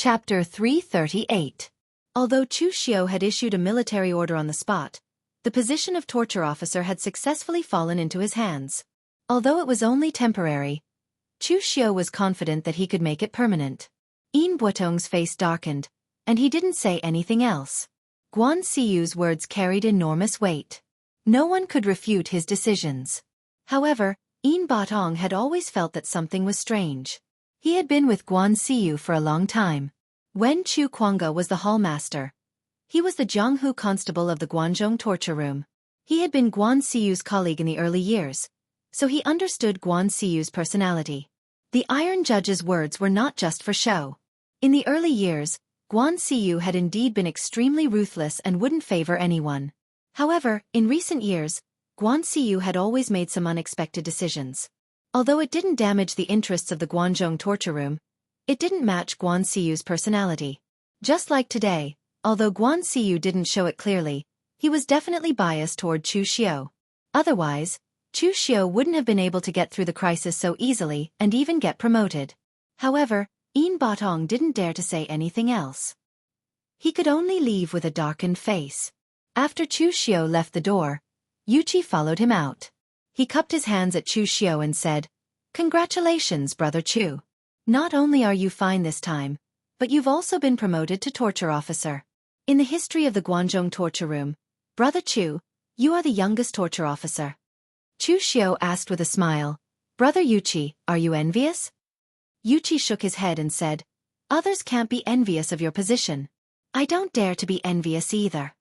Chapter 338. Although Chu Xiao had issued a military order on the spot, the position of torture officer had successfully fallen into his hands. Although it was only temporary, Chu Xiao was confident that he could make it permanent. Yin Buotong's face darkened, and he didn't say anything else. Guan Xiyu's words carried enormous weight. No one could refute his decisions. However, Yin Buotong had always felt that something was strange. He had been with Guan Xiyu for a long time. When Chu Kuanga was the hallmaster, he was the Jianghu constable of the Guanzhong torture room. He had been Guan Xiyu's colleague in the early years, so he understood Guan Xiyu's personality. The Iron Judge's words were not just for show. In the early years, Guan Xiyu had indeed been extremely ruthless and wouldn't favor anyone. However, in recent years, Guan Xiyu had always made some unexpected decisions. Although it didn't damage the interests of the Guanzhong torture room, it didn't match Guan Xiyu's personality. Just like today, although Guan Xiyu didn't show it clearly, he was definitely biased toward Chu Xiao. Otherwise, Chu Xiao wouldn't have been able to get through the crisis so easily and even get promoted. However, Yin Buotong didn't dare to say anything else. He could only leave with a darkened face. After Chu Xiao left the door, Yuqi followed him out. He cupped his hands at Chu Xiao and said, "Congratulations, Brother Chu. Not only are you fine this time, but you've also been promoted to torture officer. In the history of the Guanzhong torture room, Brother Chu, you are the youngest torture officer." Chu Xiao asked with a smile, "Brother Yuqi, are you envious?" Yuqi shook his head and said, "Others can't be envious of your position. I don't dare to be envious either."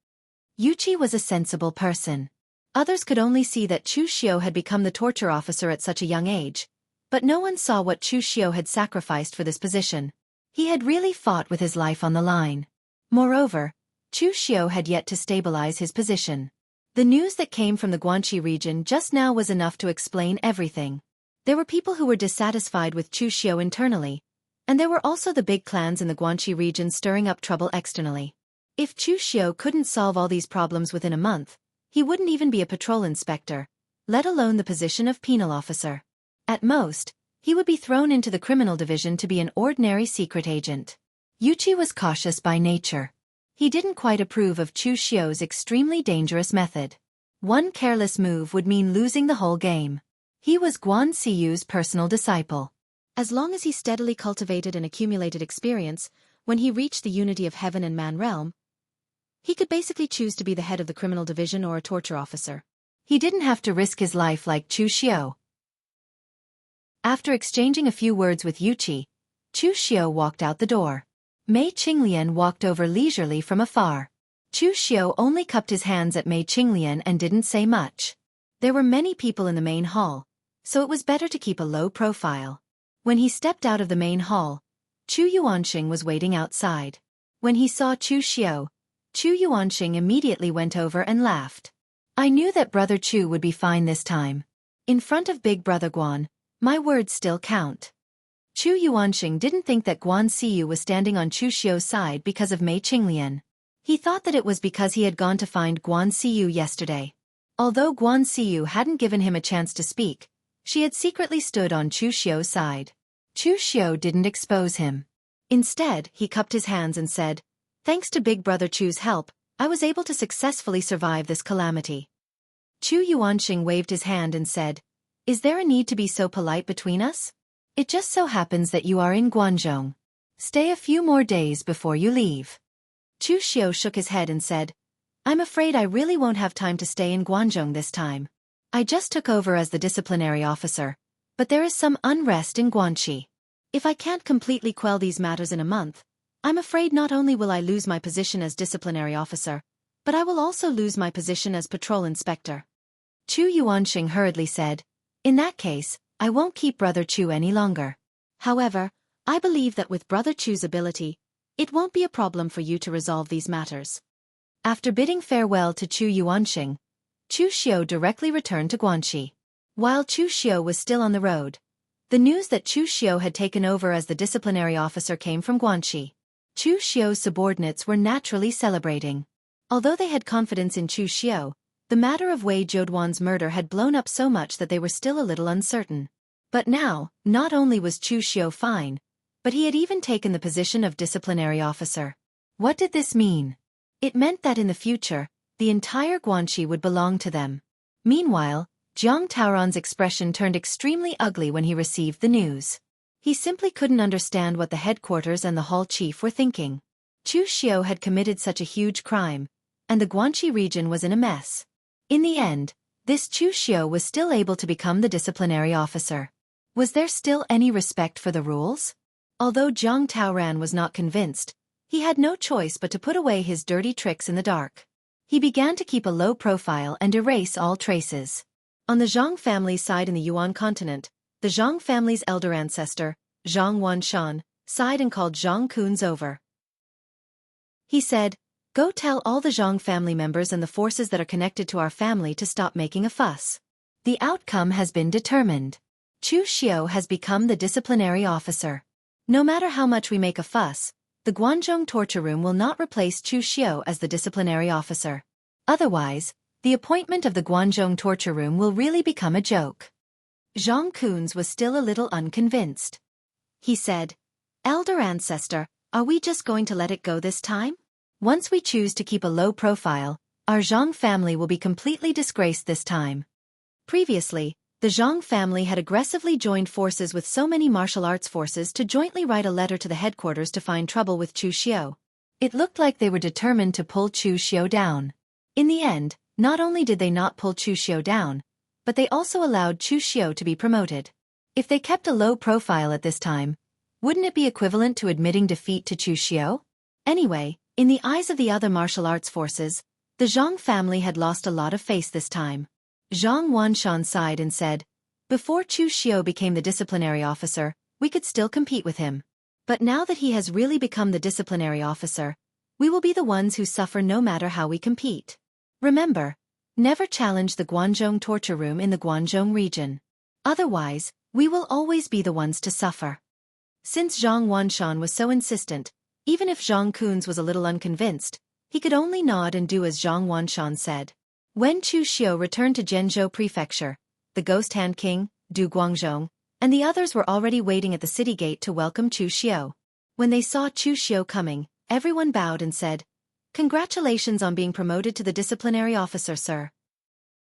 Yuqi was a sensible person. Others could only see that Chu Xiao had become the torture officer at such a young age, but no one saw what Chu Xiao had sacrificed for this position. He had really fought with his life on the line. Moreover, Chu Xiao had yet to stabilize his position. The news that came from the Guanxi region just now was enough to explain everything. There were people who were dissatisfied with Chu Xiao internally, and there were also the big clans in the Guanxi region stirring up trouble externally. If Chu Xiao couldn't solve all these problems within a month, he wouldn't even be a patrol inspector, let alone the position of penal officer. At most, he would be thrown into the criminal division to be an ordinary secret agent. Yuqi was cautious by nature. He didn't quite approve of Chu Xiao's extremely dangerous method. One careless move would mean losing the whole game. He was Guan Xiyu's personal disciple. As long as he steadily cultivated and accumulated experience, when he reached the unity of heaven and man realm, he could basically choose to be the head of the criminal division or a torture officer. He didn't have to risk his life like Chu Xiao. After exchanging a few words with Yuqi, Chu Xiao walked out the door. Mei Qinglian walked over leisurely from afar. Chu Xiao only cupped his hands at Mei Qinglian and didn't say much. There were many people in the main hall, so it was better to keep a low profile. When he stepped out of the main hall, Chu Yuanxing was waiting outside. When he saw Chu Xiao, Chu Yuanxing immediately went over and laughed. "I knew that Brother Chu would be fine this time. In front of Big Brother Guan, my words still count." Chu Yuanxing didn't think that Guan Xiyu was standing on Chu Xiao's side because of Mei Qinglian. He thought that it was because he had gone to find Guan Xiyu yesterday. Although Guan Xiyu hadn't given him a chance to speak, she had secretly stood on Chu Xiao's side. Chu Xiao didn't expose him. Instead, he cupped his hands and said, "Thanks to Big Brother Chu's help, I was able to successfully survive this calamity." Chu Yuanxing waved his hand and said, "Is there a need to be so polite between us? It just so happens that you are in Guanzhong. Stay a few more days before you leave." Chu Xiao shook his head and said, "I'm afraid I really won't have time to stay in Guanzhong this time. I just took over as the disciplinary officer, but there is some unrest in Guanxi. If I can't completely quell these matters in a month, I'm afraid not only will I lose my position as disciplinary officer, but I will also lose my position as patrol inspector." Chu Yuanxing hurriedly said, "In that case, I won't keep Brother Chu any longer. However, I believe that with Brother Chu's ability, it won't be a problem for you to resolve these matters." After bidding farewell to Chu Yuanxing, Chu Xiao directly returned to Guanxi. While Chu Xiao was still on the road, the news that Chu Xiao had taken over as the disciplinary officer came from Guanxi. Chu Xiao's subordinates were naturally celebrating. Although they had confidence in Chu Xiao, the matter of Wei Zhouduan's murder had blown up so much that they were still a little uncertain. But now, not only was Chu Xiao fine, but he had even taken the position of disciplinary officer. What did this mean? It meant that in the future, the entire Guanxi would belong to them. Meanwhile, Jiang Taoran's expression turned extremely ugly when he received the news. He simply couldn't understand what the headquarters and the hall chief were thinking. Chu Xiao had committed such a huge crime, and the Guanxi region was in a mess. In the end, this Chu Xiao was still able to become the disciplinary officer. Was there still any respect for the rules? Although Jiang Taoran was not convinced, he had no choice but to put away his dirty tricks in the dark. He began to keep a low profile and erase all traces. On the Zhang family's side in the Yuan continent, the Zhang family's elder ancestor, Zhang Wanshan, sighed and called Zhang Kun's over. He said, "Go tell all the Zhang family members and the forces that are connected to our family to stop making a fuss. The outcome has been determined. Chu Xiao has become the disciplinary officer. No matter how much we make a fuss, the Guanzhong torture room will not replace Chu Xiao as the disciplinary officer. Otherwise, the appointment of the Guanzhong torture room will really become a joke." Zhang Kun's was still a little unconvinced. He said, "Elder ancestor, are we just going to let it go this time? Once we choose to keep a low profile, our Zhang family will be completely disgraced this time." Previously, the Zhang family had aggressively joined forces with so many martial arts forces to jointly write a letter to the headquarters to find trouble with Chu Xiao. It looked like they were determined to pull Chu Xiao down. In the end, not only did they not pull Chu Xiao down, but they also allowed Chu Xiao to be promoted. If they kept a low profile at this time, wouldn't it be equivalent to admitting defeat to Chu Xiao? Anyway, in the eyes of the other martial arts forces, the Zhang family had lost a lot of face this time. Zhang Wanshan sighed and said, "Before Chu Xiao became the disciplinary officer, we could still compete with him. But now that he has really become the disciplinary officer, we will be the ones who suffer no matter how we compete. Remember, never challenge the Guanzhong torture room in the Guanzhong region. Otherwise, we will always be the ones to suffer." Since Zhang Wanshan was so insistent, even if Zhang Kun's was a little unconvinced, he could only nod and do as Zhang Wanshan said. When Chu Xiao returned to Zhenzhou Prefecture, the Ghost Hand King, Du Guangzhong, and the others were already waiting at the city gate to welcome Chu Xiao. When they saw Chu Xiao coming, everyone bowed and said, "Congratulations on being promoted to the disciplinary officer, sir."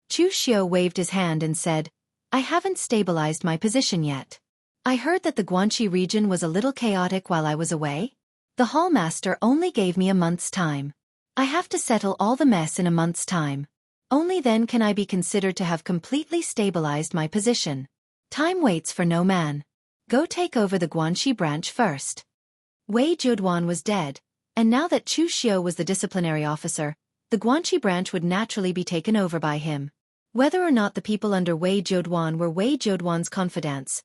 Chu Xiao waved his hand and said, "I haven't stabilized my position yet. I heard that the Guanxi region was a little chaotic while I was away. The hallmaster only gave me a month's time. I have to settle all the mess in a month's time. Only then can I be considered to have completely stabilized my position. Time waits for no man. Go take over the Guanxi branch first." Wei Zhuoduan was dead, and now that Chu Xiao was the disciplinary officer, the Guanxi branch would naturally be taken over by him. Whether or not the people under Wei Zhuoduan were Wei Zhuoduan's confidants,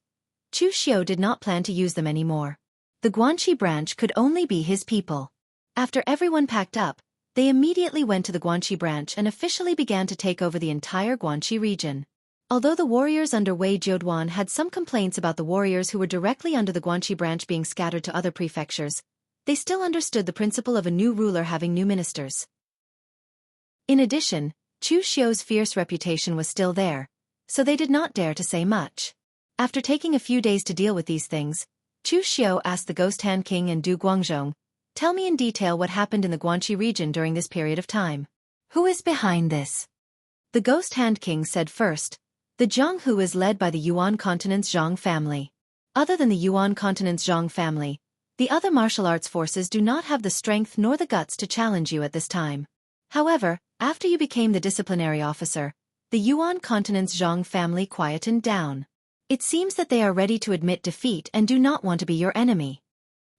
Chu Xiao did not plan to use them anymore. The Guanxi branch could only be his people. After everyone packed up, they immediately went to the Guanxi branch and officially began to take over the entire Guanxi region. Although the warriors under Wei Zhuoduan had some complaints about the warriors who were directly under the Guanxi branch being scattered to other prefectures, they still understood the principle of a new ruler having new ministers. In addition, Chu Xiao's fierce reputation was still there, so they did not dare to say much. After taking a few days to deal with these things, Chu Xiao asked the Ghost Hand King and Du Guangzhong, "Tell me in detail what happened in the Guanxi region during this period of time. Who is behind this?" The Ghost Hand King said first, "The Jianghu is led by the Yuan continent's Zhang family. Other than the Yuan continent's Zhang family, the other martial arts forces do not have the strength nor the guts to challenge you at this time. However, after you became the disciplinary officer, the Yuan continent's Zhang family quietened down. It seems that they are ready to admit defeat and do not want to be your enemy."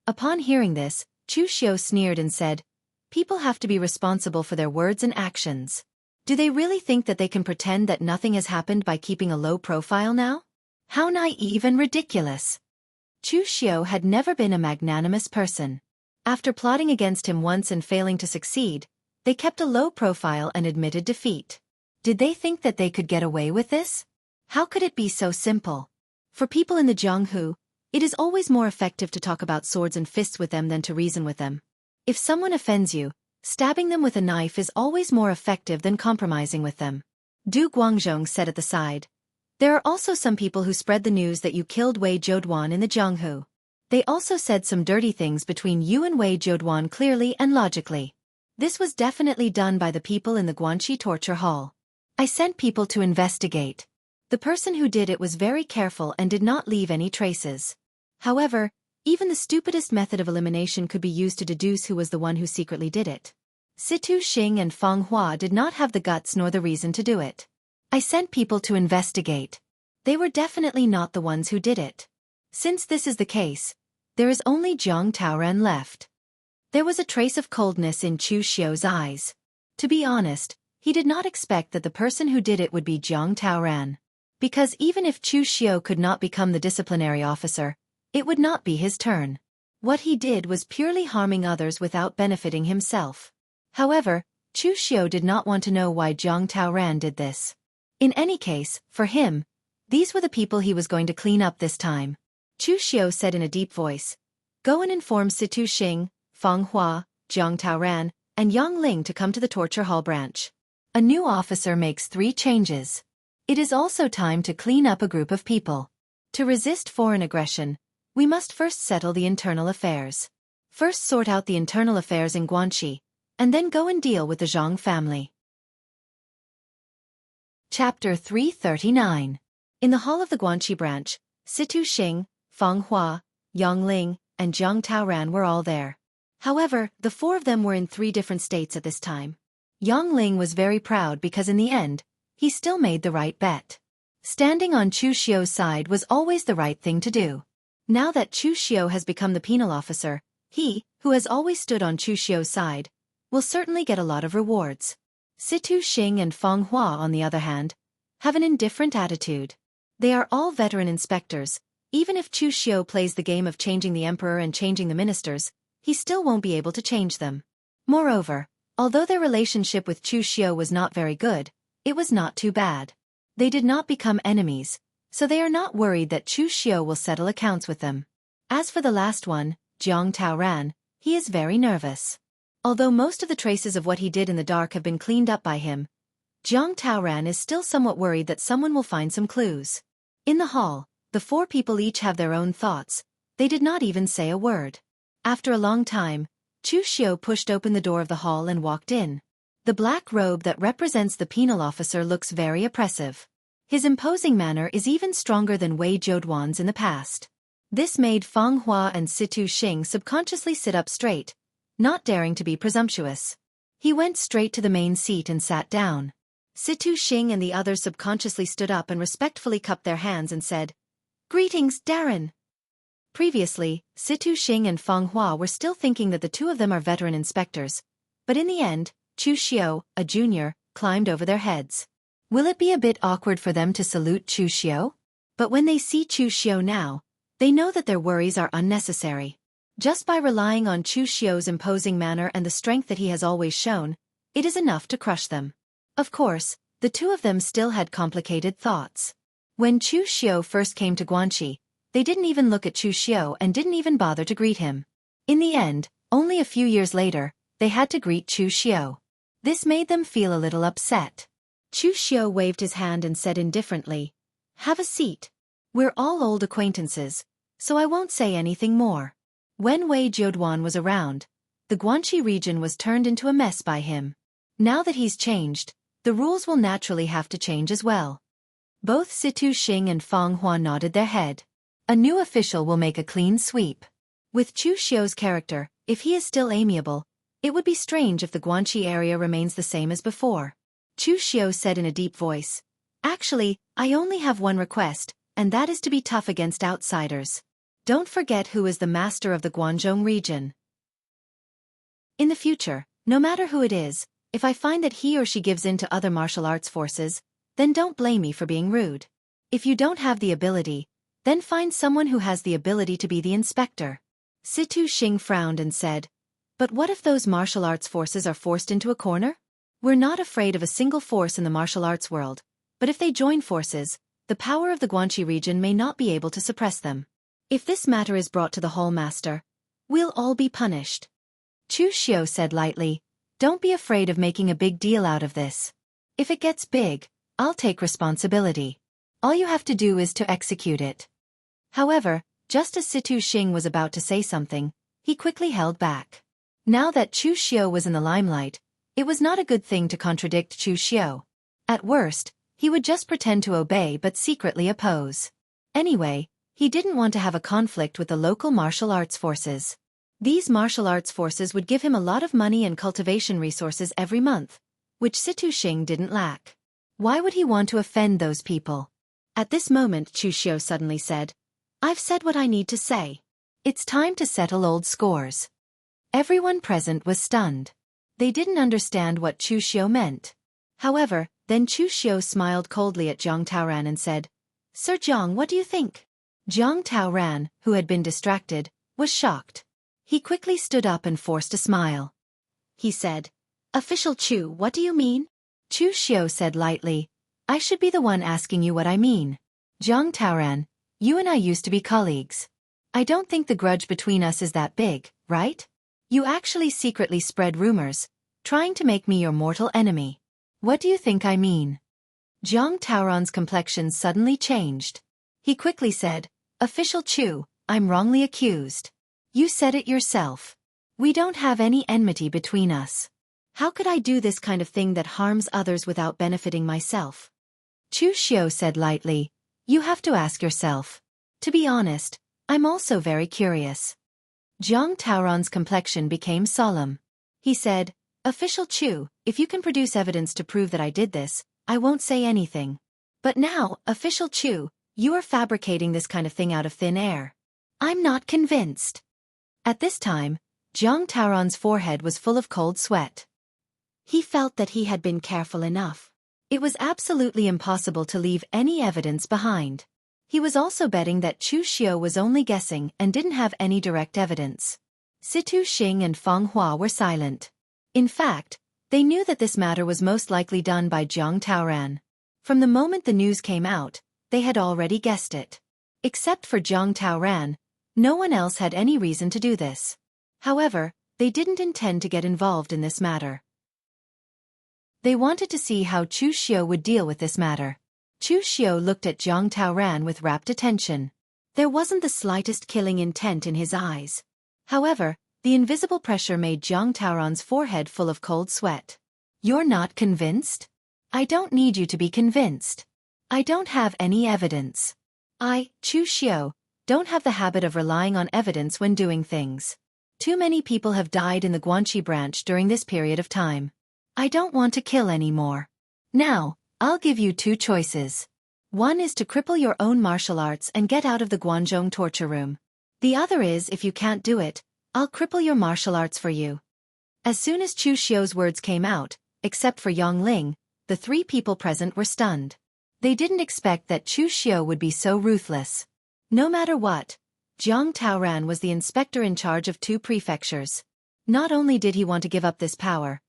Upon hearing this, Chu Xiao sneered and said, "People have to be responsible for their words and actions. Do they really think that they can pretend that nothing has happened by keeping a low profile now? How naive and ridiculous." Chu Xiao had never been a magnanimous person. After plotting against him once and failing to succeed, they kept a low profile and admitted defeat. Did they think that they could get away with this? How could it be so simple? For people in the Jianghu, it is always more effective to talk about swords and fists with them than to reason with them. If someone offends you, stabbing them with a knife is always more effective than compromising with them. Du Guangzhong said at the side, "There are also some people who spread the news that you killed Wei Zhuoduan in the Jianghu. They also said some dirty things between you and Wei Jiuduan clearly and logically. This was definitely done by the people in the Guanxi torture hall. I sent people to investigate. The person who did it was very careful and did not leave any traces. However, even the stupidest method of elimination could be used to deduce who was the one who secretly did it. Situ Xing and Feng Hua did not have the guts nor the reason to do it. I sent people to investigate. They were definitely not the ones who did it. Since this is the case, there is only Jiang Taoran left. There was a trace of coldness in Chu Xiu's eyes. To be honest, he did not expect that the person who did it would be Jiang Taoran. Because even if Chu Xiu could not become the disciplinary officer, it would not be his turn. What he did was purely harming others without benefiting himself. However, Chu Xiu did not want to know why Jiang Taoran did this. In any case, for him, these were the people he was going to clean up this time. Chu Xiu said in a deep voice, "Go and inform Situ Xing, Feng Hua, Jiang Taoran, and Yang Ling to come to the torture hall branch. A new officer makes 3 changes. It is also time to clean up a group of people. To resist foreign aggression, we must first settle the internal affairs. First sort out the internal affairs in Guanxi, and then go and deal with the Zhang family." Chapter 339. In the hall of the Guanxi branch, Situ Xing, Feng Hua, Yang Ling, and Jiang Taoran were all there. However, the 4 of them were in 3 different states at this time. Yang Ling was very proud because in the end, he still made the right bet. Standing on Chu Xiu's side was always the right thing to do. Now that Chu Xiu has become the penal officer, he, who has always stood on Chu Xiu's side, will certainly get a lot of rewards. Situ Xing and Feng Hua, on the other hand, have an indifferent attitude. They are all veteran inspectors. Even if Chu Xiu plays the game of changing the emperor and changing the ministers, he still won't be able to change them. Moreover, although their relationship with Chu Xiu was not very good, it was not too bad. They did not become enemies, so they are not worried that Chu Xiu will settle accounts with them. As for the last one, Jiang Taoran, he is very nervous. Although most of the traces of what he did in the dark have been cleaned up by him, Jiang Taoran is still somewhat worried that someone will find some clues. In the hall, the 4 people each have their own thoughts. They did not even say a word. After a long time, Chu Xiu pushed open the door of the hall and walked in. The black robe that represents the penal officer looks very oppressive. His imposing manner is even stronger than Wei Jiuduan's in the past. This made Feng Hua and Situ Xing subconsciously sit up straight, not daring to be presumptuous. He went straight to the main seat and sat down. Situ Xing and the others subconsciously stood up and respectfully cupped their hands and said, "Greetings, Darren." Previously, Situ Xing and Feng Hua were still thinking that the 2 of them are veteran inspectors, but in the end, Chu Xiu, a junior, climbed over their heads. Will it be a bit awkward for them to salute Chu Xiu? But when they see Chu Xiu now, they know that their worries are unnecessary. Just by relying on Chu Xiu's imposing manner and the strength that he has always shown, it is enough to crush them. Of course, the 2 of them still had complicated thoughts. When Chu Xiu first came to Guanxi, they didn't even look at Chu Xiu and didn't even bother to greet him. In the end, only a few years later, they had to greet Chu Xiu. This made them feel a little upset. Chu Xiu waved his hand and said indifferently, "Have a seat. We're all old acquaintances, so I won't say anything more." When Wei Jiuduan was around, the Guanxi region was turned into a mess by him. Now that he's changed, the rules will naturally have to change as well. Both Situ Xing and Feng Hua nodded their head. A new official will make a clean sweep. With Chu Xiu's character, if he is still amiable, it would be strange if the Guanxi area remains the same as before. Chu Xiu said in a deep voice, "Actually, I only have one request, and that is to be tough against outsiders. Don't forget who is the master of the Guanzhong region. In the future, no matter who it is, if I find that he or she gives in to other martial arts forces, then don't blame me for being rude. If you don't have the ability, then find someone who has the ability to be the inspector." Situ Xing frowned and said, "But what if those martial arts forces are forced into a corner? We're not afraid of a single force in the martial arts world, but if they join forces, the power of the Guanxi region may not be able to suppress them. If this matter is brought to the hall master, we'll all be punished." Chu Xiu said lightly, "Don't be afraid of making a big deal out of this. If it gets big, I'll take responsibility. All you have to do is to execute it." However, Just as Situ Xing was about to say something, he quickly held back. Now that Chu Xiu was in the limelight, it was not a good thing to contradict Chu Xiu. At worst, he would just pretend to obey but secretly oppose. Anyway, he didn't want to have a conflict with the local martial arts forces. These martial arts forces would give him a lot of money and cultivation resources every month, which Situ Xing didn't lack. Why would he want to offend those people? At this moment Chu Xiu suddenly said, "I've said what I need to say. It's time to settle old scores." Everyone present was stunned. They didn't understand what Chu Xiu meant. However, then Chu Xiu smiled coldly at Zhang Taoran and said, "Sir Zhang, what do you think?" Zhang Taoran, who had been distracted, was shocked. He quickly stood up and forced a smile. He said, "Official Chu, what do you mean?" Chu Xiu said lightly, "I should be the one asking you what I mean. Zhang Taoran, you and I used to be colleagues. I don't think the grudge between us is that big, right? You actually secretly spread rumors, trying to make me your mortal enemy. What do you think I mean?" Zhang Taoran's complexion suddenly changed. He quickly said, "Official Chu, I'm wrongly accused. You said it yourself. We don't have any enmity between us. How could I do this kind of thing that harms others without benefiting myself?" Chu Xiu said lightly, "You have to ask yourself. To be honest, I'm also very curious." Zhang Taoran's complexion became solemn. He said, "Official Chu, if you can produce evidence to prove that I did this, I won't say anything. But now, Official Chu, you are fabricating this kind of thing out of thin air. I'm not convinced." At this time, Zhang Taoran's forehead was full of cold sweat. He felt that he had been careful enough. It was absolutely impossible to leave any evidence behind. He was also betting that Chu Xiu was only guessing and didn't have any direct evidence. Situ Xing and Feng Hua were silent. In fact, they knew that this matter was most likely done by Zhang Taoran. From the moment the news came out, they had already guessed it. Except for Zhang Taoran, no one else had any reason to do this. However, they didn't intend to get involved in this matter. They wanted to see how Chu Xiu would deal with this matter. Chu Xiu looked at Zhang Taoran with rapt attention. There wasn't the slightest killing intent in his eyes. However, the invisible pressure made Zhang Taoran's forehead full of cold sweat. "You're not convinced? I don't need you to be convinced. I don't have any evidence. I, Chu Xiu, don't have the habit of relying on evidence when doing things. Too many people have died in the Guanxi branch during this period of time. I don't want to kill any more. Now, I'll give you two choices. One is to cripple your own martial arts and get out of the Guanzhong torture room. The other is, if you can't do it, I'll cripple your martial arts for you." As soon as Chu Xiu's words came out, except for Yang Ling, the three people present were stunned. They didn't expect that Chu Xiu would be so ruthless. No matter what, Zhang Taoran was the inspector in charge of 2 prefectures. Not only did he want to give up this power,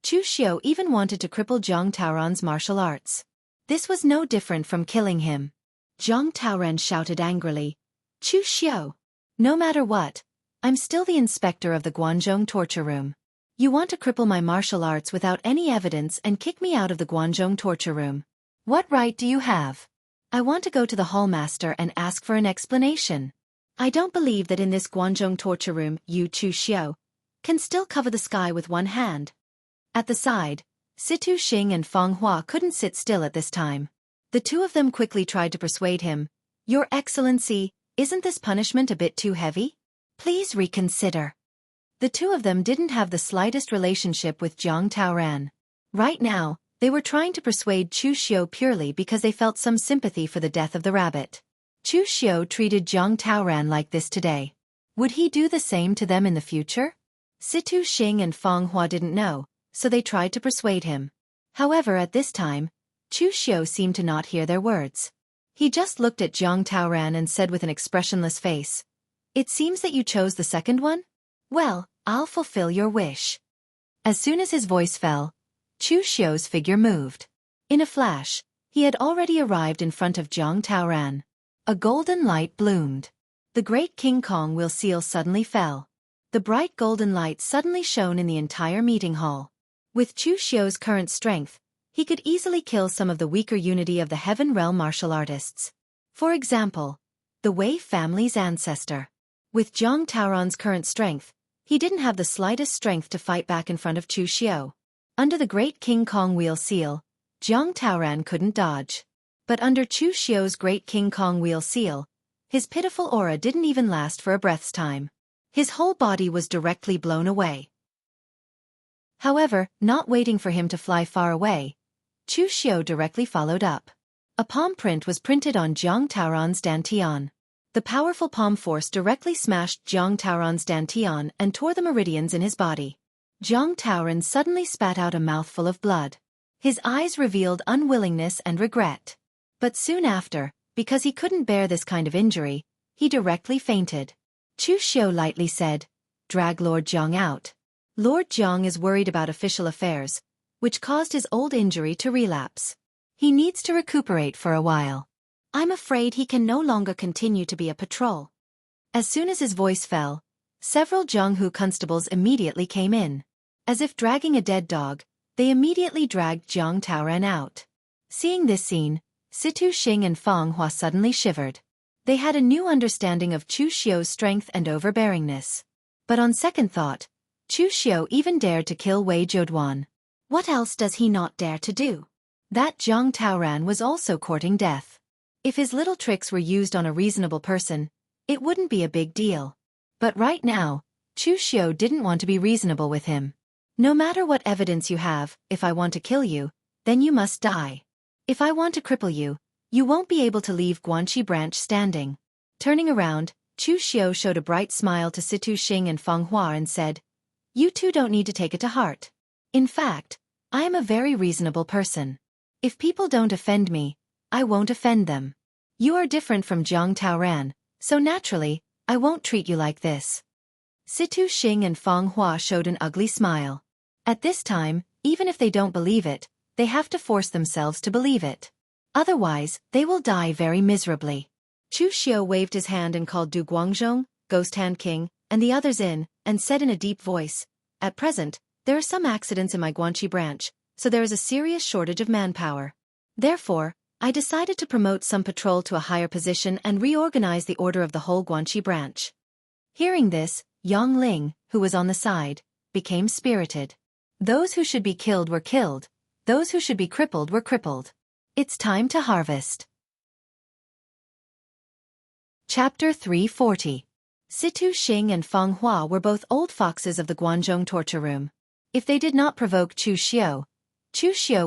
Chu Xiu even wanted to cripple Zhang Taoran's martial arts. This was no different from killing him. Zhang Taoran shouted angrily, "Chu Xiu! No matter what, I'm still the inspector of the Guanzhong torture room. You want to cripple my martial arts without any evidence and kick me out of the Guanzhong torture room. What right do you have? I want to go to the hallmaster and ask for an explanation. I don't believe that in this Guanzhong torture room you, Chu Xiu, can still cover the sky with one hand." At the side, Situ Xing and Feng Hua couldn't sit still at this time. The two of them quickly tried to persuade him, "Your Excellency, isn't this punishment a bit too heavy? Please reconsider." The two of them didn't have the slightest relationship with Zhang Taoran. Right now, they were trying to persuade Chu Xiu purely because they felt some sympathy for the death of the rabbit. Chu Xiu treated Zhang Taoran like this today. Would he do the same to them in the future? Situ Xing and Feng Hua didn't know, so they tried to persuade him. However, at this time, Chu Xiu seemed to not hear their words. He just looked at Zhang Taoran and said with an expressionless face, "It seems that you chose the second one? Well, I'll fulfill your wish." As soon as his voice fell, Chu Xiu's figure moved. In a flash, he had already arrived in front of Zhang Taoran. A golden light bloomed. The great King Kong wheel seal suddenly fell. The bright golden light suddenly shone in the entire meeting hall. With Chu Xiu's current strength, he could easily kill some of the weaker unity of the Heaven Realm martial artists. For example, the Wei family's ancestor. With Zhang Taoran's current strength, he didn't have the slightest strength to fight back in front of Chu Xiao. Under the Great King Kong Wheel Seal, Zhang Taoran couldn't dodge. But under Chu Xiao's Great King Kong Wheel Seal, his pitiful aura didn't even last for a breath's time. His whole body was directly blown away. However, not waiting for him to fly far away, Chu Xiao directly followed up. A palm print was printed on Zhang Taoran's dantian. The powerful palm force directly smashed Zhang Taoran's dantian and tore the meridians in his body. Zhang Taoran suddenly spat out a mouthful of blood. His eyes revealed unwillingness and regret. But soon after, because he couldn't bear this kind of injury, he directly fainted. Chu Xiao lightly said, "Drag Lord Zhang out." Lord Zhang is worried about official affairs, which caused his old injury to relapse. He needs to recuperate for a while. I'm afraid he can no longer continue to be a patrol. As soon as his voice fell, several Zhonghu constables immediately came in. As if dragging a dead dog, they immediately dragged Zhang Taoran out. Seeing this scene, Situ Xing and Fang Hua suddenly shivered. They had a new understanding of Chu Xiao's strength and overbearingness. But on second thought, Chu Xiao even dared to kill Wei Zhouduan. What else does he not dare to do? That Zhang Taoran was also courting death. If his little tricks were used on a reasonable person, it wouldn't be a big deal. But right now, Chu Xiao didn't want to be reasonable with him. No matter what evidence you have, if I want to kill you, then you must die. If I want to cripple you, you won't be able to leave Guanxi branch standing. Turning around, Chu Xiao showed a bright smile to Situ Xing and Fang Hua and said, "You two don't need to take it to heart. In fact, I am a very reasonable person. If people don't offend me, I won't offend them. You are different from Zhang Taoran, so naturally, I won't treat you like this." Situ Xing and Fang Hua showed an ugly smile. At this time, even if they don't believe it, they have to force themselves to believe it. Otherwise, they will die very miserably. Chu Xiao waved his hand and called Du Guangzhong, Ghost Hand King, and the others in, and said in a deep voice, "At present, there are some accidents in my Guanxi branch, so there is a serious shortage of manpower. Therefore, I decided to promote some patrol to a higher position and reorganize the order of the whole Guanxi branch." Hearing this, Yang Ling, who was on the side, became spirited. Those who should be killed were killed, those who should be crippled were crippled. It's time to harvest. Chapter 340. Situ Xing and Fang Hua were both old foxes of the Guanzhong torture room. If they did not provoke Chu Xiao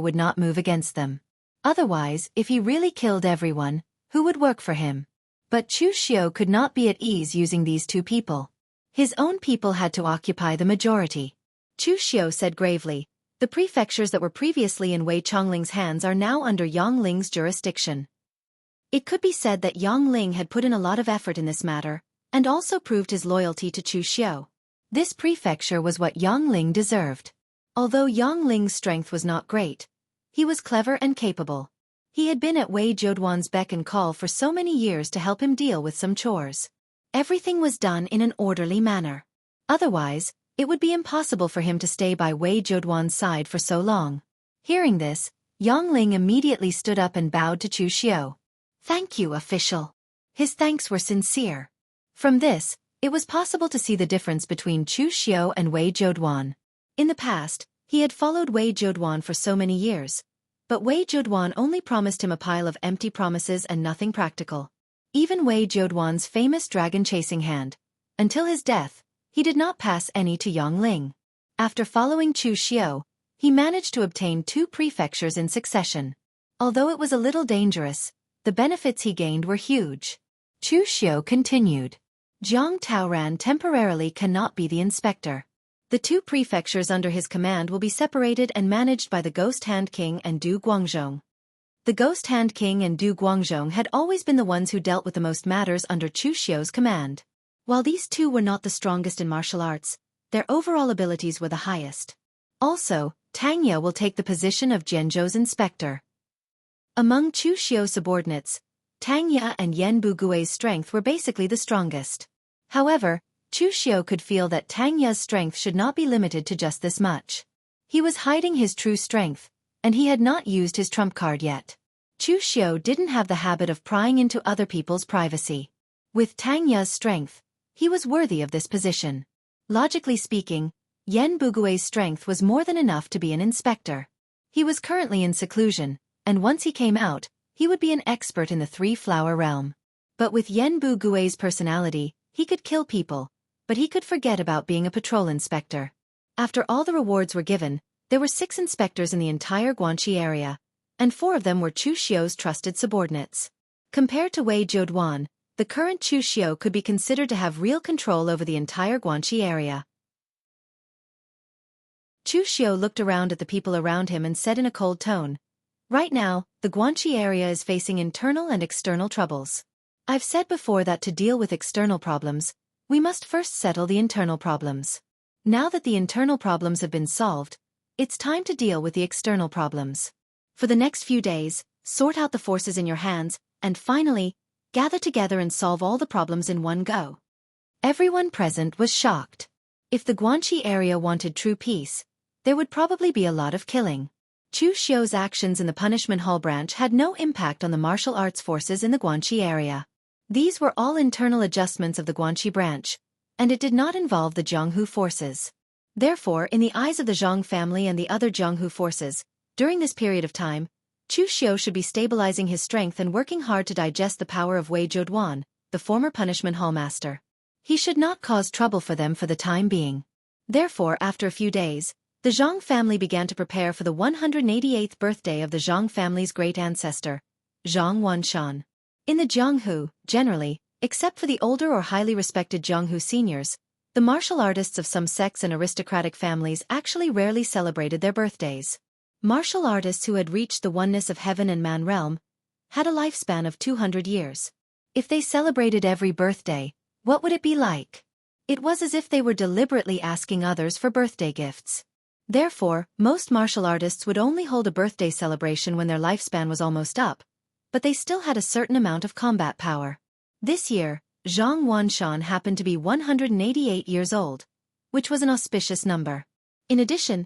would not move against them. Otherwise, if he really killed everyone, who would work for him? But Chu Xiao could not be at ease using these two people. His own people had to occupy the majority. Chu Xiao said gravely, "The prefectures that were previously in Wei Chongling's hands are now under Yang Ling's jurisdiction." It could be said that Yang Ling had put in a lot of effort in this matter, and also proved his loyalty to Chu Xiao. This prefecture was what Yang Ling deserved. Although Yang Ling's strength was not great, he was clever and capable. He had been at Wei Zhouduan's beck and call for so many years to help him deal with some chores. Everything was done in an orderly manner. Otherwise, it would be impossible for him to stay by Wei Zhouduan's side for so long. Hearing this, Yang Ling immediately stood up and bowed to Chu Xiao. "Thank you, official." His thanks were sincere. From this, it was possible to see the difference between Chu Xiao and Wei Zhouduan. In the past, he had followed Wei Zhouduan for so many years, but Wei Zhouduan only promised him a pile of empty promises and nothing practical. Even Wei Zhouduan's famous dragon-chasing hand. Until his death, he did not pass any to Yang Ling. After following Chu Xiao, he managed to obtain 2 prefectures in succession. Although it was a little dangerous, the benefits he gained were huge. Chu Xiao continued. "Zhang Taoran temporarily cannot be the inspector. The 2 prefectures under his command will be separated and managed by the Ghost Hand King and Du Guangzhong." The Ghost Hand King and Du Guangzhong had always been the ones who dealt with the most matters under Chu Xiao's command. While these 2 were not the strongest in martial arts, their overall abilities were the highest. Also, Tang Ye will take the position of Zhenzhou's inspector. Among Chu Xiao's subordinates, Tang Ye and Yan Bugui's strength were basically the strongest. However, Chu Xiao could feel that Tang Ye's strength should not be limited to just this much. He was hiding his true strength, and he had not used his trump card yet. Chu Xiao didn't have the habit of prying into other people's privacy. With Tang Ye's strength, he was worthy of this position. Logically speaking, Yan Bugui's strength was more than enough to be an inspector. He was currently in seclusion, and once he came out, he would be an expert in the three-flower realm. But with Yan Bugui's personality, he could kill people, but he could forget about being a patrol inspector. After all the rewards were given, there were 6 inspectors in the entire Guanxi area, and 4 of them were Chu Xiu's trusted subordinates. Compared to Wei Zhouduan, the current Chu Xiu could be considered to have real control over the entire Guanxi area. Chu Xiu looked around at the people around him and said in a cold tone, "Right now, the Guanxi area is facing internal and external troubles. I've said before that to deal with external problems, we must first settle the internal problems. Now that the internal problems have been solved, it's time to deal with the external problems. For the next few days, sort out the forces in your hands, and finally, gather together and solve all the problems in one go." Everyone present was shocked. If the Guanxi area wanted true peace, there would probably be a lot of killing. Chu Xiu's actions in the Punishment Hall branch had no impact on the martial arts forces in the Guanxi area. These were all internal adjustments of the Guanxi branch, and it did not involve the Jianghu forces. Therefore, in the eyes of the Zhang family and the other Jianghu forces, during this period of time, Chu Xiu should be stabilizing his strength and working hard to digest the power of Wei Zhouduan, the former Punishment Hall master. He should not cause trouble for them for the time being. Therefore, after a few days, the Zhang family began to prepare for the 188th birthday of the Zhang family's great ancestor, Zhang Wanshan. In the Jianghu, generally, except for the older or highly respected Jianghu seniors, the martial artists of some sects and aristocratic families actually rarely celebrated their birthdays. Martial artists who had reached the oneness of heaven and man realm had a lifespan of 200 years. If they celebrated every birthday, what would it be like? It was as if they were deliberately asking others for birthday gifts. Therefore, most martial artists would only hold a birthday celebration when their lifespan was almost up, but they still had a certain amount of combat power. This year, Zhang Wanshan happened to be 188 years old, which was an auspicious number. In addition,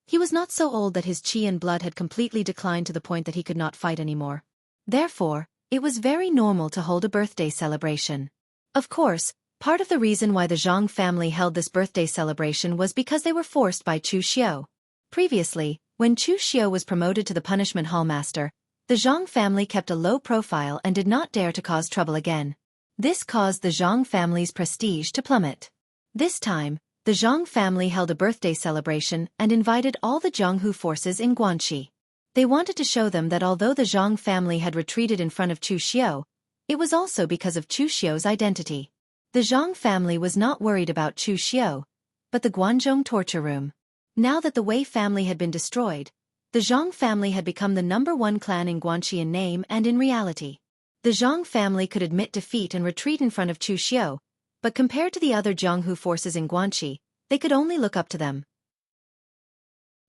he was not so old that his qi and blood had completely declined to the point that he could not fight anymore. Therefore, it was very normal to hold a birthday celebration. Of course, part of the reason why the Zhang family held this birthday celebration was because they were forced by Chu Xiu. Previously, when Chu Xiu was promoted to the Punishment Hall master, the Zhang family kept a low profile and did not dare to cause trouble again. This caused the Zhang family's prestige to plummet. This time, the Zhang family held a birthday celebration and invited all the Jianghu forces in Guanxi. They wanted to show them that although the Zhang family had retreated in front of Chu Xiu, it was also because of Chu Xiu's identity. The Zhang family was not worried about Chu Xiu, but the Guanzhong torture room. Now that the Wei family had been destroyed, the Zhang family had become the #1 clan in Guanxi in name and in reality. The Zhang family could admit defeat and retreat in front of Chu Xiu, but compared to the other Jianghu forces in Guanxi, they could only look up to them.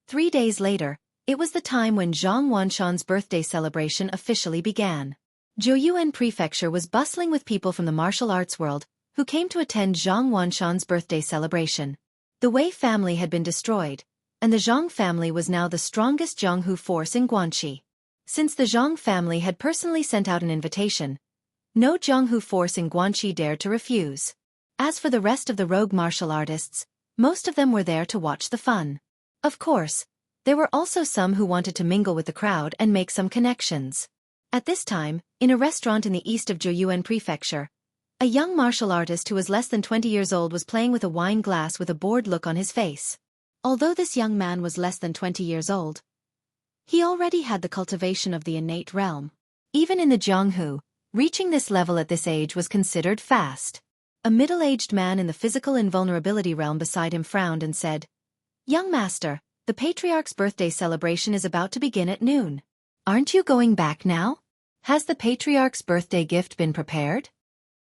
3 days later, it was the time when Zhang Wanshan's birthday celebration officially began. Zhouyuan Prefecture was bustling with people from the martial arts world, who came to attend Zhang Wanshan's birthday celebration. The Wei family had been destroyed, and the Zhang family was now the strongest Jianghu force in Guanxi. Since the Zhang family had personally sent out an invitation, no Jianghu force in Guanxi dared to refuse. As for the rest of the rogue martial artists, most of them were there to watch the fun. Of course, there were also some who wanted to mingle with the crowd and make some connections. At this time, in a restaurant in the east of Zhouyuan Prefecture, a young martial artist who was less than 20 years old was playing with a wine glass with a bored look on his face. Although this young man was less than 20 years old, he already had the cultivation of the innate realm. Even in the Jianghu, reaching this level at this age was considered fast. A middle-aged man in the physical invulnerability realm beside him frowned and said, "Young master, the patriarch's birthday celebration is about to begin at noon. Aren't you going back now? Has the patriarch's birthday gift been prepared?"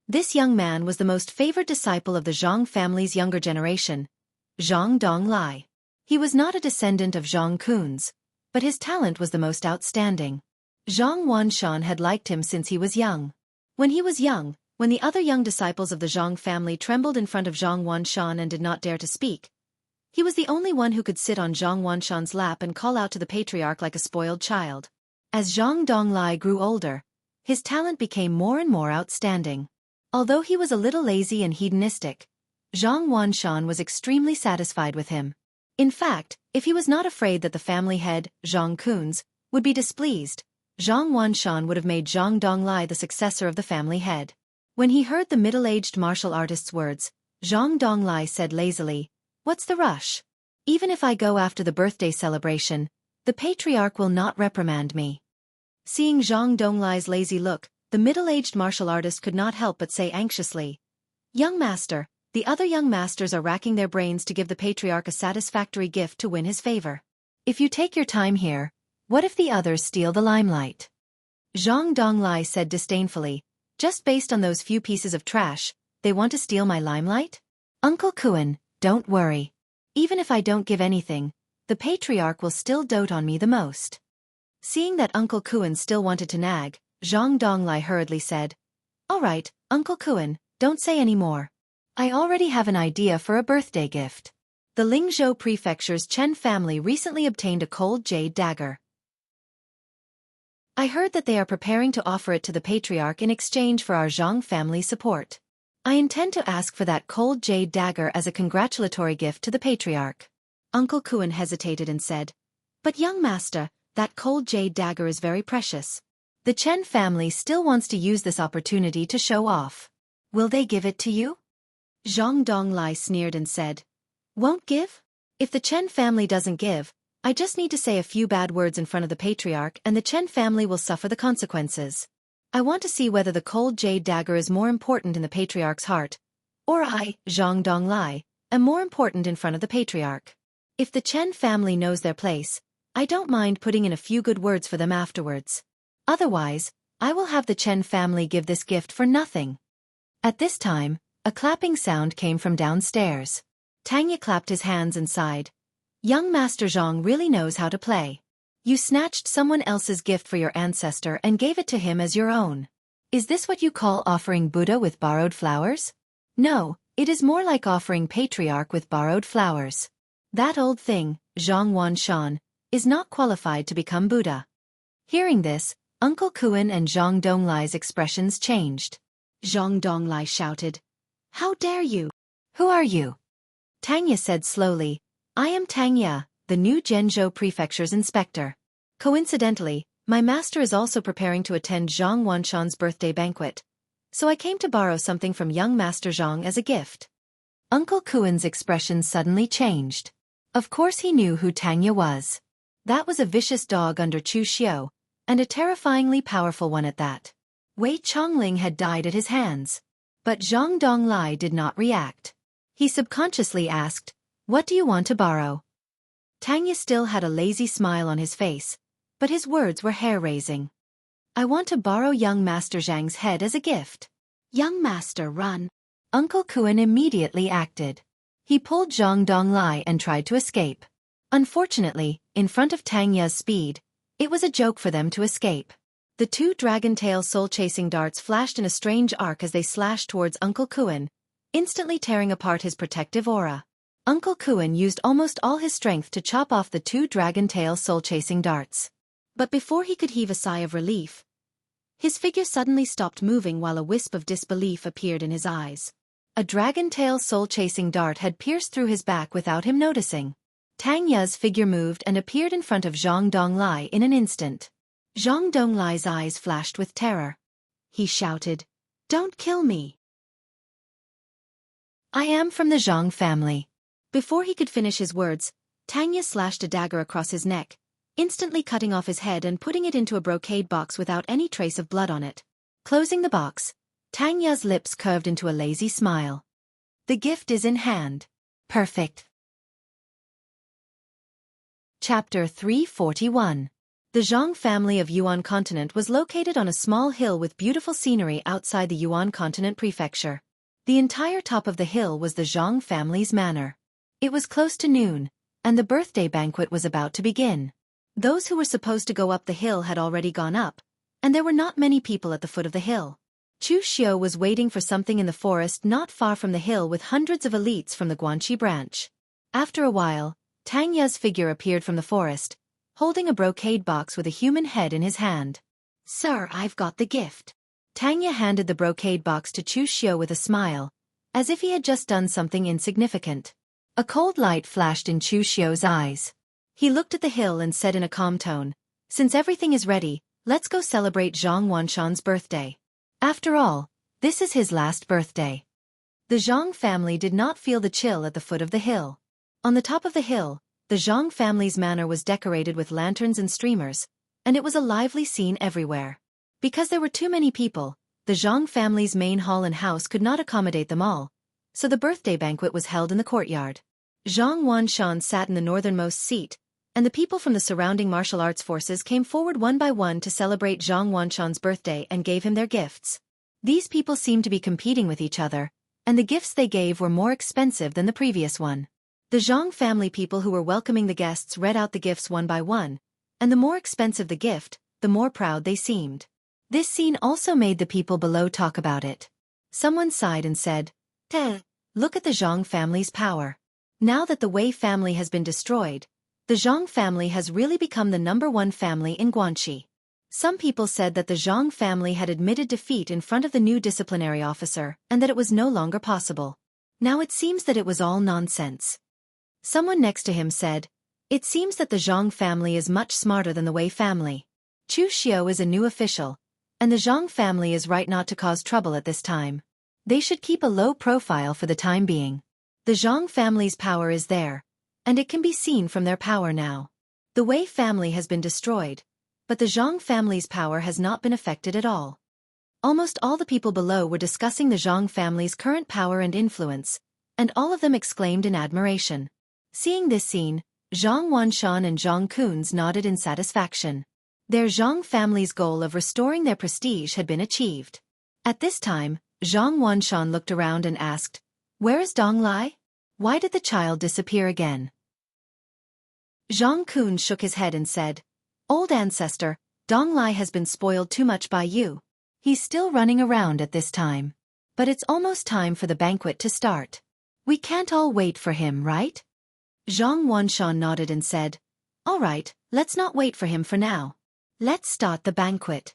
This young man was the most favored disciple of the Zhang family's younger generation, Zhang Donglai. He was not a descendant of Zhang Kun's, but his talent was the most outstanding. Zhang Wanshan had liked him since he was young. When he was young, when the other young disciples of the Zhang family trembled in front of Zhang Wanshan and did not dare to speak, he was the only one who could sit on Zhang Wanshan's lap and call out to the patriarch like a spoiled child. As Zhang Donglai grew older, his talent became more and more outstanding. Although he was a little lazy and hedonistic, Zhang Wanshan was extremely satisfied with him. In fact, if he was not afraid that the family head, Zhang Kunz, would be displeased, Zhang Wanshan would have made Zhang Donglai the successor of the family head. When he heard the middle-aged martial artist's words, Zhang Donglai said lazily, "What's the rush? Even if I go after the birthday celebration, the patriarch will not reprimand me." Seeing Zhang Donglai's lazy look, the middle-aged martial artist could not help but say anxiously, "Young master, the other young masters are racking their brains to give the patriarch a satisfactory gift to win his favor. If you take your time here, what if the others steal the limelight?" Zhang Donglai said disdainfully, "Just based on those few pieces of trash, they want to steal my limelight? Uncle Kuan, don't worry. Even if I don't give anything, the patriarch will still dote on me the most." Seeing that Uncle Kuan still wanted to nag, Zhang Donglai hurriedly said, "All right, Uncle Kuan, don't say any more. I already have an idea for a birthday gift. The Lingzhou Prefecture's Chen family recently obtained a cold jade dagger. I heard that they are preparing to offer it to the patriarch in exchange for our Zhang family support. I intend to ask for that cold jade dagger as a congratulatory gift to the patriarch." Uncle Kuan hesitated and said, "But young master, that cold jade dagger is very precious. The Chen family still wants to use this opportunity to show off. Will they give it to you?" Zhang Donglai sneered and said, "Won't give? If the Chen family doesn't give, I just need to say a few bad words in front of the patriarch and the Chen family will suffer the consequences. I want to see whether the cold jade dagger is more important in the patriarch's heart, or I, Zhang Donglai, am more important in front of the patriarch. If the Chen family knows their place, I don't mind putting in a few good words for them afterwards. Otherwise, I will have the Chen family give this gift for nothing." At this time, a clapping sound came from downstairs. Tanya clapped his hands and sighed. "Young Master Zhang really knows how to play. You snatched someone else's gift for your ancestor and gave it to him as your own. Is this what you call offering Buddha with borrowed flowers? No, it is more like offering patriarch with borrowed flowers. That old thing, Zhang Wanshan, is not qualified to become Buddha." Hearing this, Uncle Kuan and Zhang Donglai's expressions changed. Zhang Donglai shouted, "How dare you? Who are you?" Tanya said slowly, "I am Tanya, the new Zhenzhou Prefecture's inspector. Coincidentally, my master is also preparing to attend Zhang Wanshan's birthday banquet, so I came to borrow something from young Master Zhang as a gift." Uncle Kuan's expression suddenly changed. Of course he knew who Tanya was. That was a vicious dog under Chu Xiao, and a terrifyingly powerful one at that. Wei Chongling had died at his hands. But Zhang Donglai did not react. He subconsciously asked, "What do you want to borrow?" Tanya still had a lazy smile on his face, but his words were hair-raising. "I want to borrow young Master Zhang's head as a gift." "Young Master, run!" Uncle Kuan immediately acted. He pulled Zhang Donglai and tried to escape. Unfortunately, in front of Tanya's speed, it was a joke for them to escape. The two dragon-tail soul-chasing darts flashed in a strange arc as they slashed towards Uncle Kuan, instantly tearing apart his protective aura. Uncle Kuan used almost all his strength to chop off the two dragon-tail soul-chasing darts. But before he could heave a sigh of relief, his figure suddenly stopped moving while a wisp of disbelief appeared in his eyes. A dragon-tail soul-chasing dart had pierced through his back without him noticing. Tanya's figure moved and appeared in front of Zhang Donglai in an instant. Zhang Donglai's eyes flashed with terror. He shouted, "Don't kill me! I am from the Zhang family." Before he could finish his words, Tanya slashed a dagger across his neck, instantly cutting off his head and putting it into a brocade box without any trace of blood on it. Closing the box, Tanya's lips curved into a lazy smile. "The gift is in hand. Perfect." Chapter 341. The Zhang family of Yuan Continent was located on a small hill with beautiful scenery outside the Yuan Continent prefecture. The entire top of the hill was the Zhang family's manor. It was close to noon, and the birthday banquet was about to begin. Those who were supposed to go up the hill had already gone up, and there were not many people at the foot of the hill. Chu Xiao was waiting for something in the forest not far from the hill with hundreds of elites from the Guanxi branch. After a while, Tanya's figure appeared from the forest, holding a brocade box with a human head in his hand. "Sir, I've got the gift." Tanya handed the brocade box to Chu Xiao with a smile, as if he had just done something insignificant. A cold light flashed in Chu Xiao's eyes. He looked at the hill and said in a calm tone, "Since everything is ready, let's go celebrate Zhang Wanshan's birthday. After all, this is his last birthday." The Zhang family did not feel the chill at the foot of the hill. On the top of the hill, the Zhang family's manor was decorated with lanterns and streamers, and it was a lively scene everywhere. Because there were too many people, the Zhang family's main hall and house could not accommodate them all, so the birthday banquet was held in the courtyard. Zhang Wanshan sat in the northernmost seat, and the people from the surrounding martial arts forces came forward one by one to celebrate Zhang Wanshan's birthday and gave him their gifts. These people seemed to be competing with each other, and the gifts they gave were more expensive than the previous one. The Zhang family people who were welcoming the guests read out the gifts one by one, and the more expensive the gift, the more proud they seemed. This scene also made the people below talk about it. Someone sighed and said, "Look at the Zhang family's power. Now that the Wei family has been destroyed, the Zhang family has really become the #1 family in Guanxi." Some people said that the Zhang family had admitted defeat in front of the new disciplinary officer and that it was no longer possible. Now it seems that it was all nonsense. Someone next to him said, "It seems that the Zhang family is much smarter than the Wei family. Chu Xiao is a new official, and the Zhang family is right not to cause trouble at this time. They should keep a low profile for the time being. The Zhang family's power is there, and it can be seen from their power now. The Wei family has been destroyed, but the Zhang family's power has not been affected at all." Almost all the people below were discussing the Zhang family's current power and influence, and all of them exclaimed in admiration. Seeing this scene, Zhang Wanshan and Zhang Kunz nodded in satisfaction. Their Zhang family's goal of restoring their prestige had been achieved. At this time, Zhang Wanshan looked around and asked, "Where is Dong Lai? Why did the child disappear again?" Zhang Kun shook his head and said, "Old ancestor, Dong Lai has been spoiled too much by you. He's still running around at this time. But it's almost time for the banquet to start. We can't all wait for him, right?" Zhang Wanshan nodded and said, "All right, let's not wait for him for now. Let's start the banquet."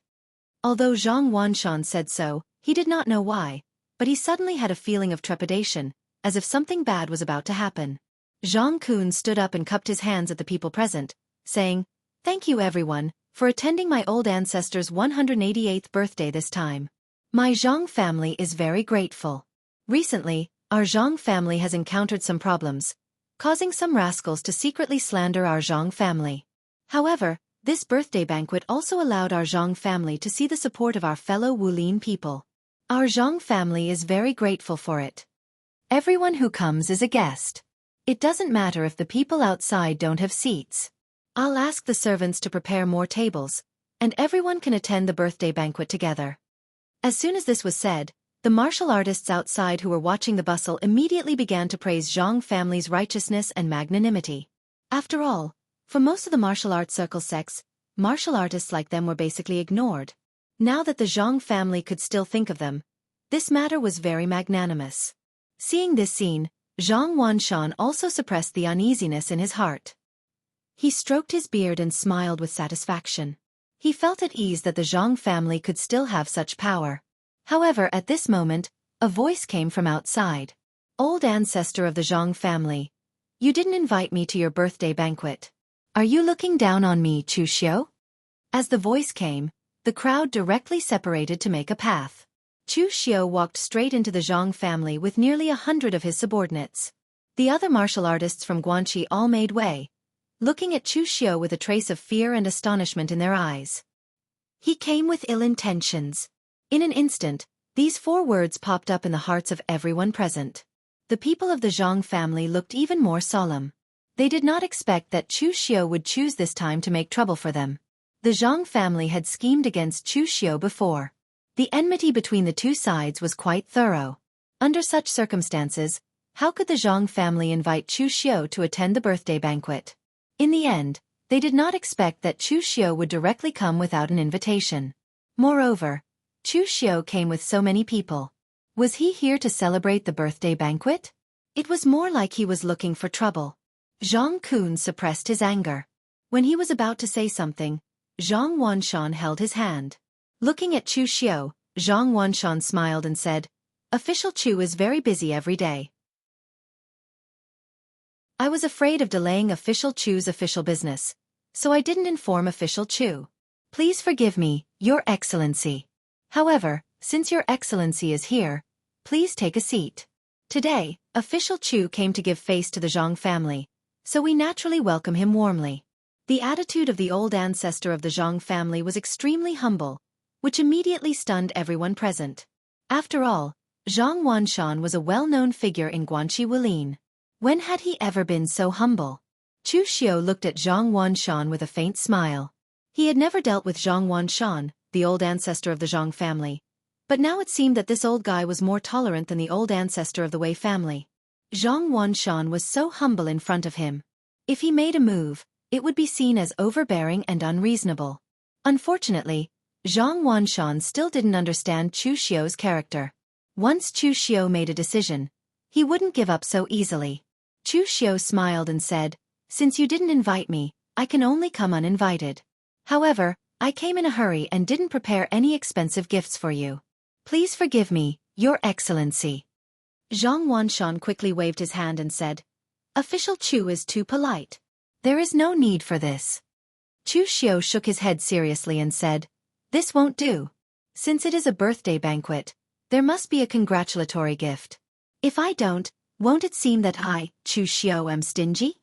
Although Zhang Wanshan said so, he did not know why, but he suddenly had a feeling of trepidation, as if something bad was about to happen. Zhang Kun stood up and cupped his hands at the people present, saying, "Thank you everyone, for attending my old ancestor's 188th birthday this time. My Zhang family is very grateful. Recently, our Zhang family has encountered some problems, causing some rascals to secretly slander our Zhang family. However, this birthday banquet also allowed our Zhang family to see the support of our fellow Wulin people. Our Zhang family is very grateful for it. Everyone who comes is a guest. It doesn't matter if the people outside don't have seats. I'll ask the servants to prepare more tables, and everyone can attend the birthday banquet together." As soon as this was said, the martial artists outside who were watching the bustle immediately began to praise Zhang family's righteousness and magnanimity. After all, for most of the martial arts circle sects, martial artists like them were basically ignored. Now that the Zhang family could still think of them, this matter was very magnanimous. Seeing this scene, Zhang Wanshan also suppressed the uneasiness in his heart. He stroked his beard and smiled with satisfaction. He felt at ease that the Zhang family could still have such power. However, at this moment, a voice came from outside. "Old ancestor of the Zhang family, you didn't invite me to your birthday banquet. Are you looking down on me, Chu Xiao?" As the voice came, the crowd directly separated to make a path. Chu Xiao walked straight into the Zhang family with nearly 100 of his subordinates. The other martial artists from Guanxi all made way, looking at Chu Xiao with a trace of fear and astonishment in their eyes. "He came with ill intentions." In an instant, these 4 words popped up in the hearts of everyone present. The people of the Zhang family looked even more solemn. They did not expect that Chu Xiao would choose this time to make trouble for them. The Zhang family had schemed against Chu Xiao before. The enmity between the two sides was quite thorough. Under such circumstances, how could the Zhang family invite Chu Xiao to attend the birthday banquet? In the end, they did not expect that Chu Xiao would directly come without an invitation. Moreover, Chu Xiao came with so many people. Was he here to celebrate the birthday banquet? It was more like he was looking for trouble. Zhang Kun suppressed his anger. When he was about to say something, Zhang Wanshan held his hand. Looking at Chu Xiao, Zhang Wanshan smiled and said, "Official Chu is very busy every day. I was afraid of delaying Official Chu's official business, so I didn't inform Official Chu. Please forgive me, Your Excellency. However, since Your Excellency is here, please take a seat." Today, Official Chu came to give face to the Zhang family, so we naturally welcome him warmly. The attitude of the old ancestor of the Zhang family was extremely humble, which immediately stunned everyone present. After all, Zhang Wanshan was a well-known figure in Guanxi Wulin. When had he ever been so humble? Chu Xiao looked at Zhang Wanshan with a faint smile. He had never dealt with Zhang Wanshan, the old ancestor of the Zhang family, but now it seemed that this old guy was more tolerant than the old ancestor of the Wei family. Zhang Wanshan was so humble in front of him. If he made a move, it would be seen as overbearing and unreasonable. Unfortunately, Zhang Wanshan still didn't understand Chu Xiao's character. Once Chu Xiao made a decision, he wouldn't give up so easily. Chu Xiao smiled and said, "Since you didn't invite me, I can only come uninvited. However, I came in a hurry and didn't prepare any expensive gifts for you. Please forgive me, Your Excellency." Zhang Wanshan quickly waved his hand and said, "Official Chu is too polite. There is no need for this." Chu Xiao shook his head seriously and said, "This won't do. Since it is a birthday banquet, there must be a congratulatory gift. If I don't, won't it seem that I, Chu Xiao, am stingy?"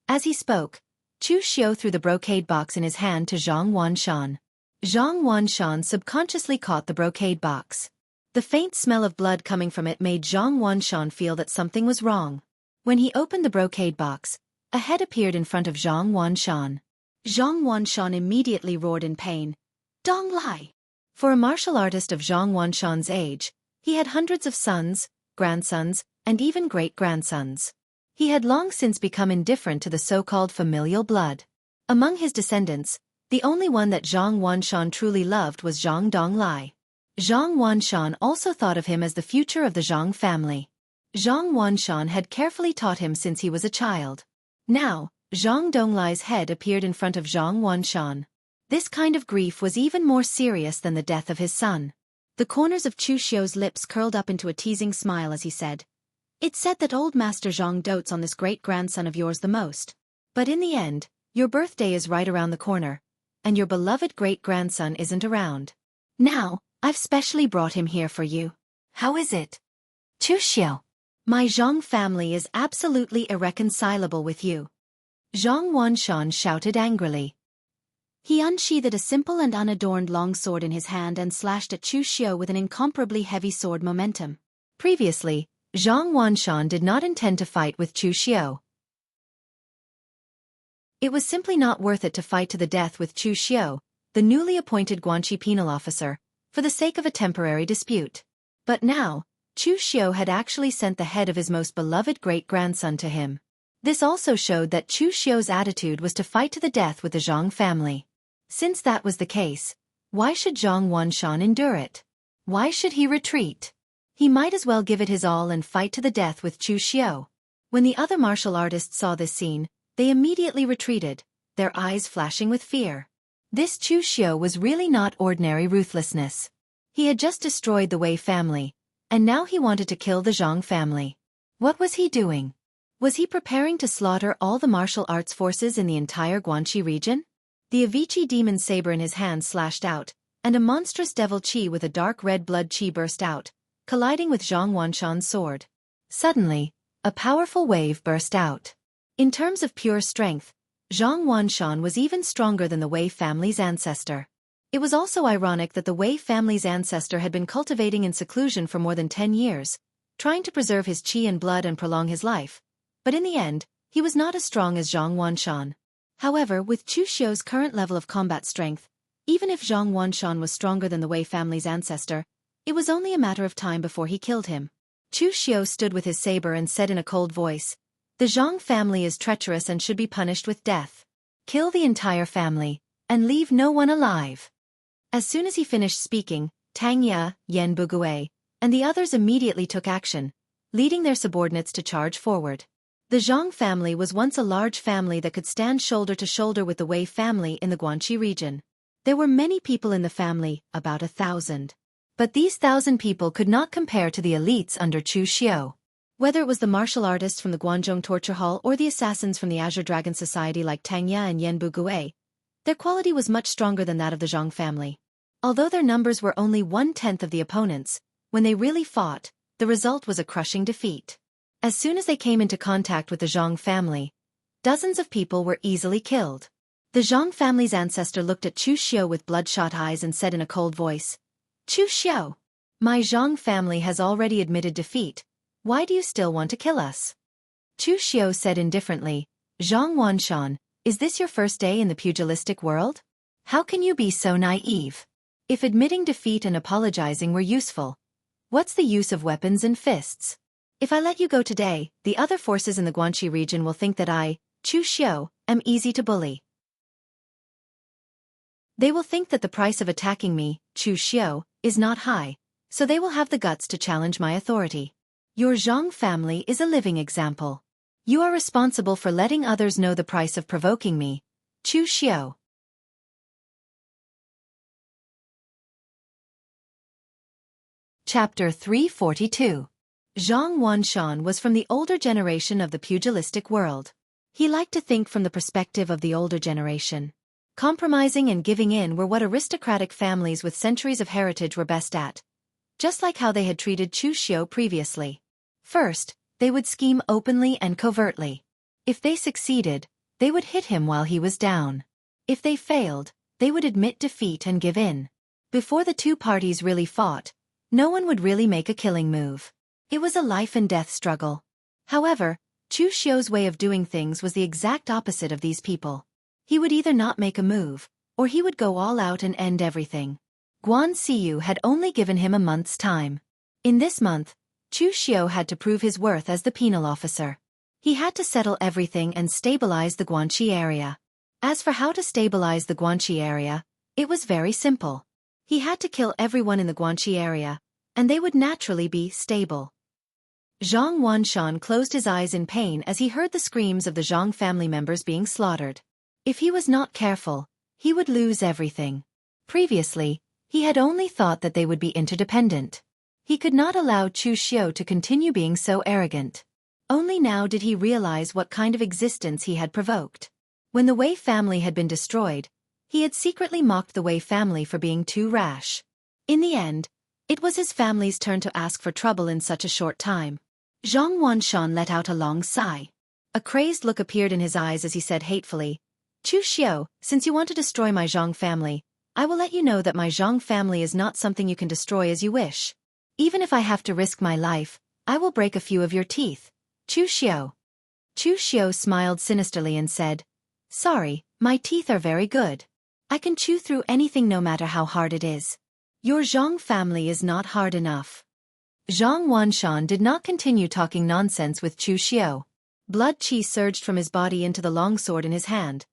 As he spoke, Chu Xiao threw the brocade box in his hand to Zhang Wanshan. Zhang Wanshan subconsciously caught the brocade box. The faint smell of blood coming from it made Zhang Wanshan feel that something was wrong. When he opened the brocade box, a head appeared in front of Zhang Wanshan. Zhang Wanshan immediately roared in pain. "Dong Lai!" For a martial artist of Zhang Wanshan's age, he had hundreds of sons, grandsons, and even great-grandsons. He had long since become indifferent to the so-called familial blood. Among his descendants, the only one that Zhang Wanshan truly loved was Zhang Donglai. Zhang Wanshan also thought of him as the future of the Zhang family. Zhang Wanshan had carefully taught him since he was a child. Now, Zhang Donglai's head appeared in front of Zhang Wanshan. This kind of grief was even more serious than the death of his son. The corners of Chu Xiao's lips curled up into a teasing smile as he said, "It's said that old Master Zhang dotes on this great-grandson of yours the most. But in the end, your birthday is right around the corner, and your beloved great-grandson isn't around. Now, I've specially brought him here for you. How is it? Chu Xiao, my Zhang family is absolutely irreconcilable with you." Zhang Wanshan shouted angrily. He unsheathed a simple and unadorned long sword in his hand and slashed at Chu Xiao with an incomparably heavy sword momentum. Previously, Zhang Wanshan did not intend to fight with Chu Xiao. It was simply not worth it to fight to the death with Chu Xiao, the newly appointed Guanxi penal officer, for the sake of a temporary dispute. But now, Chu Xiao had actually sent the head of his most beloved great-grandson to him. This also showed that Chu Xiao's attitude was to fight to the death with the Zhang family. Since that was the case, why should Zhang Wanshan endure it? Why should he retreat? He might as well give it his all and fight to the death with Chu Xiao. When the other martial artists saw this scene, they immediately retreated, their eyes flashing with fear. This Chu Xiao was really not ordinary ruthlessness. He had just destroyed the Wei family, and now he wanted to kill the Zhang family. What was he doing? Was he preparing to slaughter all the martial arts forces in the entire Guanxi region? The Avici demon saber in his hand slashed out, and a monstrous devil chi with a dark red blood chi burst out, colliding with Zhang Wanshan's sword. Suddenly, a powerful wave burst out. In terms of pure strength, Zhang Wanshan was even stronger than the Wei family's ancestor. It was also ironic that the Wei family's ancestor had been cultivating in seclusion for more than 10 years, trying to preserve his qi and blood and prolong his life. But in the end, he was not as strong as Zhang Wanshan. However, with Chu Xiao's current level of combat strength, even if Zhang Wanshan was stronger than the Wei family's ancestor, it was only a matter of time before he killed him. Chu Xiao stood with his saber and said in a cold voice, "The Zhang family is treacherous and should be punished with death. Kill the entire family, and leave no one alive." As soon as he finished speaking, Tang Ya, Yan Bugui, and the others immediately took action, leading their subordinates to charge forward. The Zhang family was once a large family that could stand shoulder to shoulder with the Wei family in the Guanxi region. There were many people in the family, about 1,000. But these 1,000 people could not compare to the elites under Chu Xiao. Whether it was the martial artists from the Guangzhou Torture Hall or the assassins from the Azure Dragon Society like Tang Ya and Yan Bugui, their quality was much stronger than that of the Zhang family. Although their numbers were only 1/10 of the opponents, when they really fought, the result was a crushing defeat. As soon as they came into contact with the Zhang family, dozens of people were easily killed. The Zhang family's ancestor looked at Chu Xiao with bloodshot eyes and said in a cold voice, "Chu Xiao, my Zhang family has already admitted defeat. Why do you still want to kill us?" Chu Xiao said indifferently, "Zhang Wanshan, is this your first day in the pugilistic world? How can you be so naive? If admitting defeat and apologizing were useful, what's the use of weapons and fists? If I let you go today, the other forces in the Guanxi region will think that I, Chu Xiao, am easy to bully. They will think that the price of attacking me, Chu Xiao, is not high, so they will have the guts to challenge my authority. Your Zhang family is a living example. You are responsible for letting others know the price of provoking me, Chu Xiao." Chapter 342. Zhang Wanshan was from the older generation of the pugilistic world. He liked to think from the perspective of the older generation. Compromising and giving in were what aristocratic families with centuries of heritage were best at, just like how they had treated Chu Xiao previously. First, they would scheme openly and covertly. If they succeeded, they would hit him while he was down. If they failed, they would admit defeat and give in. Before the two parties really fought, no one would really make a killing move. It was a life-and-death struggle. However, Chu Xiao's way of doing things was the exact opposite of these people. He would either not make a move, or he would go all out and end everything. Guan Siyu had only given him a month's time. In this month, Chu Xiao had to prove his worth as the penal officer. He had to settle everything and stabilize the Guanxi area. As for how to stabilize the Guanxi area, it was very simple. He had to kill everyone in the Guanxi area, and they would naturally be stable. Zhang Wanshan closed his eyes in pain as he heard the screams of the Zhang family members being slaughtered. If he was not careful, he would lose everything. Previously, he had only thought that they would be interdependent. He could not allow Chu Xiao to continue being so arrogant. Only now did he realize what kind of existence he had provoked. When the Wei family had been destroyed, he had secretly mocked the Wei family for being too rash. In the end, it was his family's turn to ask for trouble in such a short time. Zhang Wanshan let out a long sigh. A crazed look appeared in his eyes as he said hatefully, "Chu Xiao, since you want to destroy my Zhang family, I will let you know that my Zhang family is not something you can destroy as you wish. Even if I have to risk my life, I will break a few of your teeth, Chu Xiao." Chu Xiao smiled sinisterly and said, "Sorry, my teeth are very good. I can chew through anything no matter how hard it is. Your Zhang family is not hard enough." Zhang Wanshan did not continue talking nonsense with Chu Xiao. Blood qi surged from his body into the longsword in his hand,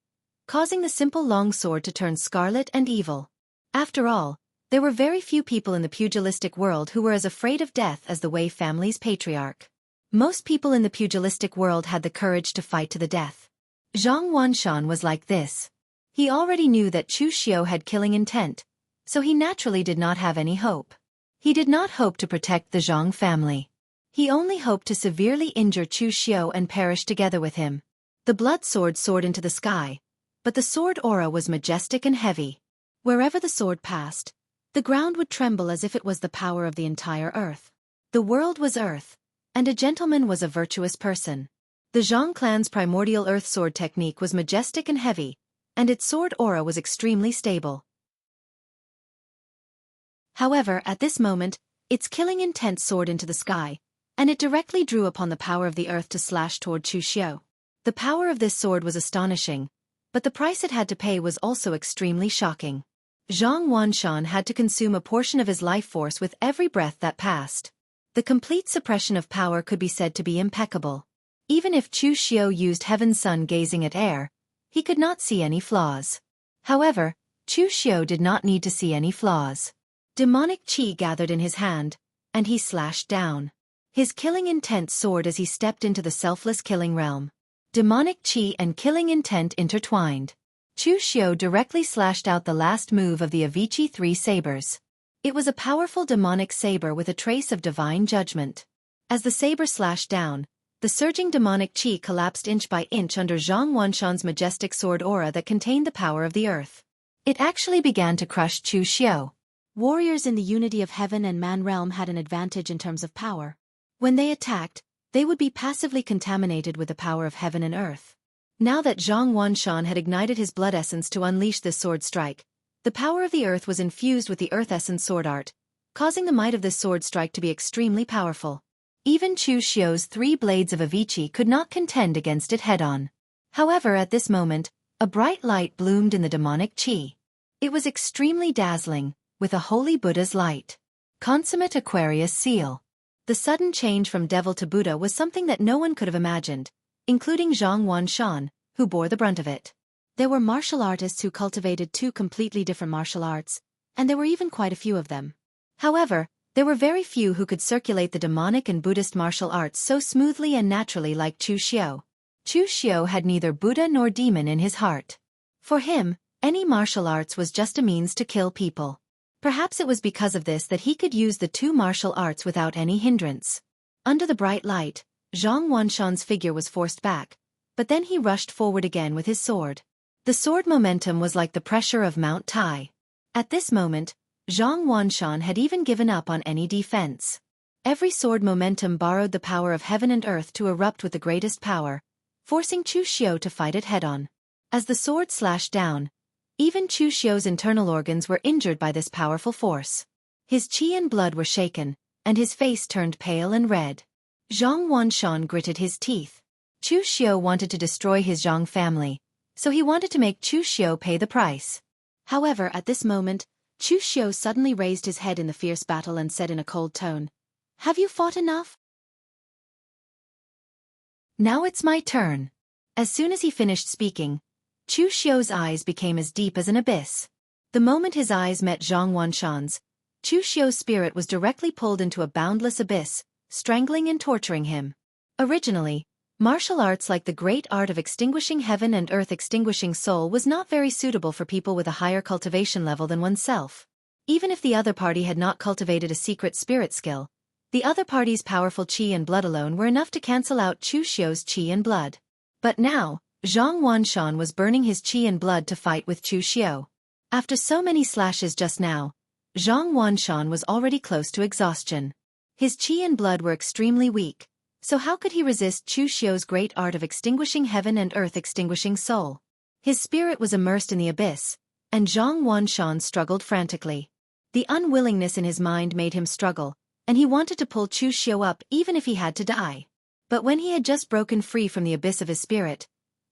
causing the simple longsword to turn scarlet and evil. After all, there were very few people in the pugilistic world who were as afraid of death as the Wei family's patriarch. Most people in the pugilistic world had the courage to fight to the death. Zhang Wanshan was like this. He already knew that Chu Xiao had killing intent, so he naturally did not have any hope. He did not hope to protect the Zhang family. He only hoped to severely injure Chu Xiao and perish together with him. The blood sword soared into the sky, but the sword aura was majestic and heavy. Wherever the sword passed, the ground would tremble as if it was the power of the entire earth. The world was earth, and a gentleman was a virtuous person. The Zhang clan's primordial earth sword technique was majestic and heavy, and its sword aura was extremely stable. However, at this moment, its killing intent soared into the sky, and it directly drew upon the power of the earth to slash toward Chu Xiao. The power of this sword was astonishing, but the price it had to pay was also extremely shocking. Zhang Wanshan had to consume a portion of his life force with every breath that passed. The complete suppression of power could be said to be impeccable. Even if Chu Xiao used heaven's sun gazing at air, he could not see any flaws. However, Chu Xiao did not need to see any flaws. Demonic qi gathered in his hand, and he slashed down. His killing intent soared as he stepped into the selfless killing realm. Demonic qi and killing intent intertwined. Chu Xiao directly slashed out the last move of the Avicii 3 sabers. It was a powerful demonic saber with a trace of divine judgment. As the saber slashed down, the surging demonic chi collapsed inch by inch under Zhang Wanshan's majestic sword aura that contained the power of the earth. It actually began to crush Chu Xiao. Warriors in the unity of heaven and man realm had an advantage in terms of power. When they attacked, they would be passively contaminated with the power of heaven and earth. Now that Zhang Wanshan had ignited his blood essence to unleash this sword strike, the power of the earth was infused with the earth essence sword art, causing the might of this sword strike to be extremely powerful. Even Chu Xiao's 3 blades of Avicii could not contend against it head-on. However, at this moment, a bright light bloomed in the demonic chi. It was extremely dazzling, with a holy Buddha's light. Consummate Aquarius seal. The sudden change from devil to Buddha was something that no one could have imagined, including Zhang Wanshan, who bore the brunt of it. There were martial artists who cultivated 2 completely different martial arts, and there were even quite a few of them. However, there were very few who could circulate the demonic and Buddhist martial arts so smoothly and naturally like Chu Xiao. Chu Xiao had neither Buddha nor demon in his heart. For him, any martial arts was just a means to kill people. Perhaps it was because of this that he could use the 2 martial arts without any hindrance. Under the bright light, Zhang Wanshan's figure was forced back, but then he rushed forward again with his sword. The sword momentum was like the pressure of Mount Tai. At this moment, Zhang Wanshan had even given up on any defense. Every sword momentum borrowed the power of heaven and earth to erupt with the greatest power, forcing Chu Xiao to fight it head-on. As the sword slashed down, even Chu Xiao's internal organs were injured by this powerful force. His qi and blood were shaken, and his face turned pale and red. Zhang Wanshan gritted his teeth. Chu Xiao wanted to destroy his Zhang family, so he wanted to make Chu Xiao pay the price. However, at this moment, Chu Xiao suddenly raised his head in the fierce battle and said in a cold tone, "Have you fought enough? Now it's my turn." As soon as he finished speaking, Chu Xiao's eyes became as deep as an abyss. The moment his eyes met Zhang Wanshan's, Chu Xiao's spirit was directly pulled into a boundless abyss, strangling and torturing him. Originally, martial arts like the great art of extinguishing heaven and earth extinguishing soul was not very suitable for people with a higher cultivation level than oneself. Even if the other party had not cultivated a secret spirit skill, the other party's powerful qi and blood alone were enough to cancel out Chu Xiao's qi and blood. But now, Zhang Wanshan was burning his qi and blood to fight with Chu Xiao. After so many slashes just now, Zhang Wanshan was already close to exhaustion. His qi and blood were extremely weak, so how could he resist Chu Xiao's great art of extinguishing heaven and earth extinguishing soul? His spirit was immersed in the abyss, and Zhang Wanshan struggled frantically. The unwillingness in his mind made him struggle, and he wanted to pull Chu Xiao up even if he had to die. But when he had just broken free from the abyss of his spirit,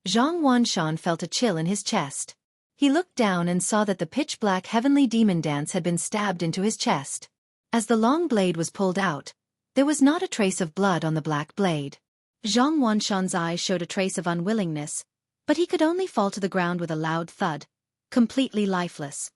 Zhang Wanshan felt a chill in his chest. He looked down and saw that the pitch-black heavenly demon dance had been stabbed into his chest. As the long blade was pulled out, there was not a trace of blood on the black blade. Zhang Wanshan's eyes showed a trace of unwillingness, but he could only fall to the ground with a loud thud, completely lifeless.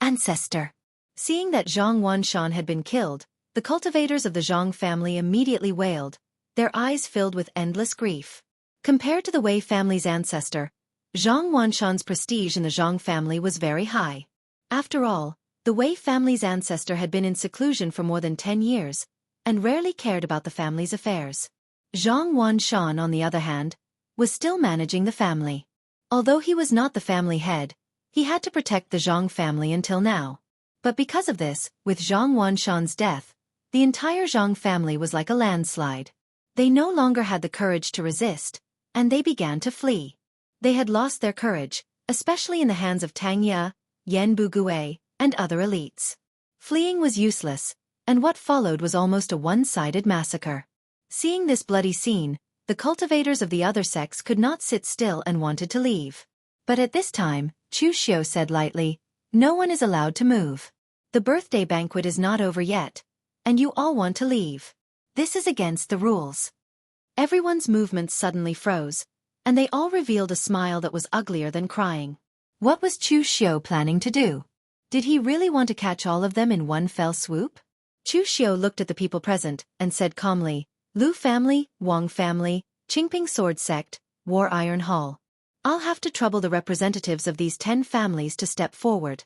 Ancestor. Seeing that Zhang Wanshan had been killed, the cultivators of the Zhang family immediately wailed, their eyes filled with endless grief. Compared to the Wei family's ancestor, Zhang Wanshan's prestige in the Zhang family was very high. After all, the Wei family's ancestor had been in seclusion for more than 10 years, and rarely cared about the family's affairs. Zhang Wanshan, on the other hand, was still managing the family. Although he was not the family head, he had to protect the Zhang family until now. But because of this, with Zhang Wanshan's death, the entire Zhang family was like a landslide. They no longer had the courage to resist, and they began to flee. They had lost their courage, especially in the hands of Tang Ye, Yan Bugui, and other elites. Fleeing was useless, and what followed was almost a one-sided massacre. Seeing this bloody scene, the cultivators of the other sects could not sit still and wanted to leave. But at this time, Chu Xiao said lightly, "No one is allowed to move. The birthday banquet is not over yet, and you all want to leave. This is against the rules." Everyone's movements suddenly froze, and they all revealed a smile that was uglier than crying. What was Chu Xiao planning to do? Did he really want to catch all of them in one fell swoop? Chu Xiao looked at the people present and said calmly, "Lu family, Wang family, Qingping sword sect, War Iron Hall. I'll have to trouble the representatives of these 10 families to step forward."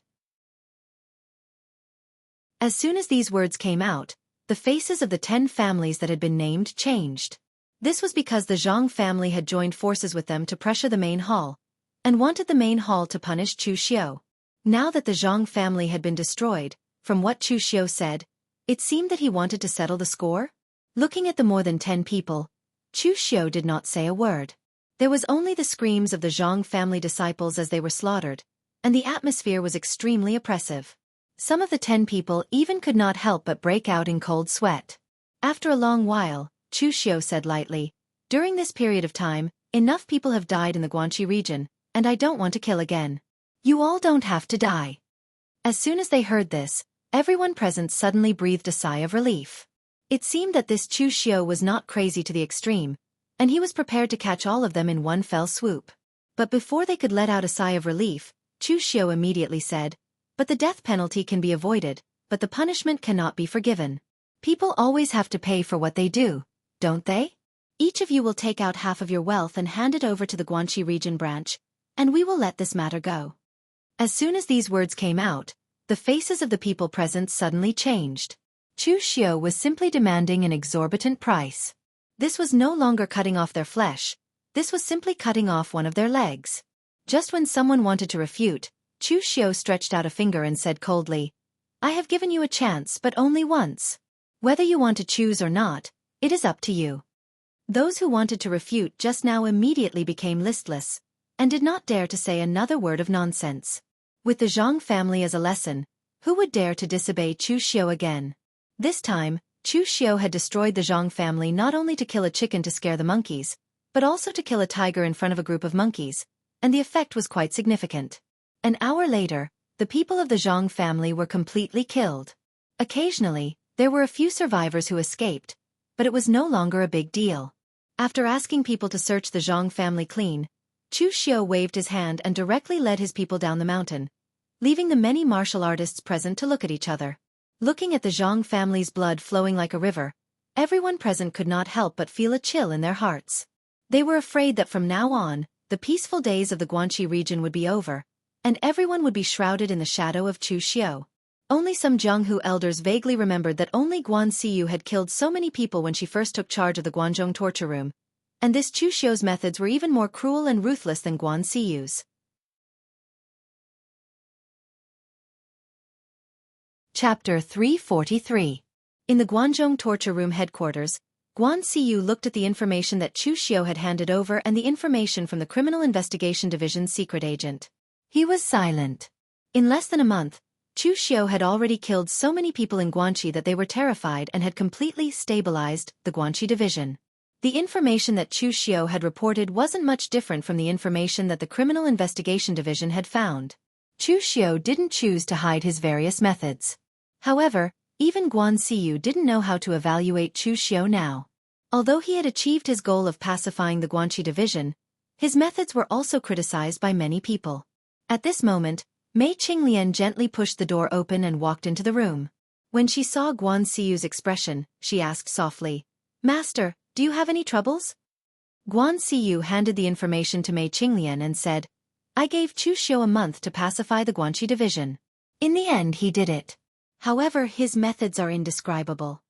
As soon as these words came out, the faces of the 10 families that had been named changed. This was because the Zhang family had joined forces with them to pressure the main hall, and wanted the main hall to punish Chu Xiu. Now that the Zhang family had been destroyed, from what Chu Xiu said, it seemed that he wanted to settle the score. Looking at the more than 10 people, Chu Xiu did not say a word. There was only the screams of the Zhang family disciples as they were slaughtered, and the atmosphere was extremely oppressive. Some of the 10 people even could not help but break out in cold sweat. After a long while, Chu Xiu said lightly, "During this period of time, enough people have died in the Guanxi region, and I don't want to kill again. You all don't have to die." As soon as they heard this, everyone present suddenly breathed a sigh of relief. It seemed that this Chu Xiu was not crazy to the extreme, and he was prepared to catch all of them in one fell swoop. But before they could let out a sigh of relief, Chu Xiu immediately said, "But the death penalty can be avoided, but the punishment cannot be forgiven. People always have to pay for what they do, don't they? Each of you will take out half of your wealth and hand it over to the Guanxi region branch, and we will let this matter go." As soon as these words came out, the faces of the people present suddenly changed. Chu Xiu was simply demanding an exorbitant price. This was no longer cutting off their flesh, this was simply cutting off one of their legs. Just when someone wanted to refute, Chu Xiu stretched out a finger and said coldly, "I have given you a chance but only once. Whether you want to choose or not, it is up to you." Those who wanted to refute just now immediately became listless, and did not dare to say another word of nonsense. With the Zhang family as a lesson, who would dare to disobey Chu Xiu again? This time, Chu Xiu had destroyed the Zhang family not only to kill a chicken to scare the monkeys, but also to kill a tiger in front of a group of monkeys, and the effect was quite significant. An hour later, the people of the Zhang family were completely killed. Occasionally, there were a few survivors who escaped, but it was no longer a big deal. After asking people to search the Zhang family clean, Chu Xiu waved his hand and directly led his people down the mountain, leaving the many martial artists present to look at each other. Looking at the Zhang family's blood flowing like a river, everyone present could not help but feel a chill in their hearts. They were afraid that from now on, the peaceful days of the Guanxi region would be over, and everyone would be shrouded in the shadow of Chu Xiu. Only some Jianghu elders vaguely remembered that only Guan Siyu had killed so many people when she first took charge of the Guanzhong torture room, and this Chu Xiu's methods were even more cruel and ruthless than Guan Siyu's. Chapter 343. In the Guanzhong torture room headquarters, Guan Siyu looked at the information that Chu Xiu had handed over and the information from the Criminal Investigation Division's secret agent. He was silent. In less than a month, Chu Xiu had already killed so many people in Guanxi that they were terrified and had completely stabilized the Guanxi division. The information that Chu Xiu had reported wasn't much different from the information that the Criminal Investigation Division had found. Chu Xiu didn't choose to hide his various methods. However, even Guan Siyu didn't know how to evaluate Chu Xiu now. Although he had achieved his goal of pacifying the Guanxi division, his methods were also criticized by many people. At this moment, Mei Qinglian gently pushed the door open and walked into the room. When she saw Guan Siyu's expression, she asked softly, "Master, do you have any troubles?" Guan Siyu handed the information to Mei Qinglian and said, "I gave Chu Xiu a month to pacify the Guanxi division. In the end he did it. However, his methods are indescribable.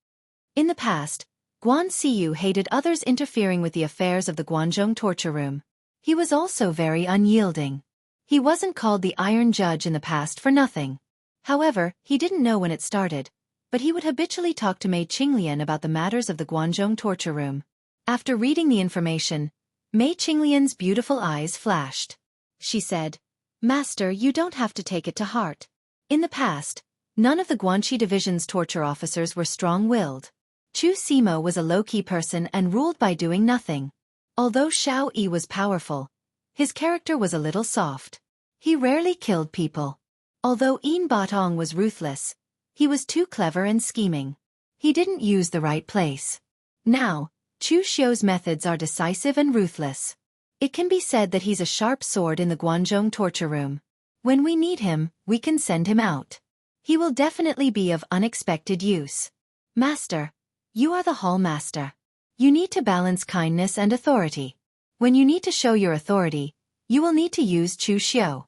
In the past, Guan Siyu hated others interfering with the affairs of the Guanzhong torture room. He was also very unyielding. He wasn't called the Iron Judge in the past for nothing. However, he didn't know when it started, but he would habitually talk to Mei Qinglian about the matters of the Guanzhong torture room. After reading the information, Mei Qinglian's beautiful eyes flashed. She said, "Master, you don't have to take it to heart. In the past, none of the Guanxi division's torture officers were strong-willed. Chu Simo was a low-key person and ruled by doing nothing. Although Xiao Yi was powerful, his character was a little soft. He rarely killed people. Although Yin Batong was ruthless, he was too clever and scheming. He didn't use the right place. Now, Chu Xiu's methods are decisive and ruthless. It can be said that he's a sharp sword in the Guanzhong torture room. When we need him, we can send him out. He will definitely be of unexpected use. Master, you are the hall master. You need to balance kindness and authority. When you need to show your authority, you will need to use Chu Xiu."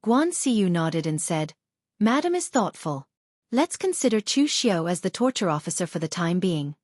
Guan Siyu nodded and said, "Madam is thoughtful. Let's consider Chu Xiu as the torture officer for the time being.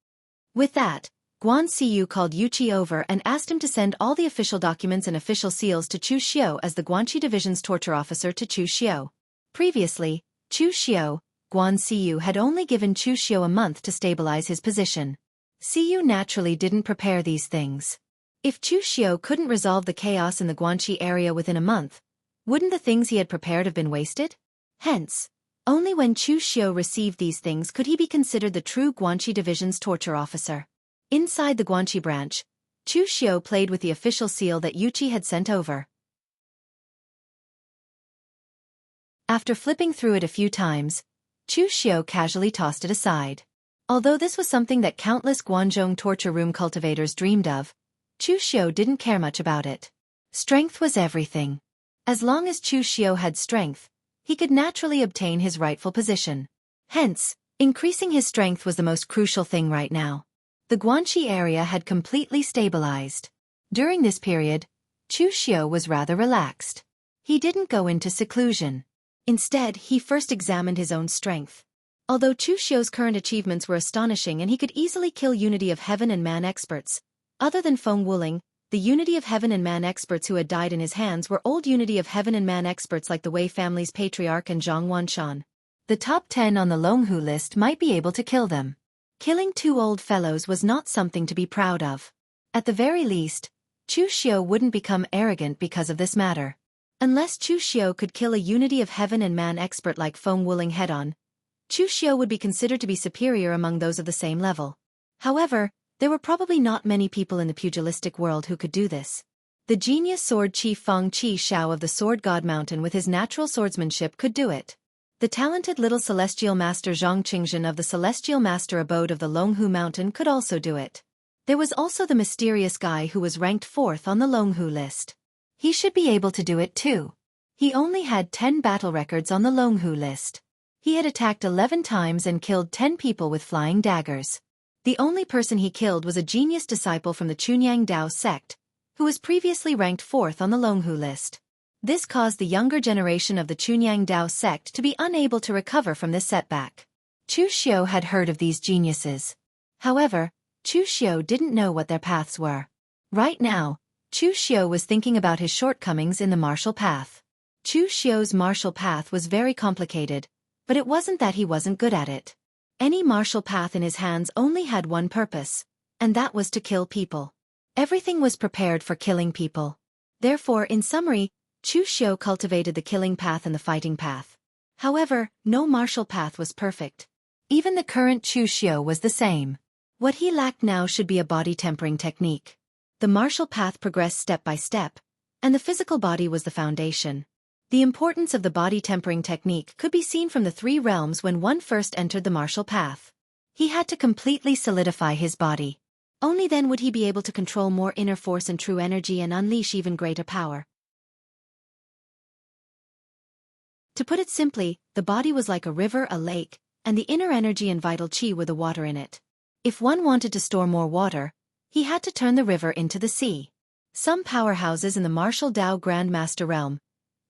With that, Guan Siyu called Yuqi over and asked him to send all the official documents and official seals to Chu Xiu as the Guanxi Division's torture officer to Chu Xiu. Previously, Chu Xiu, Guan Siyu had only given Chu Xiu a month to stabilize his position. Siyu naturally didn't prepare these things. If Chu Xiu couldn't resolve the chaos in the Guanxi area within a month, wouldn't the things he had prepared have been wasted? Hence, only when Chu Xiu received these things could he be considered the true Guanxi Division's torture officer. Inside the Guanxi branch, Chu Xiu played with the official seal that Yuqi had sent over. After flipping through it a few times, Chu Xiu casually tossed it aside. Although this was something that countless Guanzhong torture room cultivators dreamed of, Chu Xiu didn't care much about it. Strength was everything. As long as Chu Xiu had strength, he could naturally obtain his rightful position. Hence, increasing his strength was the most crucial thing right now. The Guanxi area had completely stabilized. During this period, Chu Xiu was rather relaxed. He didn't go into seclusion. Instead, he first examined his own strength. Although Chu Xiu's current achievements were astonishing and he could easily kill Unity of Heaven and Man experts, other than Feng Wuling, the Unity of Heaven and Man experts who had died in his hands were old Unity of Heaven and Man experts like the Wei family's patriarch and Zhang Wanshan. The top 10 on the Longhu list might be able to kill them. Killing two old fellows was not something to be proud of. At the very least, Chu Xiu wouldn't become arrogant because of this matter. Unless Chu Xiu could kill a Unity of Heaven and Man expert like Feng Wuling head-on, Chu Xiu would be considered to be superior among those of the same level. However, there were probably not many people in the pugilistic world who could do this. The genius sword chief Feng Qi Shao of the Sword God Mountain with his natural swordsmanship could do it. The talented little celestial master Zhang Qingzhen of the celestial master abode of the Longhu Mountain could also do it. There was also the mysterious guy who was ranked 4th on the Longhu list. He should be able to do it too. He only had 10 battle records on the Longhu list. He had attacked 11 times and killed 10 people with flying daggers. The only person he killed was a genius disciple from the Chunyang Dao sect, who was previously ranked 4th on the Longhu list. This caused the younger generation of the Chunyang Dao sect to be unable to recover from this setback. Chu Xiu had heard of these geniuses. However, Chu Xiu didn't know what their paths were. Right now, Chu Xiu was thinking about his shortcomings in the martial path. Chu Xiu's martial path was very complicated, but it wasn't that he wasn't good at it. Any martial path in his hands only had one purpose, and that was to kill people. Everything was prepared for killing people. Therefore, in summary, Chu Xiu cultivated the killing path and the fighting path. However, no martial path was perfect. Even the current Chu Xiu was the same. What he lacked now should be a body tempering technique. The martial path progressed step by step, and the physical body was the foundation. The importance of the body tempering technique could be seen from the 3 realms when one first entered the martial path. He had to completely solidify his body. Only then would he be able to control more inner force and true energy and unleash even greater power. To put it simply, the body was like a river, a lake, and the inner energy and vital qi were the water in it. If one wanted to store more water, he had to turn the river into the sea. Some powerhouses in the martial Dao Grandmaster realm,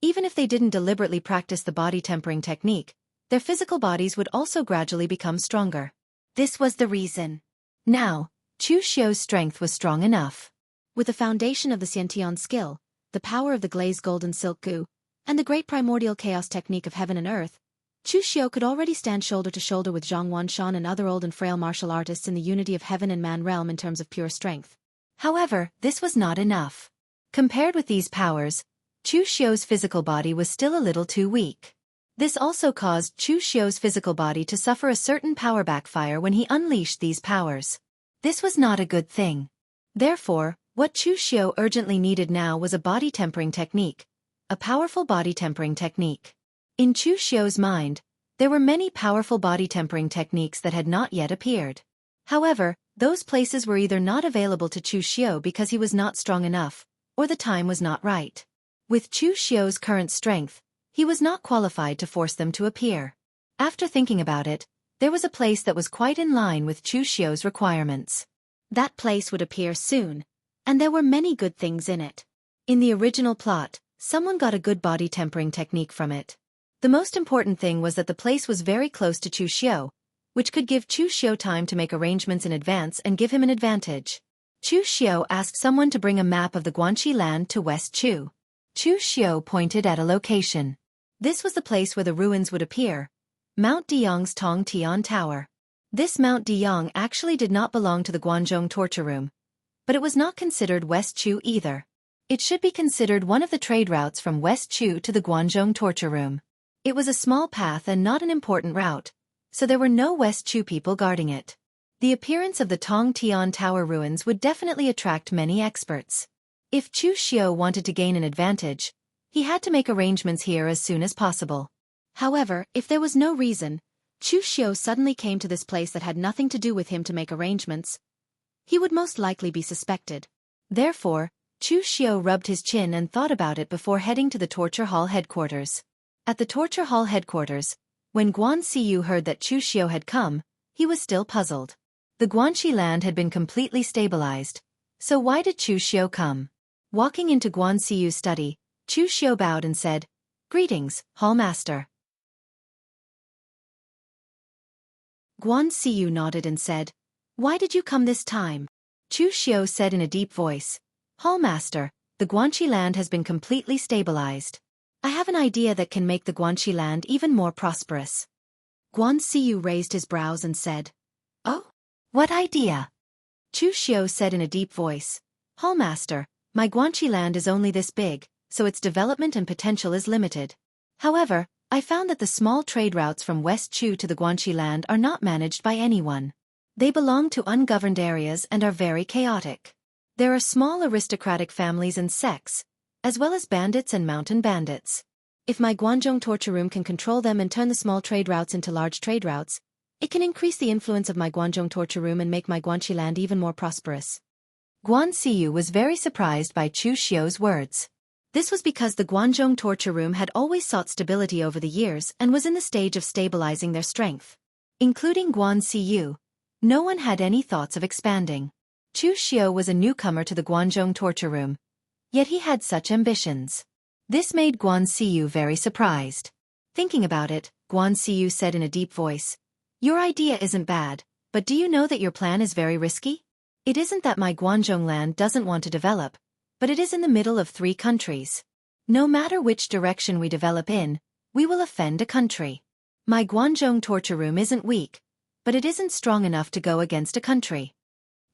even if they didn't deliberately practice the body tempering technique, their physical bodies would also gradually become stronger. This was the reason. Now, Chu Xiu's strength was strong enough. With the foundation of the Xiantian skill, the power of the glazed golden silk gu, and the great primordial chaos technique of heaven and earth, Chu Xiu could already stand shoulder to shoulder with Zhang Wanshan and other old and frail martial artists in the unity of heaven and man realm in terms of pure strength. However, this was not enough. Compared with these powers, Chu Xiu's physical body was still a little too weak. This also caused Chu Xiu's physical body to suffer a certain power backfire when he unleashed these powers. This was not a good thing. Therefore, what Chu Xiu urgently needed now was a body tempering technique, a powerful body tempering technique. In Chu Xiu's mind, there were many powerful body tempering techniques that had not yet appeared. However, those places were either not available to Chu Xiu because he was not strong enough, or the time was not right. With Chu Xiu's current strength, he was not qualified to force them to appear. After thinking about it, there was a place that was quite in line with Chu Xiu's requirements. That place would appear soon, and there were many good things in it. In the original plot, someone got a good body tempering technique from it. The most important thing was that the place was very close to Chu Xiu, which could give Chu Xiu time to make arrangements in advance and give him an advantage. Chu Xiu asked someone to bring a map of the Guanxi land to West Chu. Chu Xiu pointed at a location. This was the place where the ruins would appear, Mount Deyong's Tong Tian Tower. This Mount Deyong actually did not belong to the Guanzhong torture room, but it was not considered West Chu either. It should be considered one of the trade routes from West Chu to the Guanzhong torture room. It was a small path and not an important route, so there were no West Chu people guarding it. The appearance of the Tong Tian Tower ruins would definitely attract many experts. If Chu Xiu wanted to gain an advantage, he had to make arrangements here as soon as possible. However, if there was no reason, Chu Xiu suddenly came to this place that had nothing to do with him to make arrangements, he would most likely be suspected. Therefore, Chu Xiu rubbed his chin and thought about it before heading to the torture hall headquarters. At the torture hall headquarters, when Guan Siyu heard that Chu Xiu had come, he was still puzzled. The Guanxi land had been completely stabilized, so why did Chu Xiu come? Walking into Guan Siyu's study, Chu Xiu bowed and said, "Greetings, Hall Master." Guan Siyu nodded and said, "Why did you come this time?" Chu Xiu said in a deep voice, "Hall Master, the Guanxi land has been completely stabilized. I have an idea that can make the Guanxi land even more prosperous." Guan Siyu raised his brows and said, "Oh? What idea?" Chu Xiu said in a deep voice, "Hall Master, my Guanxi land is only this big, so its development and potential is limited. However, I found that the small trade routes from West Chu to the Guanxi land are not managed by anyone. They belong to ungoverned areas and are very chaotic. There are small aristocratic families and sects, as well as bandits and mountain bandits. If my Guanzhong torture room can control them and turn the small trade routes into large trade routes, it can increase the influence of my Guanzhong torture room and make my Guanxi land even more prosperous." Guan Siyu was very surprised by Chu Xiu's words. This was because the Guanzhong torture room had always sought stability over the years and was in the stage of stabilizing their strength. Including Guan Siyu, no one had any thoughts of expanding. Chu Xiu was a newcomer to the Guanzhong torture room, yet he had such ambitions. This made Guan Siyu very surprised. Thinking about it, Guan Siyu said in a deep voice, "Your idea isn't bad, but do you know that your plan is very risky? It isn't that my Guanzhong land doesn't want to develop, but it is in the middle of 3 countries. No matter which direction we develop in, we will offend a country. My Guanzhong torture room isn't weak, but it isn't strong enough to go against a country."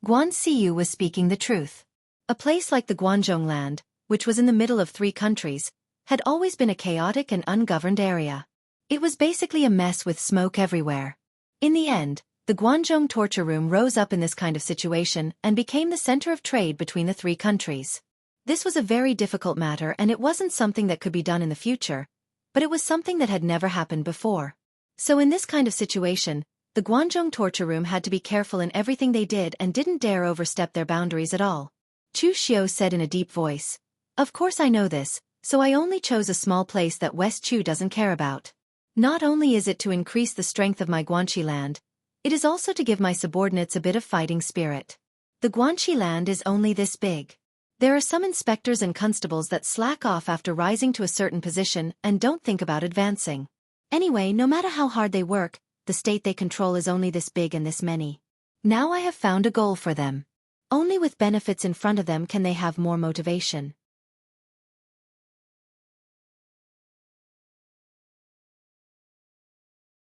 Guan Siyu was speaking the truth. A place like the Guanzhong land, which was in the middle of 3 countries, had always been a chaotic and ungoverned area. It was basically a mess with smoke everywhere. In the end, the Guanzhong torture room rose up in this kind of situation and became the center of trade between the 3 countries. This was a very difficult matter and it wasn't something that could be done in the future, but it was something that had never happened before. So in this kind of situation, the Guanzhong torture room had to be careful in everything they did and didn't dare overstep their boundaries at all. Chu Xiu said in a deep voice, "Of course I know this, so I only chose a small place that West Chu doesn't care about. Not only is it to increase the strength of my Guanxi land, it is also to give my subordinates a bit of fighting spirit. The Guanxi land is only this big. There are some inspectors and constables that slack off after rising to a certain position and don't think about advancing. Anyway, no matter how hard they work, the state they control is only this big and this many. Now I have found a goal for them. Only with benefits in front of them can they have more motivation."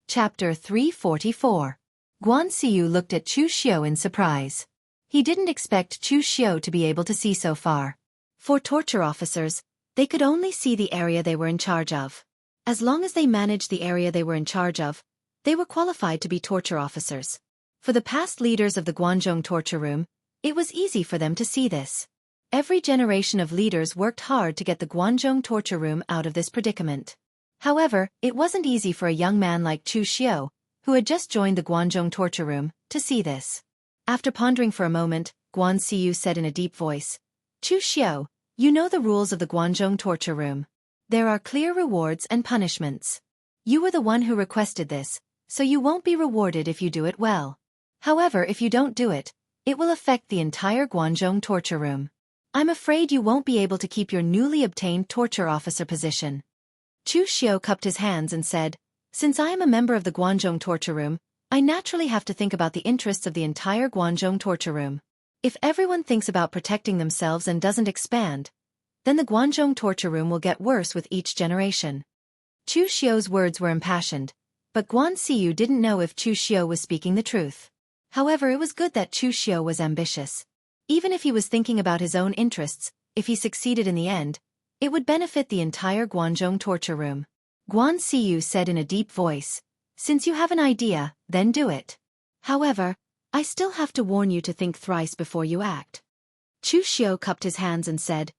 Chapter 344. Guan Siyu looked at Chu Xiu in surprise. He didn't expect Chu Xiu to be able to see so far. For torture officers, they could only see the area they were in charge of. As long as they managed the area they were in charge of, they were qualified to be torture officers. For the past leaders of the Guanzhong torture room, it was easy for them to see this. Every generation of leaders worked hard to get the Guanzhong torture room out of this predicament. However, it wasn't easy for a young man like Chu Xiu, who had just joined the Guanzhong torture room, to see this. After pondering for a moment, Guan Siyu said in a deep voice, "Chu Xiu, you know the rules of the Guanzhong torture room. There are clear rewards and punishments. You were the one who requested this, so you won't be rewarded if you do it well. However, if you don't do it, it will affect the entire Guanzhong torture room. I'm afraid you won't be able to keep your newly obtained torture officer position." Chu Xiu cupped his hands and said, "Since I am a member of the Guanzhong torture room, I naturally have to think about the interests of the entire Guanzhong torture room. If everyone thinks about protecting themselves and doesn't expand, then the Guanzhong torture room will get worse with each generation." Chu Xiu's words were impassioned, but Guan Xiu didn't know if Chu Xiu was speaking the truth. However, it was good that Chu Xiu was ambitious. Even if he was thinking about his own interests, if he succeeded in the end, it would benefit the entire Guanzhong torture room. Guan Xiu said in a deep voice, "Since you have an idea, then do it. However, I still have to warn you to think thrice before you act." Chu Xiu cupped his hands and said,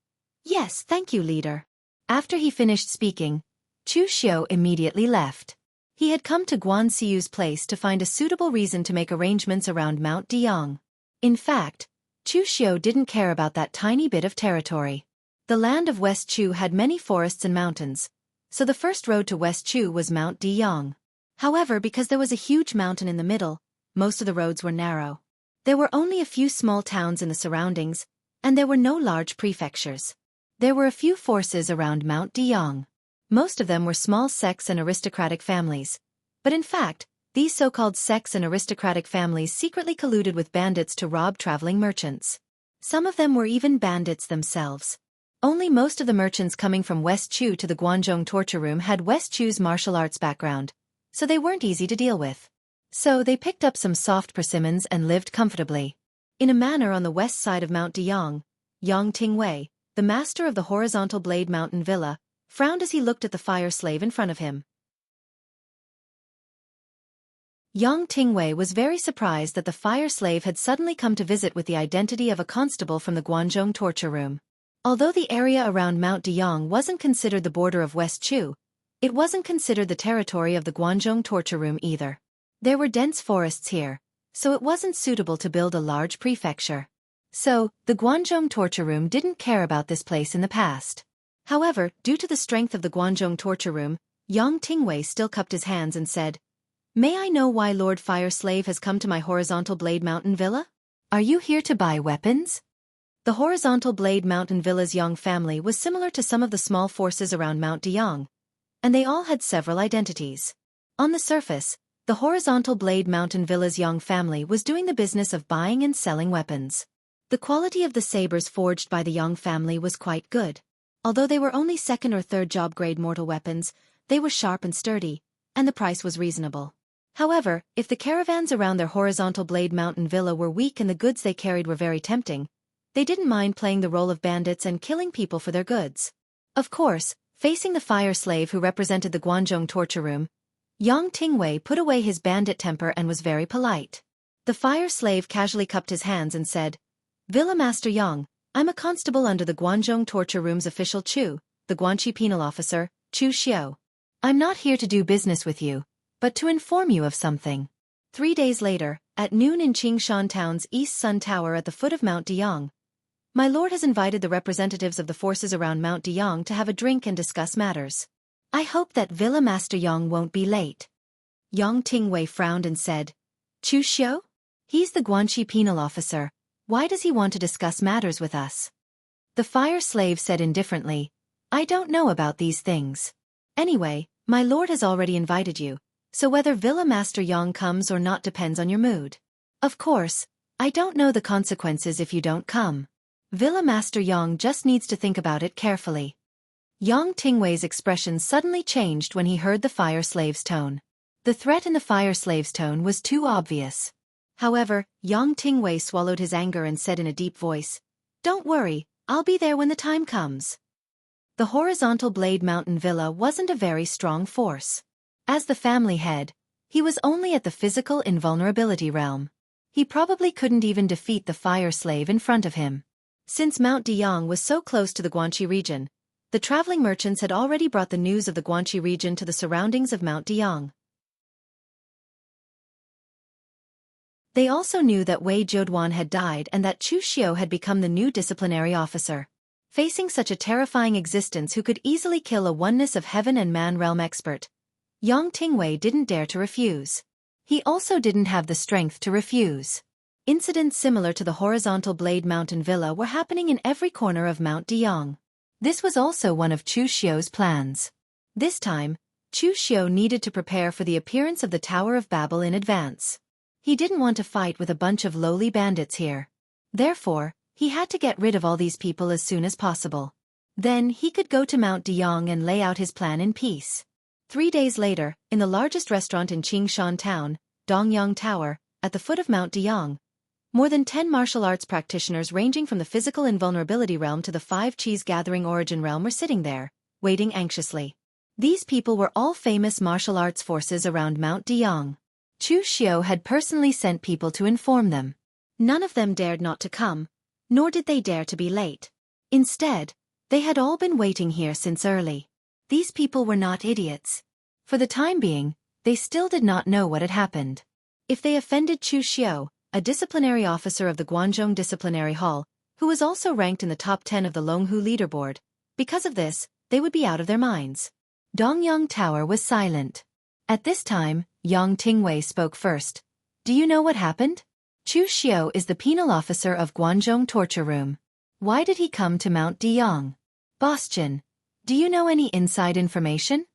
"Yes, thank you, leader." After he finished speaking, Chu Xiu immediately left. He had come to Guan Xiu's place to find a suitable reason to make arrangements around Mount Deyang. In fact, Chu Xiu didn't care about that tiny bit of territory. The land of West Chu had many forests and mountains, so the first road to West Chu was Mount Deyang. However, because there was a huge mountain in the middle, most of the roads were narrow. There were only a few small towns in the surroundings, and there were no large prefectures. There were a few forces around Mount Deyang. Most of them were small sects and aristocratic families. But in fact, these so-called sects and aristocratic families secretly colluded with bandits to rob traveling merchants. Some of them were even bandits themselves. Only most of the merchants coming from West Chu to the Guanzhong torture room had West Chu's martial arts background, so they weren't easy to deal with. So they picked up some soft persimmons and lived comfortably. In a manor on the west side of Mount Deyang, Yang Tingwei, the master of the horizontal blade mountain villa, frowned as he looked at the fire slave in front of him. Yang Tingwei was very surprised that the fire slave had suddenly come to visit with the identity of a constable from the Guanzhong torture room. Although the area around Mount Deyang wasn't considered the border of West Chu, it wasn't considered the territory of the Guanzhong torture room either. There were dense forests here, so it wasn't suitable to build a large prefecture. So, the Guanzhong torture room didn't care about this place in the past. However, due to the strength of the Guanzhong torture room, Yang Tingwei still cupped his hands and said, "May I know why Lord Fire Slave has come to my horizontal blade mountain villa? Are you here to buy weapons?" The horizontal blade mountain villa's young family was similar to some of the small forces around Mount Deyang, and they all had several identities. On the surface, the horizontal blade mountain villa's young family was doing the business of buying and selling weapons. The quality of the sabers forged by the young family was quite good. Although they were only second or third job grade mortal weapons, they were sharp and sturdy, and the price was reasonable. However, if the caravans around their horizontal blade mountain villa were weak and the goods they carried were very tempting, they didn't mind playing the role of bandits and killing people for their goods. Of course, facing the fire slave who represented the Guanzhong torture room, Yang Tingwei put away his bandit temper and was very polite. The fire slave casually cupped his hands and said, "Villa Master Yang, I'm a constable under the Guanzhong torture room's official Chu, the Guanxi penal officer, Chu Xiu. I'm not here to do business with you, but to inform you of something." 3 days later, at noon in Qingshan Town's East Sun Tower at the foot of Mount Deyang, my lord has invited the representatives of the forces around Mount Deyang to have a drink and discuss matters. I hope that Villa Master Yang won't be late. Yang Tingwei frowned and said, "Chu Xiu? He's the Guanxi penal officer. Why does he want to discuss matters with us?" The fire slave said indifferently, "I don't know about these things. Anyway, my lord has already invited you, so whether Villa Master Yang comes or not depends on your mood. Of course, I don't know the consequences if you don't come. Villa Master Yang just needs to think about it carefully." Yang Tingwei's expression suddenly changed when he heard the fire slave's tone. The threat in the fire slave's tone was too obvious. However, Yang Tingwei swallowed his anger and said in a deep voice, "Don't worry, I'll be there when the time comes." The horizontal blade mountain villa wasn't a very strong force. As the family head, he was only at the physical invulnerability realm. He probably couldn't even defeat the fire slave in front of him. Since Mount Deyang was so close to the Guanxi region, the traveling merchants had already brought the news of the Guanxi region to the surroundings of Mount Deyang. They also knew that Wei Jiuduan had died and that Chu Xiu had become the new disciplinary officer. Facing such a terrifying existence who could easily kill a oneness of heaven and man realm expert, Yang Tingwei didn't dare to refuse. He also didn't have the strength to refuse. Incidents similar to the horizontal blade mountain villa were happening in every corner of Mount Deyang. This was also one of Chu Xiu's plans. This time, Chu Xiu needed to prepare for the appearance of the Tower of Babel in advance. He didn't want to fight with a bunch of lowly bandits here. Therefore, he had to get rid of all these people as soon as possible. Then he could go to Mount Deyong and lay out his plan in peace. 3 days later, in the largest restaurant in Qingshan Town, Dongyang Tower, at the foot of Mount Deyong, more than 10 martial arts practitioners ranging from the physical invulnerability realm to the 5 Qis gathering origin realm were sitting there, waiting anxiously. These people were all famous martial arts forces around Mount Deyong. Chu Xiu had personally sent people to inform them. None of them dared not to come, nor did they dare to be late. Instead, they had all been waiting here since early. These people were not idiots. For the time being, they still did not know what had happened. If they offended Chu Xiu, a disciplinary officer of the Guanzhong Disciplinary Hall, who was also ranked in the top 10 of the Longhu leaderboard, because of this, they would be out of their minds. Dongyang Tower was silent. At this time, Yang Tingwei spoke first. Do you know what happened? Chu Xiu is the penal officer of Guanzhong torture room. Why did he come to Mount Deyong? Boschan, do you know any inside information?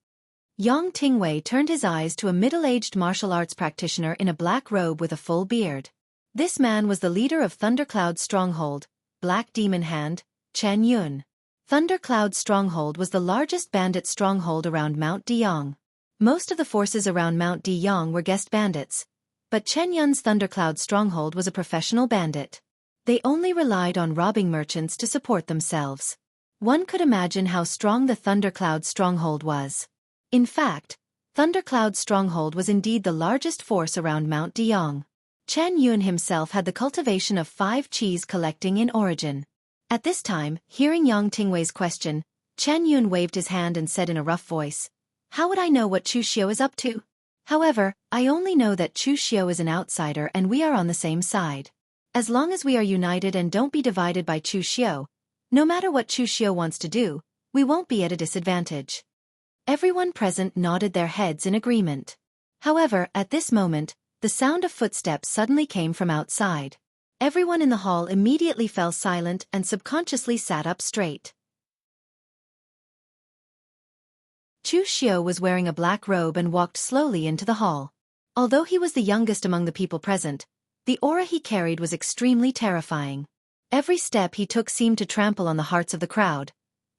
Yang Tingwei turned his eyes to a middle-aged martial arts practitioner in a black robe with a full beard. This man was the leader of Thundercloud's stronghold, Black Demon Hand, Chen Yun. Thundercloud's stronghold was the largest bandit stronghold around Mount Deyong. Most of the forces around Mount Deyong were guest bandits, but Chen Yun's Thundercloud stronghold was a professional bandit. They only relied on robbing merchants to support themselves. One could imagine how strong the Thundercloud stronghold was. In fact, Thundercloud's stronghold was indeed the largest force around Mount Deyong. Chen Yun himself had the cultivation of 5 Qis collecting in origin. At this time, hearing Yang Tingwei's question, Chen Yun waved his hand and said in a rough voice, "How would I know what Chu Xiu is up to? However, I only know that Chu Xiu is an outsider and we are on the same side. As long as we are united and don't be divided by Chu Xiu, no matter what Chu Xiu wants to do, we won't be at a disadvantage." Everyone present nodded their heads in agreement. However, at this moment, the sound of footsteps suddenly came from outside. Everyone in the hall immediately fell silent and subconsciously sat up straight. Chu Xiu was wearing a black robe and walked slowly into the hall. Although he was the youngest among the people present, the aura he carried was extremely terrifying. Every step he took seemed to trample on the hearts of the crowd,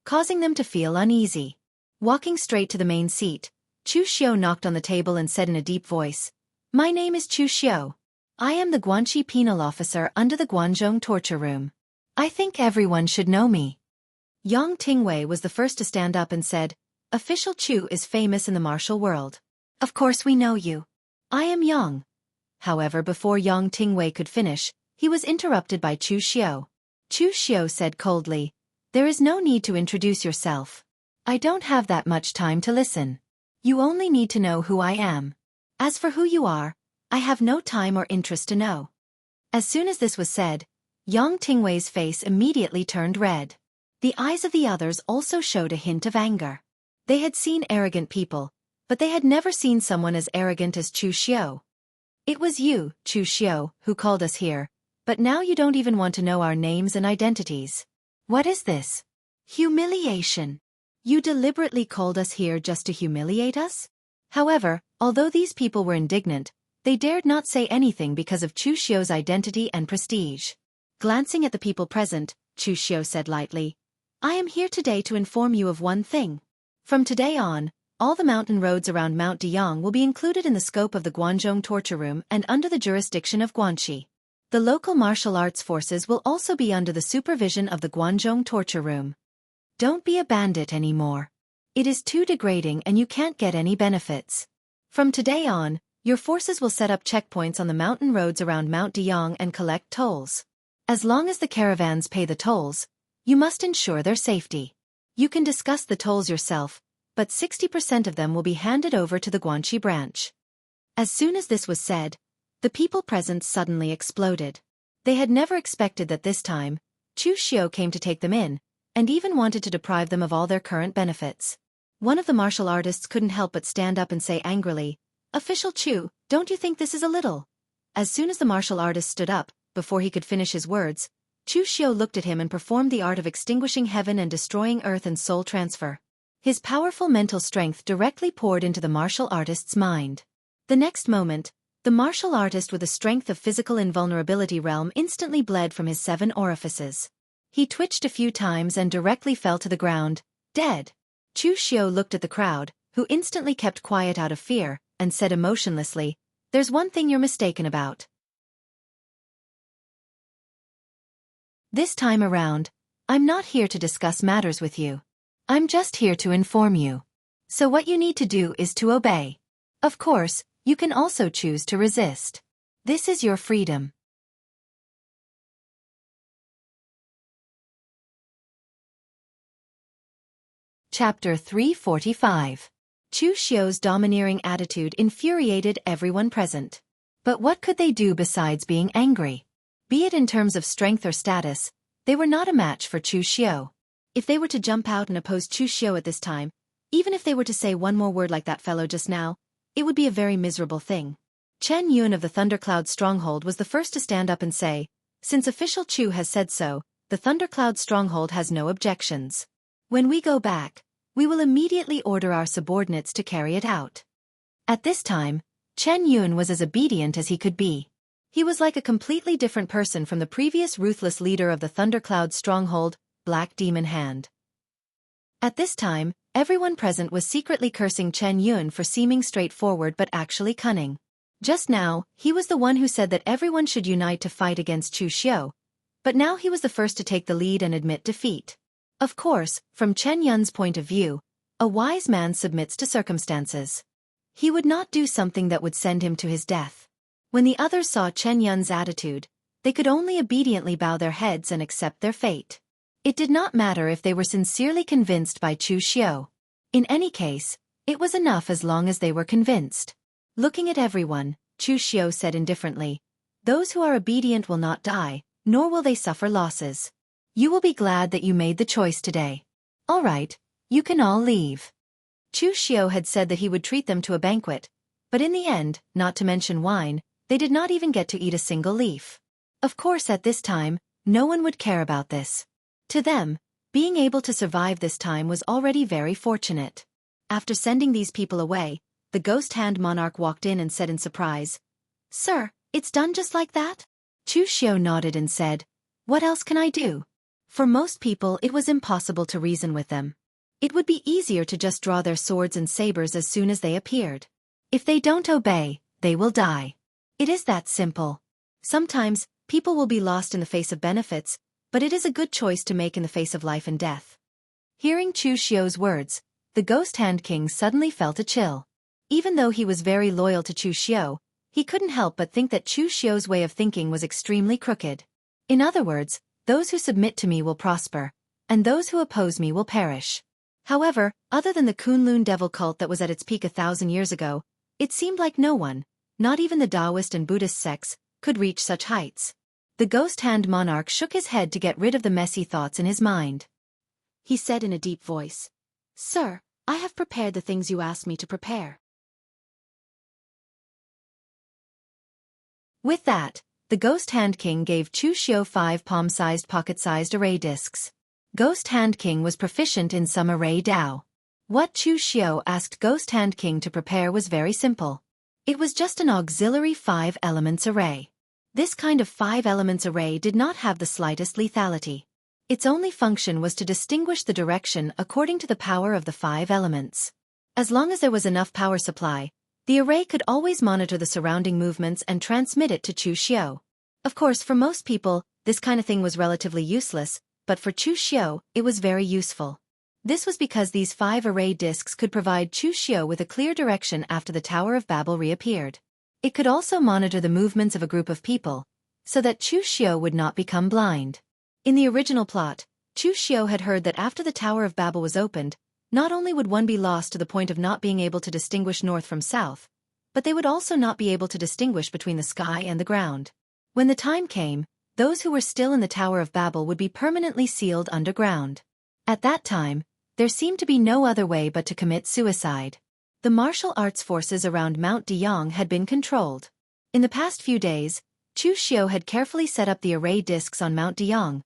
causing them to feel uneasy. Walking straight to the main seat, Chu Xiu knocked on the table and said in a deep voice, "My name is Chu Xiu. I am the Guanxi penal officer under the Guanzhong torture room. I think everyone should know me." Yang Tingwei was the first to stand up and said, "Official Chu is famous in the martial world. Of course we know you. I am Yang." However, before Yang Tingwei could finish, he was interrupted by Chu Xiu. Chu Xiu said coldly, "There is no need to introduce yourself. I don't have that much time to listen. You only need to know who I am. As for who you are, I have no time or interest to know." As soon as this was said, Yang Tingwei's face immediately turned red. The eyes of the others also showed a hint of anger. They had seen arrogant people, but they had never seen someone as arrogant as Chu Xiu. "It was you, Chu Xiu, who called us here, but now you don't even want to know our names and identities. What is this? Humiliation. You deliberately called us here just to humiliate us?" However, although these people were indignant, they dared not say anything because of Chu Xiu's identity and prestige. Glancing at the people present, Chu Xiu said lightly, "I am here today to inform you of one thing. From today on, all the mountain roads around Mount Deyong will be included in the scope of the Guanzhong torture room and under the jurisdiction of Guanxi. The local martial arts forces will also be under the supervision of the Guanzhong torture room. Don't be a bandit anymore. It is too degrading and you can't get any benefits. From today on, your forces will set up checkpoints on the mountain roads around Mount Deyong and collect tolls. As long as the caravans pay the tolls, you must ensure their safety. You can discuss the tolls yourself, but 60% of them will be handed over to the Guanxi branch." As soon as this was said, the people present suddenly exploded. They had never expected that this time, Chu Xiu came to take them in, and even wanted to deprive them of all their current benefits. One of the martial artists couldn't help but stand up and say angrily, "Official Chu, don't you think this is a little?" As soon as the martial artist stood up, before he could finish his words, Chu Xiu looked at him and performed the art of extinguishing heaven and destroying earth and soul transfer. His powerful mental strength directly poured into the martial artist's mind. The next moment, the martial artist with a strength of physical invulnerability realm instantly bled from his 7 orifices. He twitched a few times and directly fell to the ground, dead. Chu Xiao looked at the crowd, who instantly kept quiet out of fear, and said emotionlessly, "There's one thing you're mistaken about. This time around, I'm not here to discuss matters with you. I'm just here to inform you. So what you need to do is to obey. Of course, you can also choose to resist. This is your freedom." Chapter 345. Chu Xiao's domineering attitude infuriated everyone present. But what could they do besides being angry? Be it in terms of strength or status, they were not a match for Chu Xiao. If they were to jump out and oppose Chu Xiao at this time, even if they were to say one more word like that fellow just now, it would be a very miserable thing. Chen Yun of the Thundercloud Stronghold was the first to stand up and say, "Since official Chu has said so, the Thundercloud Stronghold has no objections. When we go back, we will immediately order our subordinates to carry it out." At this time, Chen Yun was as obedient as he could be. He was like a completely different person from the previous ruthless leader of the Thundercloud Stronghold, Black Demon Hand. At this time, everyone present was secretly cursing Chen Yun for seeming straightforward but actually cunning. Just now, he was the one who said that everyone should unite to fight against Chu Xiao, but now he was the first to take the lead and admit defeat. Of course, from Chen Yun's point of view, a wise man submits to circumstances. He would not do something that would send him to his death. When the others saw Chen Yun's attitude, they could only obediently bow their heads and accept their fate. It did not matter if they were sincerely convinced by Chu Xiao. In any case, it was enough as long as they were convinced. Looking at everyone, Chu Xiao said indifferently, "Those who are obedient will not die, nor will they suffer losses. You will be glad that you made the choice today. All right, you can all leave." Chu Xiao had said that he would treat them to a banquet, but in the end, not to mention wine, they did not even get to eat a single leaf. Of course at this time, no one would care about this. To them, being able to survive this time was already very fortunate. After sending these people away, the Ghost Hand Monarch walked in and said in surprise, "Sir, it's done just like that?" Chu Xiao nodded and said, "What else can I do?" For most people it was impossible to reason with them. It would be easier to just draw their swords and sabers as soon as they appeared. If they don't obey, they will die. It is that simple. Sometimes, people will be lost in the face of benefits, but it is a good choice to make in the face of life and death. Hearing Chu Xiao's words, the Ghost Hand King suddenly felt a chill. Even though he was very loyal to Chu Xiao, he couldn't help but think that Chu Xiao's way of thinking was extremely crooked. In other words, those who submit to me will prosper, and those who oppose me will perish. However, other than the Kunlun devil cult that was at its peak 1,000 years ago, it seemed like no one, not even the Taoist and Buddhist sects, could reach such heights. The Ghost Hand Monarch shook his head to get rid of the messy thoughts in his mind. He said in a deep voice, "Sir, I have prepared the things you asked me to prepare." With that, the Ghost Hand King gave Chu Xiao 5 palm-sized pocket-sized array discs. Ghost Hand King was proficient in some array Dao. What Chu Xiao asked Ghost Hand King to prepare was very simple. It was just an auxiliary 5 elements array. This kind of 5 elements array did not have the slightest lethality. Its only function was to distinguish the direction according to the power of the 5 elements. As long as there was enough power supply, the array could always monitor the surrounding movements and transmit it to Chu Xiao. Of course, for most people, this kind of thing was relatively useless, but for Chu Xiao, it was very useful. This was because these 5 array discs could provide Chu Xiao with a clear direction after the Tower of Babel reappeared. It could also monitor the movements of a group of people, so that Chu Xiao would not become blind. In the original plot, Chu Xiao had heard that after the Tower of Babel was opened, not only would one be lost to the point of not being able to distinguish north from south, but they would also not be able to distinguish between the sky and the ground. When the time came, those who were still in the Tower of Babel would be permanently sealed underground. At that time, there seemed to be no other way but to commit suicide. The martial arts forces around Mount Deyang had been controlled. In the past few days, Chu Xiao had carefully set up the array discs on Mount Deyang,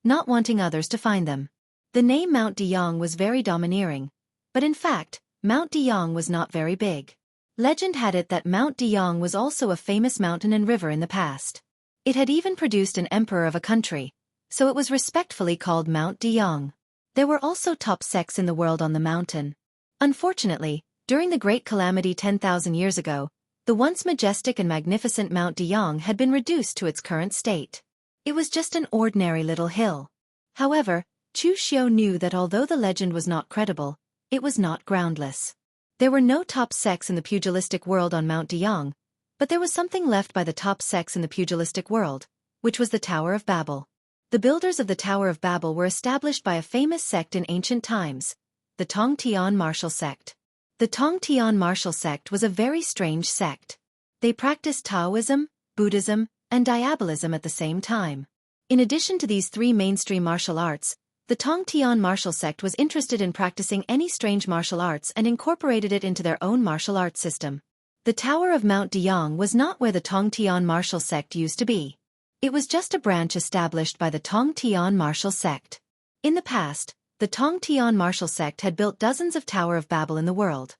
not wanting others to find them. The name Mount Deyang was very domineering, But in fact, Mount Deyong was not very big. Legend had it that Mount Deyong was also a famous mountain and river in the past. It had even produced an emperor of a country, so it was respectfully called Mount Deyong. There were also top sects in the world on the mountain. Unfortunately, during the Great Calamity 10,000 years ago, the once majestic and magnificent Mount Deyong had been reduced to its current state. It was just an ordinary little hill. However, Chu Xiu knew that although the legend was not credible, it was not groundless. There were no top sects in the pugilistic world on Mount Deyong, but there was something left by the top sects in the pugilistic world, which was the Tower of Babel. The builders of the Tower of Babel were established by a famous sect in ancient times, the Tongtian martial sect. The Tongtian martial sect was a very strange sect. They practiced Taoism, Buddhism, and Diabolism at the same time. In addition to these three mainstream martial arts, the Tongtian martial sect was interested in practicing any strange martial arts and incorporated it into their own martial arts system. The Tower of Mount Deyong was not where the Tongtian martial sect used to be. It was just a branch established by the Tongtian martial sect. In the past, the Tongtian martial sect had built dozens of Tower of Babel in the world.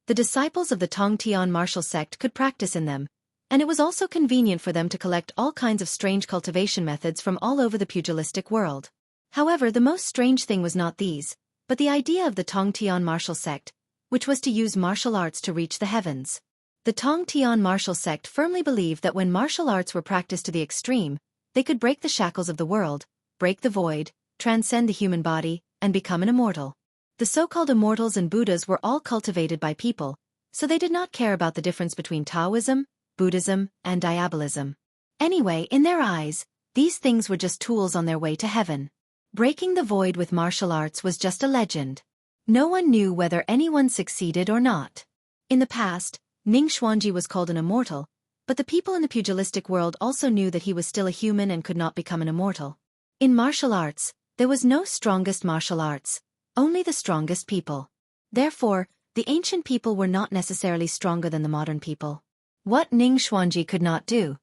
The disciples of the Tongtian martial sect could practice in them, and it was also convenient for them to collect all kinds of strange cultivation methods from all over the pugilistic world. However, the most strange thing was not these, but the idea of the Tongtian martial sect, which was to use martial arts to reach the heavens. The Tongtian martial sect firmly believed that when martial arts were practiced to the extreme, they could break the shackles of the world, break the void, transcend the human body, and become an immortal. The so-called immortals and Buddhas were all cultivated by people, so they did not care about the difference between Taoism, Buddhism, and Diabolism. Anyway, in their eyes, these things were just tools on their way to heaven. Breaking the void with martial arts was just a legend. No one knew whether anyone succeeded or not. In the past, Ning Xuanji was called an immortal, but the people in the pugilistic world also knew that he was still a human and could not become an immortal. In martial arts, there was no strongest martial arts, only the strongest people. Therefore, the ancient people were not necessarily stronger than the modern people. What Ning Xuanji could not do,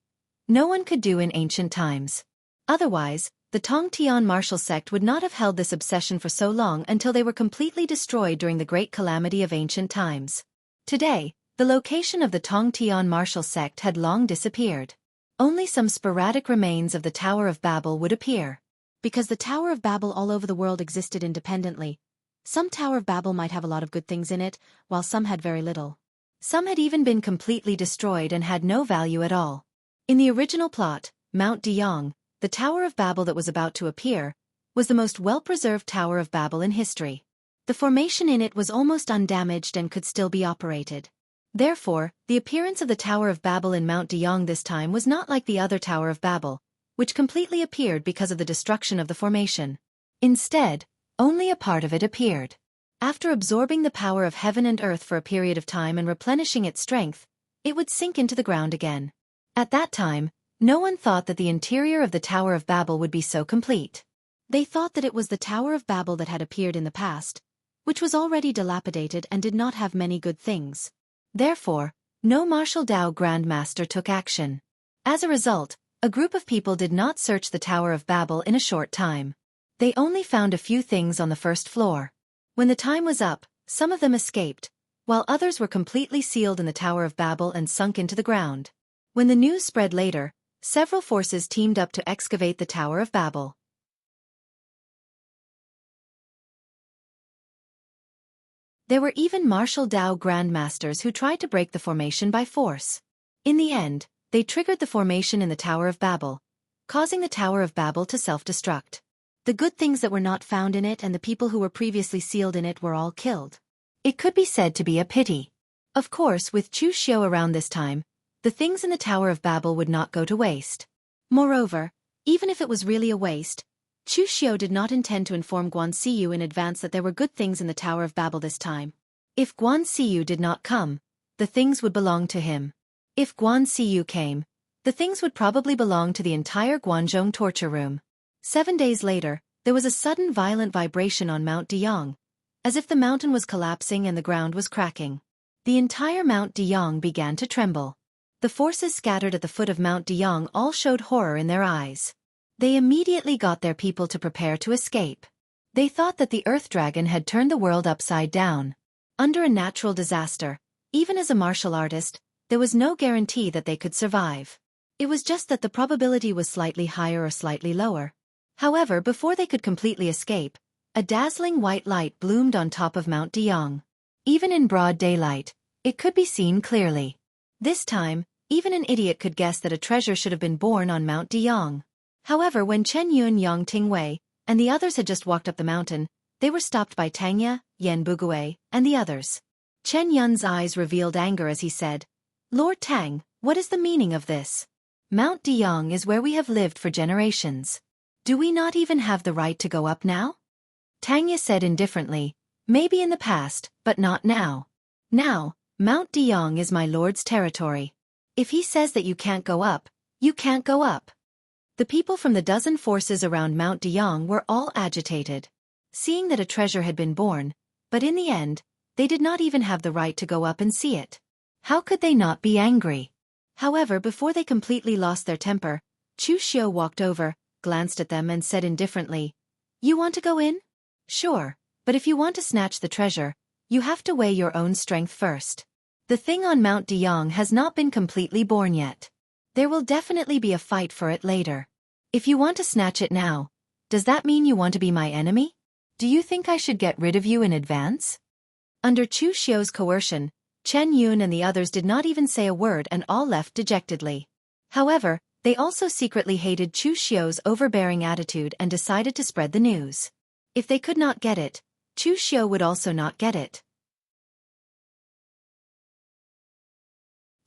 no one could do in ancient times. Otherwise, the Tongtian martial sect would not have held this obsession for so long until they were completely destroyed during the Great Calamity of ancient times. Today, the location of the Tongtian martial sect had long disappeared. Only some sporadic remains of the Tower of Babel would appear. Because the Tower of Babel all over the world existed independently, some Tower of Babel might have a lot of good things in it, while some had very little. Some had even been completely destroyed and had no value at all. In the original plot, Mount Deyong, the Tower of Babel that was about to appear, was the most well-preserved Tower of Babel in history. The formation in it was almost undamaged and could still be operated. Therefore, the appearance of the Tower of Babel in Mount Deyong this time was not like the other Tower of Babel, which completely appeared because of the destruction of the formation. Instead, only a part of it appeared. After absorbing the power of heaven and earth for a period of time and replenishing its strength, it would sink into the ground again. At that time, no one thought that the interior of the Tower of Babel would be so complete. They thought that it was the Tower of Babel that had appeared in the past, which was already dilapidated and did not have many good things. Therefore, no martial Dao Grand Master took action. As a result, a group of people did not search the Tower of Babel in a short time. They only found a few things on the first floor. When the time was up, some of them escaped, while others were completely sealed in the Tower of Babel and sunk into the ground. When the news spread later, several forces teamed up to excavate the Tower of Babel. There were even martial Dao Grand Masters who tried to break the formation by force. In the end, they triggered the formation in the Tower of Babel, causing the Tower of Babel to self-destruct. The good things that were not found in it and the people who were previously sealed in it were all killed. It could be said to be a pity. Of course, with Chu Xiu around this time, the things in the Tower of Babel would not go to waste. Moreover, even if it was really a waste, Chu Xiu did not intend to inform Guan Siyu in advance that there were good things in the Tower of Babel this time. If Guan Siyu did not come, the things would belong to him. If Guan Siyu came, the things would probably belong to the entire Guanzhong torture room. 7 days later, there was a sudden violent vibration on Mount Deyong, as if the mountain was collapsing and the ground was cracking. The entire Mount Deyong began to tremble. The forces scattered at the foot of Mount Deyong all showed horror in their eyes. They immediately got their people to prepare to escape. They thought that the Earth Dragon had turned the world upside down. Under a natural disaster, even as a martial artist, there was no guarantee that they could survive. It was just that the probability was slightly higher or slightly lower. However, before they could completely escape, a dazzling white light bloomed on top of Mount Deyong. Even in broad daylight, it could be seen clearly. This time, even an idiot could guess that a treasure should have been born on Mount Deyong. However, when Chen Yun, Yang Tingwei, and the others had just walked up the mountain, they were stopped by Tangya, Yen Bugui, and the others. Chen Yun's eyes revealed anger as he said, "Lord Tang, what is the meaning of this? Mount Deyong is where we have lived for generations. Do we not even have the right to go up now?" Tangya said indifferently, "Maybe in the past, but not now. Now, Mount Deyong is my lord's territory. If he says that you can't go up, you can't go up." The people from the dozen forces around Mount Deyong were all agitated, seeing that a treasure had been born, but in the end, they did not even have the right to go up and see it. How could they not be angry? However, before they completely lost their temper, Chu Xiu walked over, glanced at them and said indifferently, "You want to go in? Sure, but if you want to snatch the treasure, you have to weigh your own strength first. The thing on Mount Deyong has not been completely born yet. There will definitely be a fight for it later. If you want to snatch it now, does that mean you want to be my enemy? Do you think I should get rid of you in advance?" Under Chu Xiu's coercion, Chen Yun and the others did not even say a word and all left dejectedly. However, they also secretly hated Chu Xiu's overbearing attitude and decided to spread the news. If they could not get it, Chu Xiu would also not get it.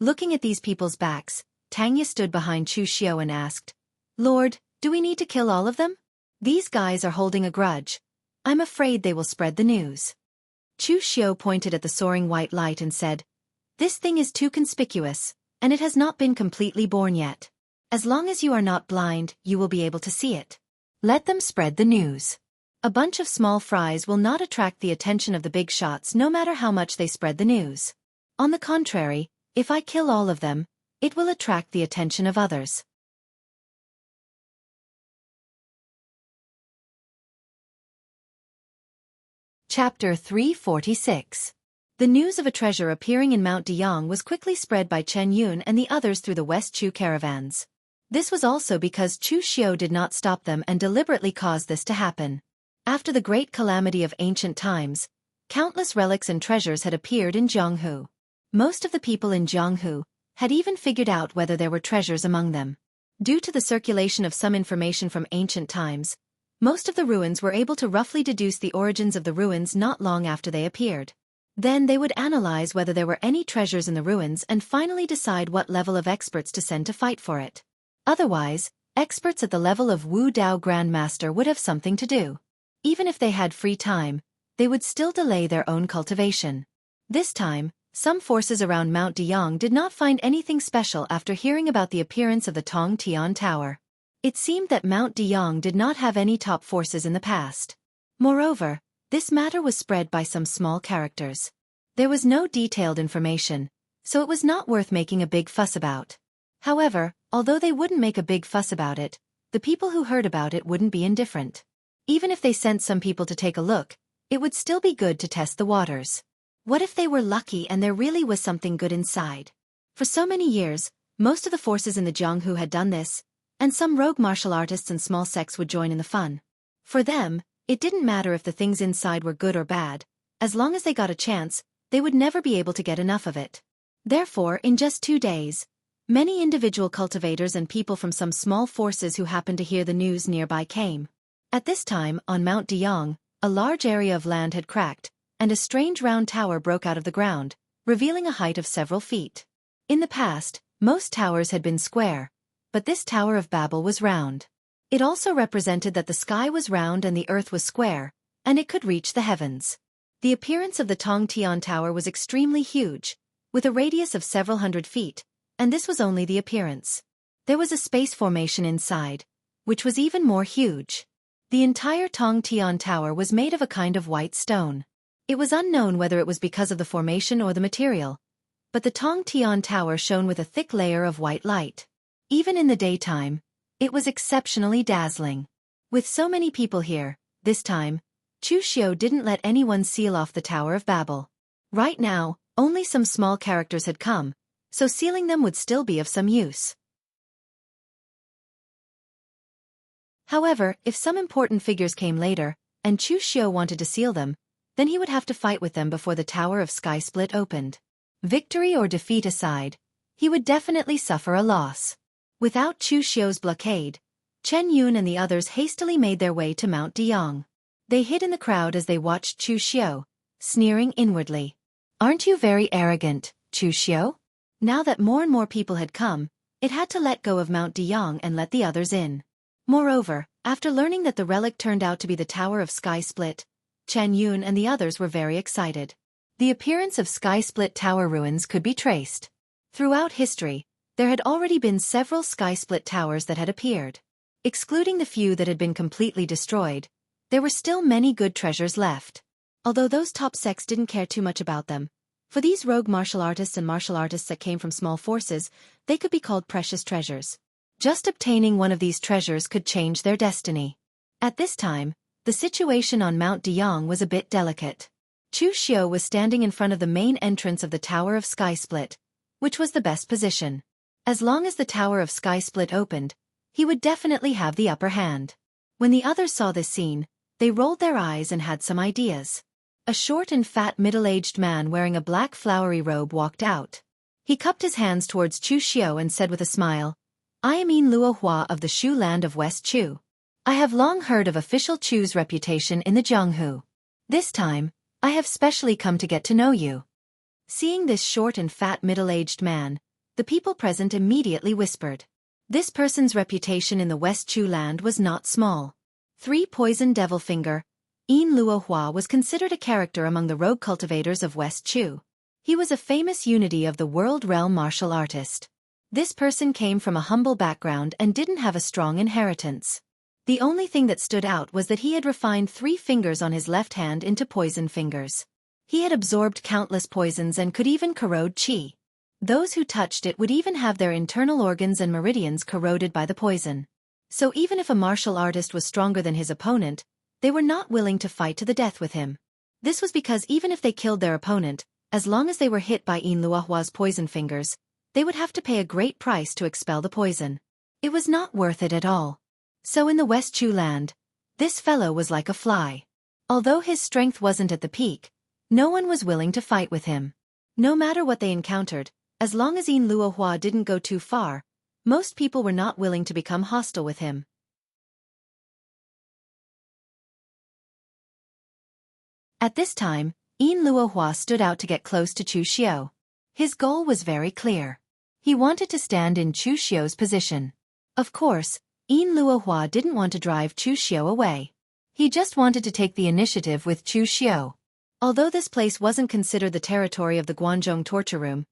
Looking at these people's backs, Tangya stood behind Chu Xiu and asked, "Lord, do we need to kill all of them? These guys are holding a grudge. I'm afraid they will spread the news." Chu Xiu pointed at the soaring white light and said, "This thing is too conspicuous, and it has not been completely born yet. As long as you are not blind, you will be able to see it. Let them spread the news. A bunch of small fries will not attract the attention of the big shots no matter how much they spread the news. On the contrary, if I kill all of them, it will attract the attention of others." Chapter 346. The news of a treasure appearing in Mount Deyong was quickly spread by Chen Yun and the others through the West Chu caravans. This was also because Chu Xiu did not stop them and deliberately caused this to happen. After the great calamity of ancient times, countless relics and treasures had appeared in Jianghu. Most of the people in Jianghu had even figured out whether there were treasures among them. Due to the circulation of some information from ancient times, most of the ruins were able to roughly deduce the origins of the ruins not long after they appeared. Then they would analyze whether there were any treasures in the ruins and finally decide what level of experts to send to fight for it. Otherwise, experts at the level of Wu Dao Grandmaster would have something to do. Even if they had free time, they would still delay their own cultivation. This time, some forces around Mount Deyong did not find anything special after hearing about the appearance of the Tong Tian Tower. It seemed that Mount Deyong did not have any top forces in the past. Moreover, this matter was spread by some small characters. There was no detailed information, so it was not worth making a big fuss about. However, although they wouldn't make a big fuss about it, the people who heard about it wouldn't be indifferent. Even if they sent some people to take a look, it would still be good to test the waters. What if they were lucky and there really was something good inside? For so many years, most of the forces in the Jianghu had done this, and some rogue martial artists and small sects would join in the fun. For them, it didn't matter if the things inside were good or bad, as long as they got a chance, they would never be able to get enough of it. Therefore, in just 2 days, many individual cultivators and people from some small forces who happened to hear the news nearby came. At this time, on Mount Deyong, a large area of land had cracked, and a strange round tower broke out of the ground, revealing a height of several feet. In the past, most towers had been square, but this Tower of Babel was round. It also represented that the sky was round and the earth was square, and it could reach the heavens. The appearance of the Tong Tian Tower was extremely huge, with a radius of several hundred feet, and this was only the appearance. There was a space formation inside, which was even more huge. The entire Tong Tian Tower was made of a kind of white stone. It was unknown whether it was because of the formation or the material, but the Tong Tian Tower shone with a thick layer of white light. Even in the daytime, it was exceptionally dazzling. With so many people here, this time, Chu Xiao didn't let anyone seal off the Tower of Babel. Right now, only some small characters had come, so sealing them would still be of some use. However, if some important figures came later, and Chu Xiao wanted to seal them, then he would have to fight with them before the Tower of Sky Split opened. Victory or defeat aside, he would definitely suffer a loss. Without Chu Xiao's blockade, Chen Yun and the others hastily made their way to Mount Deyang. They hid in the crowd as they watched Chu Xiao, sneering inwardly. "Aren't you very arrogant, Chu Xiao?" Now that more and more people had come, it had to let go of Mount Deyang and let the others in. Moreover, after learning that the relic turned out to be the Tower of Sky Split, Chen Yun and the others were very excited. The appearance of Sky Split Tower ruins could be traced. Throughout history, there had already been several Sky Split towers that had appeared. Excluding the few that had been completely destroyed, there were still many good treasures left. Although those top sects didn't care too much about them, for these rogue martial artists and martial artists that came from small forces, they could be called precious treasures. Just obtaining one of these treasures could change their destiny. At this time, the situation on Mount Deyang was a bit delicate. Chu Xiao was standing in front of the main entrance of the Tower of Sky Split, which was the best position. As long as the Tower of Sky Split opened, he would definitely have the upper hand. When the others saw this scene, they rolled their eyes and had some ideas. A short and fat middle-aged man wearing a black flowery robe walked out. He cupped his hands towards Chu Xiao and said with a smile, "I am Yin Luohua of the Shu land of West Chu. I have long heard of official Chu's reputation in the Jianghu. This time, I have specially come to get to know you." Seeing this short and fat middle-aged man, the people present immediately whispered. This person's reputation in the West Chu land was not small. 3 Poison Devilfinger, Yin Luohua was considered a character among the rogue cultivators of West Chu. He was a famous unity of the world realm martial artist. This person came from a humble background and didn't have a strong inheritance. The only thing that stood out was that he had refined 3 fingers on his left hand into poison fingers. He had absorbed countless poisons and could even corrode qi. Those who touched it would even have their internal organs and meridians corroded by the poison. So even if a martial artist was stronger than his opponent, they were not willing to fight to the death with him. This was because even if they killed their opponent, as long as they were hit by Yin Luohua's poison fingers, they would have to pay a great price to expel the poison. It was not worth it at all. So in the West Chu land, this fellow was like a fly. Although his strength wasn't at the peak, no one was willing to fight with him. No matter what they encountered, as long as Yin Luohua didn't go too far, most people were not willing to become hostile with him. At this time, Yin Luohua stood out to get close to Chu Xiao. His goal was very clear. He wanted to stand in Chu Xiao's position. Of course, Yin Luohua didn't want to drive Chu Xiao away. He just wanted to take the initiative with Chu Xiao. Although this place wasn't considered the territory of the Guanzhong torture room,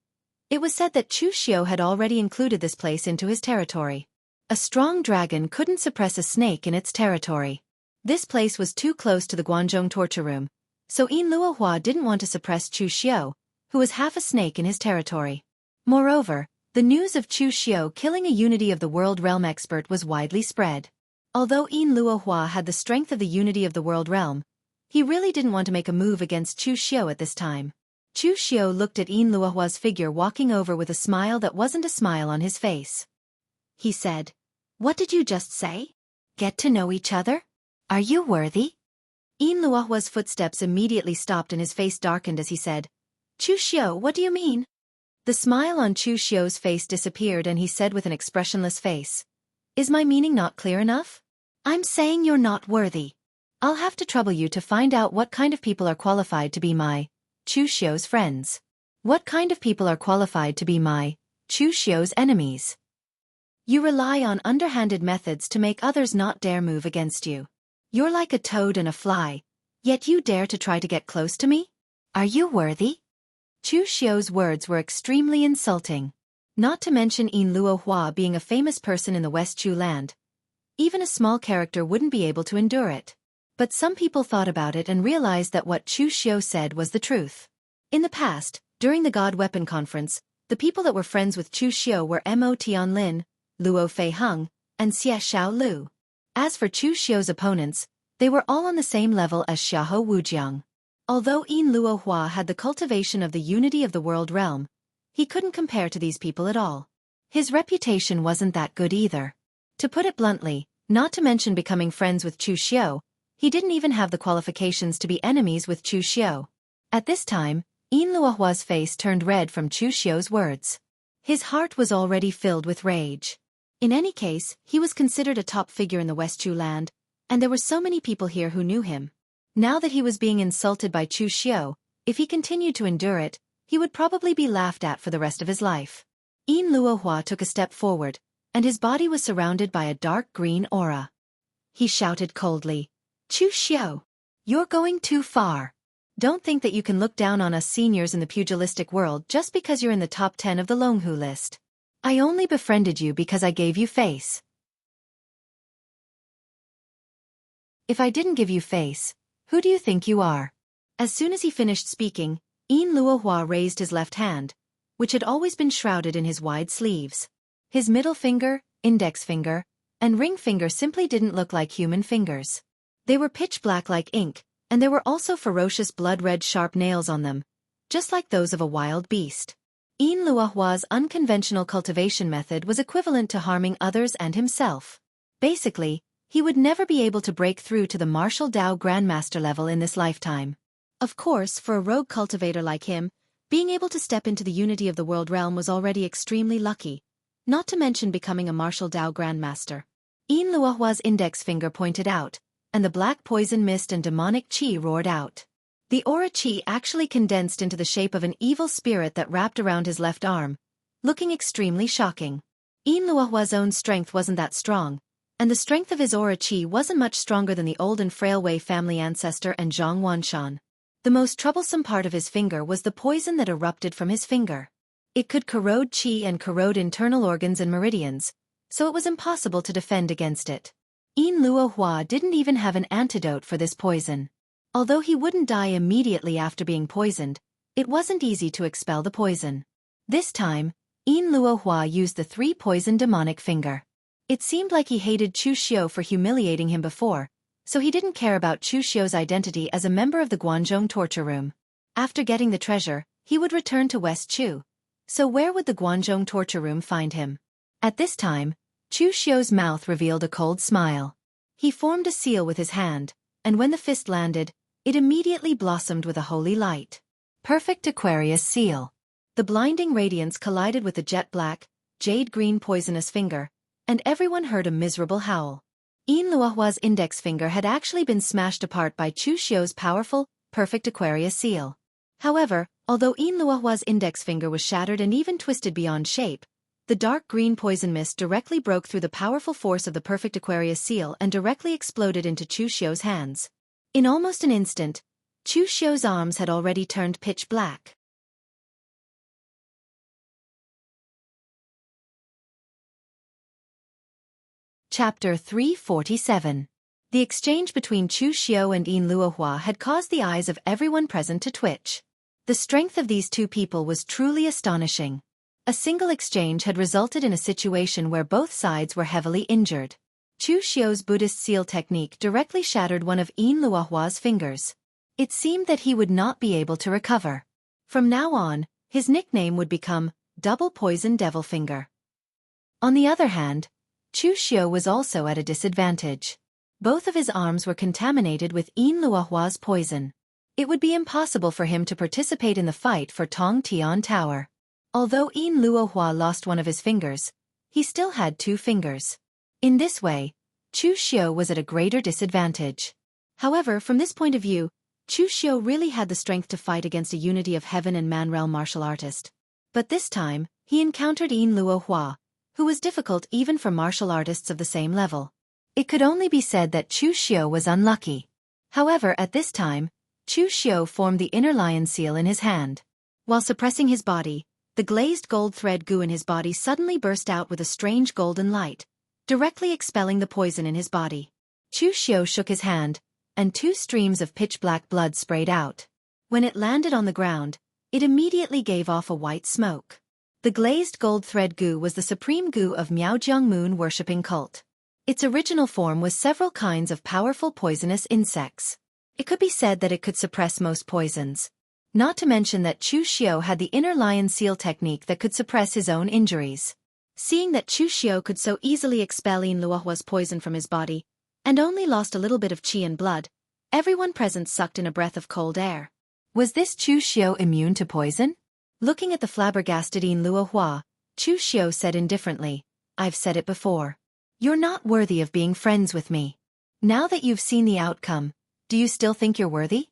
it was said that Chu Xiao had already included this place into his territory. A strong dragon couldn't suppress a snake in its territory. This place was too close to the Guanzhong torture room, so Yin Luohua didn't want to suppress Chu Xiao, who was half a snake in his territory. Moreover, the news of Chu Xiao killing a unity of the world realm expert was widely spread. Although Yin Luohua had the strength of the unity of the world realm, he really didn't want to make a move against Chu Xiao at this time. Chu Xiao looked at Yin Luohua's figure walking over with a smile that wasn't a smile on his face. He said, "What did you just say? Get to know each other? Are you worthy?" Yin Luohua's footsteps immediately stopped and his face darkened as he said, "Chu Xiao, what do you mean?" The smile on Chu Xiao's face disappeared and he said with an expressionless face, "Is my meaning not clear enough? I'm saying you're not worthy. I'll have to trouble you to find out what kind of people are qualified to be my, Chu Xiao's friends. What kind of people are qualified to be my, Chu Xiao's enemies? You rely on underhanded methods to make others not dare move against you. You're like a toad and a fly, yet you dare to try to get close to me? Are you worthy?" Chu Xiao's words were extremely insulting. Not to mention Yin Luohua being a famous person in the West Chu land. Even a small character wouldn't be able to endure it. But some people thought about it and realized that what Chu Xiao said was the truth. In the past, during the God Weapon Conference, the people that were friends with Chu Xiao were Mo Tianlin, Luo Fei Heng, and Xie Xiao Lu. As for Chu Xiao's opponents, They were all on the same level as Xiahou Wujiang. Although Yin Luohua had the cultivation of the unity of the world realm, he couldn't compare to these people at all. His reputation wasn't that good either. To put it bluntly, not to mention becoming friends with Chu Xiu, he didn't even have the qualifications to be enemies with Chu Xiu. At this time, Yin Luohua's face turned red from Chu Xiu's words. His heart was already filled with rage. In any case, he was considered a top figure in the West Chu land, and there were so many people here who knew him. Now that he was being insulted by Chu Xiu, if he continued to endure it, he would probably be laughed at for the rest of his life. Yin Luohua took a step forward, and his body was surrounded by a dark green aura. He shouted coldly, "Chu Xiu, you're going too far. Don't think that you can look down on us seniors in the pugilistic world just because you're in the top 10 of the Longhu list. I only befriended you because I gave you face. If I didn't give you face, who do you think you are?" As soon as he finished speaking, Yin Luohua raised his left hand, which had always been shrouded in his wide sleeves. His middle finger, index finger, and ring finger simply didn't look like human fingers. They were pitch black like ink, and there were also ferocious blood-red sharp nails on them, just like those of a wild beast. Yin Luohua's unconventional cultivation method was equivalent to harming others and himself. Basically, he would never be able to break through to the martial Dao Grandmaster level in this lifetime. Of course, for a rogue cultivator like him, being able to step into the unity of the world realm was already extremely lucky, not to mention becoming a martial Dao Grandmaster. Yin Luohua's index finger pointed out, and the black poison mist and demonic qi roared out. The aura qi actually condensed into the shape of an evil spirit that wrapped around his left arm, looking extremely shocking. Yin Luohua's own strength wasn't that strong, and the strength of his aura qi wasn't much stronger than the old and frail Wei family ancestor and Zhang Wanshan. The most troublesome part of his finger was the poison that erupted from his finger. It could corrode qi and corrode internal organs and meridians, so it was impossible to defend against it. Yin Luohua didn't even have an antidote for this poison. Although he wouldn't die immediately after being poisoned, it wasn't easy to expel the poison. This time, Yin Luohua used the three-poison demonic finger. It seemed like he hated Chu Xiu for humiliating him before, so he didn't care about Chu Xiu's identity as a member of the Guanzhong torture room. After getting the treasure, he would return to West Chu. So where would the Guanzhong torture room find him? At this time, Chu Xiu's mouth revealed a cold smile. He formed a seal with his hand, and when the fist landed, it immediately blossomed with a holy light. Perfect Aquarius seal. The blinding radiance collided with the jet-black, jade-green poisonous finger, and everyone heard a miserable howl. Yin Luohua's index finger had actually been smashed apart by Chu Xiu's powerful, perfect Aquarius seal. However, although Yin Luohua's index finger was shattered and even twisted beyond shape, the dark green poison mist directly broke through the powerful force of the perfect Aquarius seal and directly exploded into Chu Xiu's hands. In almost an instant, Chu Xiu's arms had already turned pitch black. Chapter 347. The exchange between Chu Xiu and Yin Luohua had caused the eyes of everyone present to twitch. The strength of these two people was truly astonishing. A single exchange had resulted in a situation where both sides were heavily injured. Chu Xiu's Buddhist seal technique directly shattered one of Yin Luohua's fingers. It seemed that he would not be able to recover. From now on, his nickname would become Double Poison Devil Finger. On the other hand, Chu Xiu was also at a disadvantage. Both of his arms were contaminated with Yin Luohua's poison. It would be impossible for him to participate in the fight for Tong Tian Tower. Although Yin Luohua lost one of his fingers, he still had two fingers. In this way, Chu Xiu was at a greater disadvantage. However, from this point of view, Chu Xiu really had the strength to fight against a unity of heaven and man realm martial artist. But this time, he encountered Yin Luohua, who was difficult even for martial artists of the same level. It could only be said that Chu Xiu was unlucky. However, at this time, Chu Xiu formed the inner lion seal in his hand. While suppressing his body, the glazed gold thread goo in his body suddenly burst out with a strange golden light, directly expelling the poison in his body. Chu Xiu shook his hand, and two streams of pitch-black blood sprayed out. When it landed on the ground, it immediately gave off a white smoke. The glazed gold thread goo was the supreme goo of Miaojiang moon worshipping cult. Its original form was several kinds of powerful poisonous insects. It could be said that it could suppress most poisons. Not to mention that Chu Xiao had the inner lion seal technique that could suppress his own injuries. Seeing that Chu Xiao could so easily expel Yin Luohua's poison from his body, and only lost a little bit of qi and blood, everyone present sucked in a breath of cold air. Was this Chu Xiao immune to poison? Looking at the flabbergasted Yin Luohua, Chu Xiao said indifferently, "I've said it before. You're not worthy of being friends with me. Now that you've seen the outcome, do you still think you're worthy?"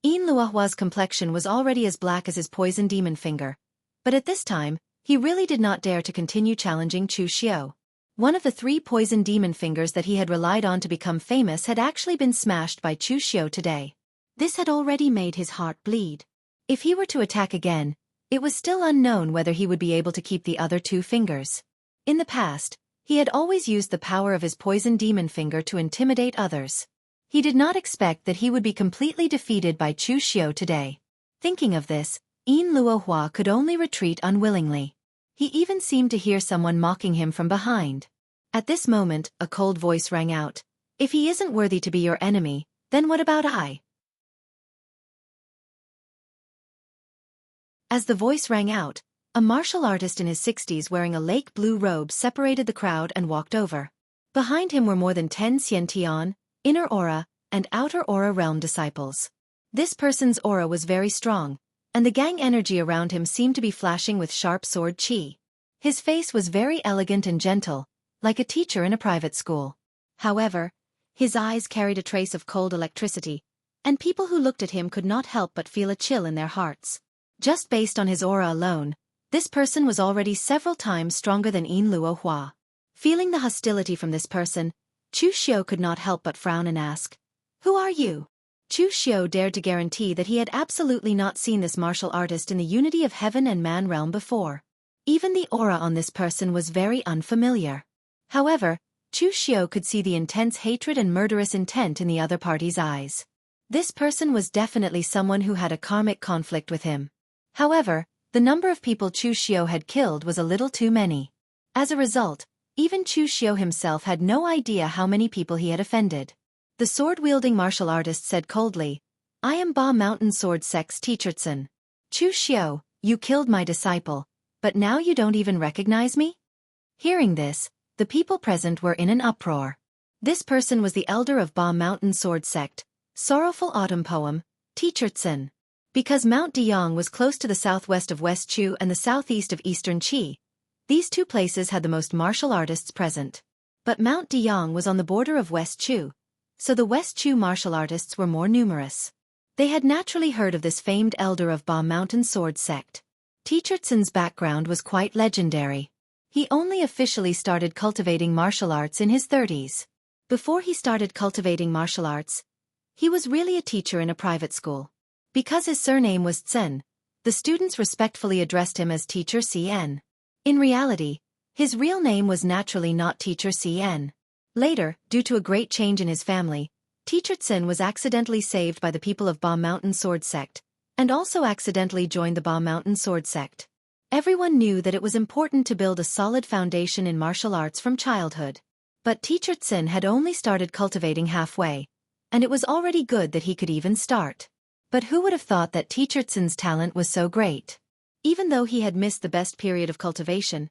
Yin Luohua's complexion was already as black as his poison demon finger, but at this time, he really did not dare to continue challenging Chu Xiao. One of the 3 poison demon fingers that he had relied on to become famous had actually been smashed by Chu Xiao today. This had already made his heart bleed. If he were to attack again, it was still unknown whether he would be able to keep the other 2 fingers. In the past, he had always used the power of his poison demon finger to intimidate others. He did not expect that he would be completely defeated by Chu Xiao today. Thinking of this, Yin Luohua could only retreat unwillingly. He even seemed to hear someone mocking him from behind. At this moment, a cold voice rang out. "If he isn't worthy to be your enemy, then what about I?" As the voice rang out, a martial artist in his 60s wearing a lake blue robe separated the crowd and walked over. Behind him were more than 10 Xiantian, inner aura, and outer aura realm disciples. This person's aura was very strong, and the gang energy around him seemed to be flashing with sharp sword qi. His face was very elegant and gentle, like a teacher in a private school. However, his eyes carried a trace of cold electricity, and people who looked at him could not help but feel a chill in their hearts. Just based on his aura alone, this person was already several times stronger than Yin Luohua. Feeling the hostility from this person, Chu Xiao could not help but frown and ask, "Who are you?" Chu Xiao dared to guarantee that he had absolutely not seen this martial artist in the unity of heaven and man realm before. Even the aura on this person was very unfamiliar. However, Chu Xiao could see the intense hatred and murderous intent in the other party's eyes. This person was definitely someone who had a karmic conflict with him. However, the number of people Chu Xiao had killed was a little too many. As a result, even Chu Xiao himself had no idea how many people he had offended. The sword-wielding martial artist said coldly, "I am Ba Mountain Sword Sect's Teachertsen. Chu Xiao, you killed my disciple, but now you don't even recognize me?" Hearing this, the people present were in an uproar. This person was the elder of Ba Mountain Sword Sect, Sorrowful Autumn Poem, Teachertsen. Because Mount Deyang was close to the southwest of West Chu and the southeast of Eastern Qi, these 2 places had the most martial artists present. But Mount Deyang was on the border of West Chu, so the West Chu martial artists were more numerous. They had naturally heard of this famed elder of Ba Mountain Sword Sect. Teachertsen's background was quite legendary. He only officially started cultivating martial arts in his 30s. Before he started cultivating martial arts, he was really a teacher in a private school. Because his surname was Tsen, the students respectfully addressed him as Teacher Cn. In reality, his real name was naturally not Teacher Cn. Later, due to a great change in his family, Teachertsen was accidentally saved by the people of Ba Mountain Sword Sect, and also accidentally joined the Ba Mountain Sword Sect. Everyone knew that it was important to build a solid foundation in martial arts from childhood. But Teachertsen had only started cultivating halfway, and it was already good that he could even start. But who would have thought that Teachertsen's talent was so great? Even though he had missed the best period of cultivation,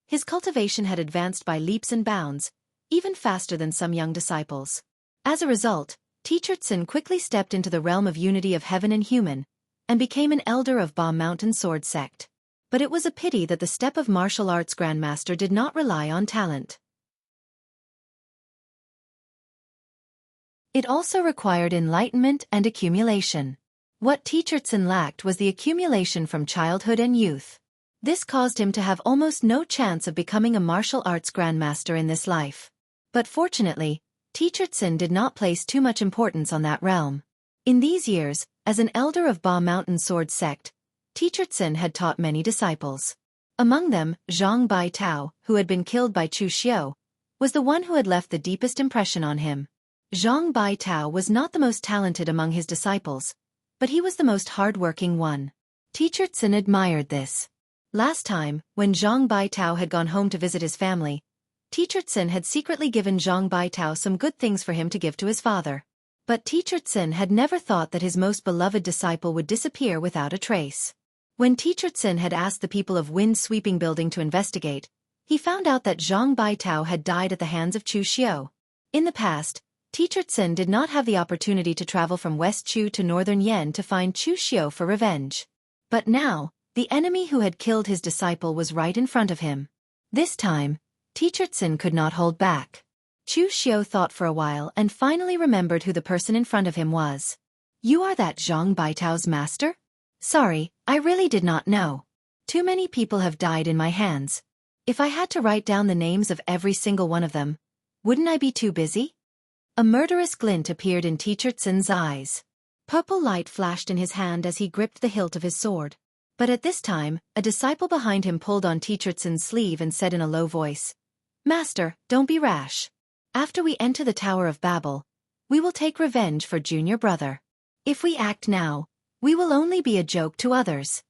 his cultivation had advanced by leaps and bounds, even faster than some young disciples. As a result, Teachertsen quickly stepped into the realm of unity of heaven and human, and became an elder of Ba Mountain Sword Sect. But it was a pity that the step of martial arts grandmaster did not rely on talent. It also required enlightenment and accumulation. What Teachertsen lacked was the accumulation from childhood and youth. This caused him to have almost no chance of becoming a martial arts grandmaster in this life. But fortunately, Teachertsen did not place too much importance on that realm. In these years, as an elder of Ba Mountain Sword Sect, Teachertsen had taught many disciples. Among them, Zhang Bai Tao, who had been killed by Chu Xiao, was the one who had left the deepest impression on him. Zhang Bai Tao was not the most talented among his disciples, but he was the most hard-working one. Teachertsen admired this. Last time, when Zhang Bai Tao had gone home to visit his family, Teacher Tsin had secretly given Zhang Baitao some good things for him to give to his father. But Teacher Tsin had never thought that his most beloved disciple would disappear without a trace. When Teacher Tsin had asked the people of Wind Sweeping Building to investigate, he found out that Zhang Baitao had died at the hands of Chu Xiao. In the past, Teacher Tsin did not have the opportunity to travel from West Chu to Northern Yen to find Chu Xiao for revenge. But now, the enemy who had killed his disciple was right in front of him. This time, Teacher Tsin could not hold back. Chu Xiao thought for a while and finally remembered who the person in front of him was. "You are that Zhang Baitao's master? Sorry, I really did not know. Too many people have died in my hands. If I had to write down the names of every single one of them, wouldn't I be too busy?" A murderous glint appeared in Teacher Tsin's eyes. Purple light flashed in his hand as he gripped the hilt of his sword. But at this time, a disciple behind him pulled on Teacher Tsin's sleeve and said in a low voice, "Master, don't be rash. After we enter the Tower of Babel, we will take revenge for junior brother. If we act now, we will only be a joke to others."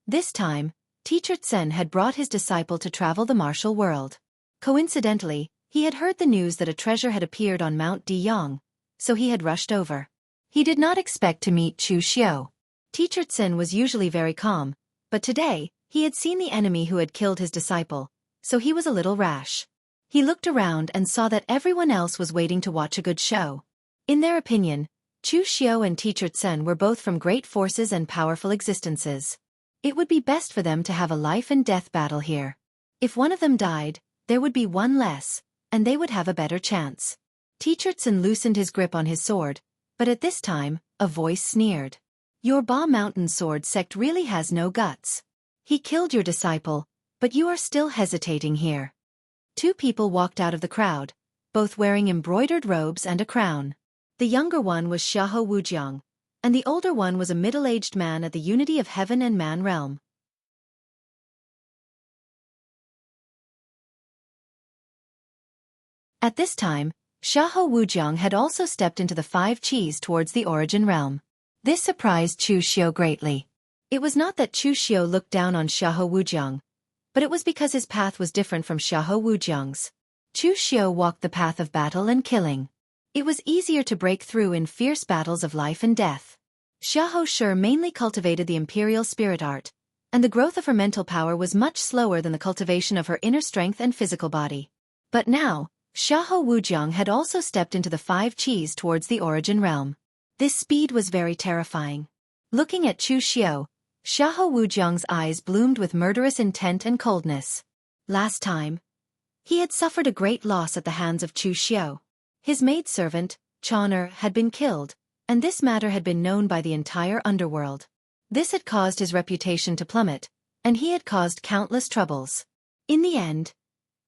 This time, Teacher Tsin had brought his disciple to travel the martial world. Coincidentally, he had heard the news that a treasure had appeared on Mount Deyang, so he had rushed over. He did not expect to meet Chu Xiao. Teacher Tsin was usually very calm, but today, he had seen the enemy who had killed his disciple, so he was a little rash. He looked around and saw that everyone else was waiting to watch a good show. In their opinion, Chu Xiao and Teacher Tsin were both from great forces and powerful existences. It would be best for them to have a life-and-death battle here. If one of them died, there would be one less, and they would have a better chance. Teacher Tsin loosened his grip on his sword, but at this time, a voice sneered. "Your Ba Mountain sword sect really has no guts. He killed your disciple, but you are still hesitating here." Two people walked out of the crowd, both wearing embroidered robes and a crown. The younger one was Xiahou Wujiang, and the older one was a middle-aged man at the Unity of Heaven and Man realm. At this time, Xiahou Wujiang had also stepped into the 5 Qis towards the Origin realm. This surprised Chu Xiao greatly. It was not that Chu Xiao looked down on Xiahou Wujiang, but it was because his path was different from Xiahou Wujiang's. Chu Xiao walked the path of battle and killing. It was easier to break through in fierce battles of life and death. Xiahou Shi mainly cultivated the imperial spirit art, and the growth of her mental power was much slower than the cultivation of her inner strength and physical body. But now, Xiahou Wujiang had also stepped into the 5 Qis towards the Origin realm. This speed was very terrifying. Looking at Chu Xiao, Xiahou Wujiang's eyes bloomed with murderous intent and coldness. Last time, he had suffered a great loss at the hands of Chu Xiao. His maidservant, Chon'er, had been killed, and this matter had been known by the entire underworld. This had caused his reputation to plummet, and he had caused countless troubles. In the end,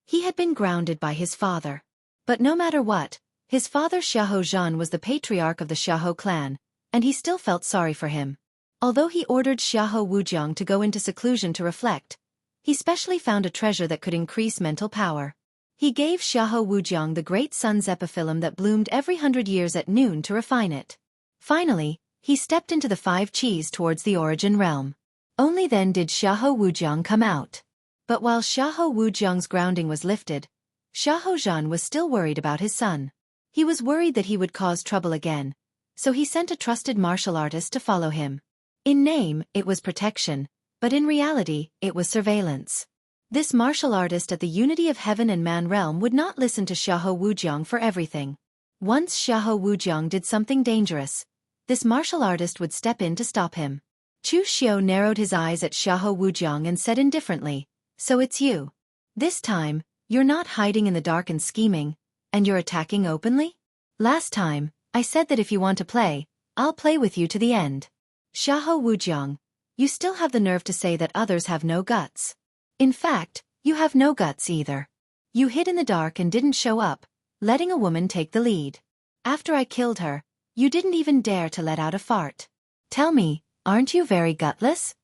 he had been grounded by his father. But no matter what, his father Xiahou Zhan was the patriarch of the Xiahou clan, and he still felt sorry for him. Although he ordered Xiahou Wujiang to go into seclusion to reflect, he specially found a treasure that could increase mental power. He gave Xiahou Wujiang the great sun's epiphyllum that bloomed every 100 years at noon to refine it. Finally, he stepped into the 5 Qis towards the Origin realm. Only then did Xiahou Wujiang come out. But while Xiahou Wujiang's grounding was lifted, Xiahou Zhan was still worried about his son. He was worried that he would cause trouble again, so he sent a trusted martial artist to follow him. In name, it was protection, but in reality, it was surveillance. This martial artist at the Unity of Heaven and Man realm would not listen to Xiahou Wujiang for everything. Once Xiahou Wujiang did something dangerous, this martial artist would step in to stop him. Chu Xiao narrowed his eyes at Xiahou Wujiang and said indifferently, "So it's you. This time, you're not hiding in the dark and scheming, and you're attacking openly? Last time, I said that if you want to play, I'll play with you to the end. Xiahou Wujiang, you still have the nerve to say that others have no guts. In fact, you have no guts either. You hid in the dark and didn't show up, letting a woman take the lead. After I killed her, you didn't even dare to let out a fart. Tell me, aren't you very gutless?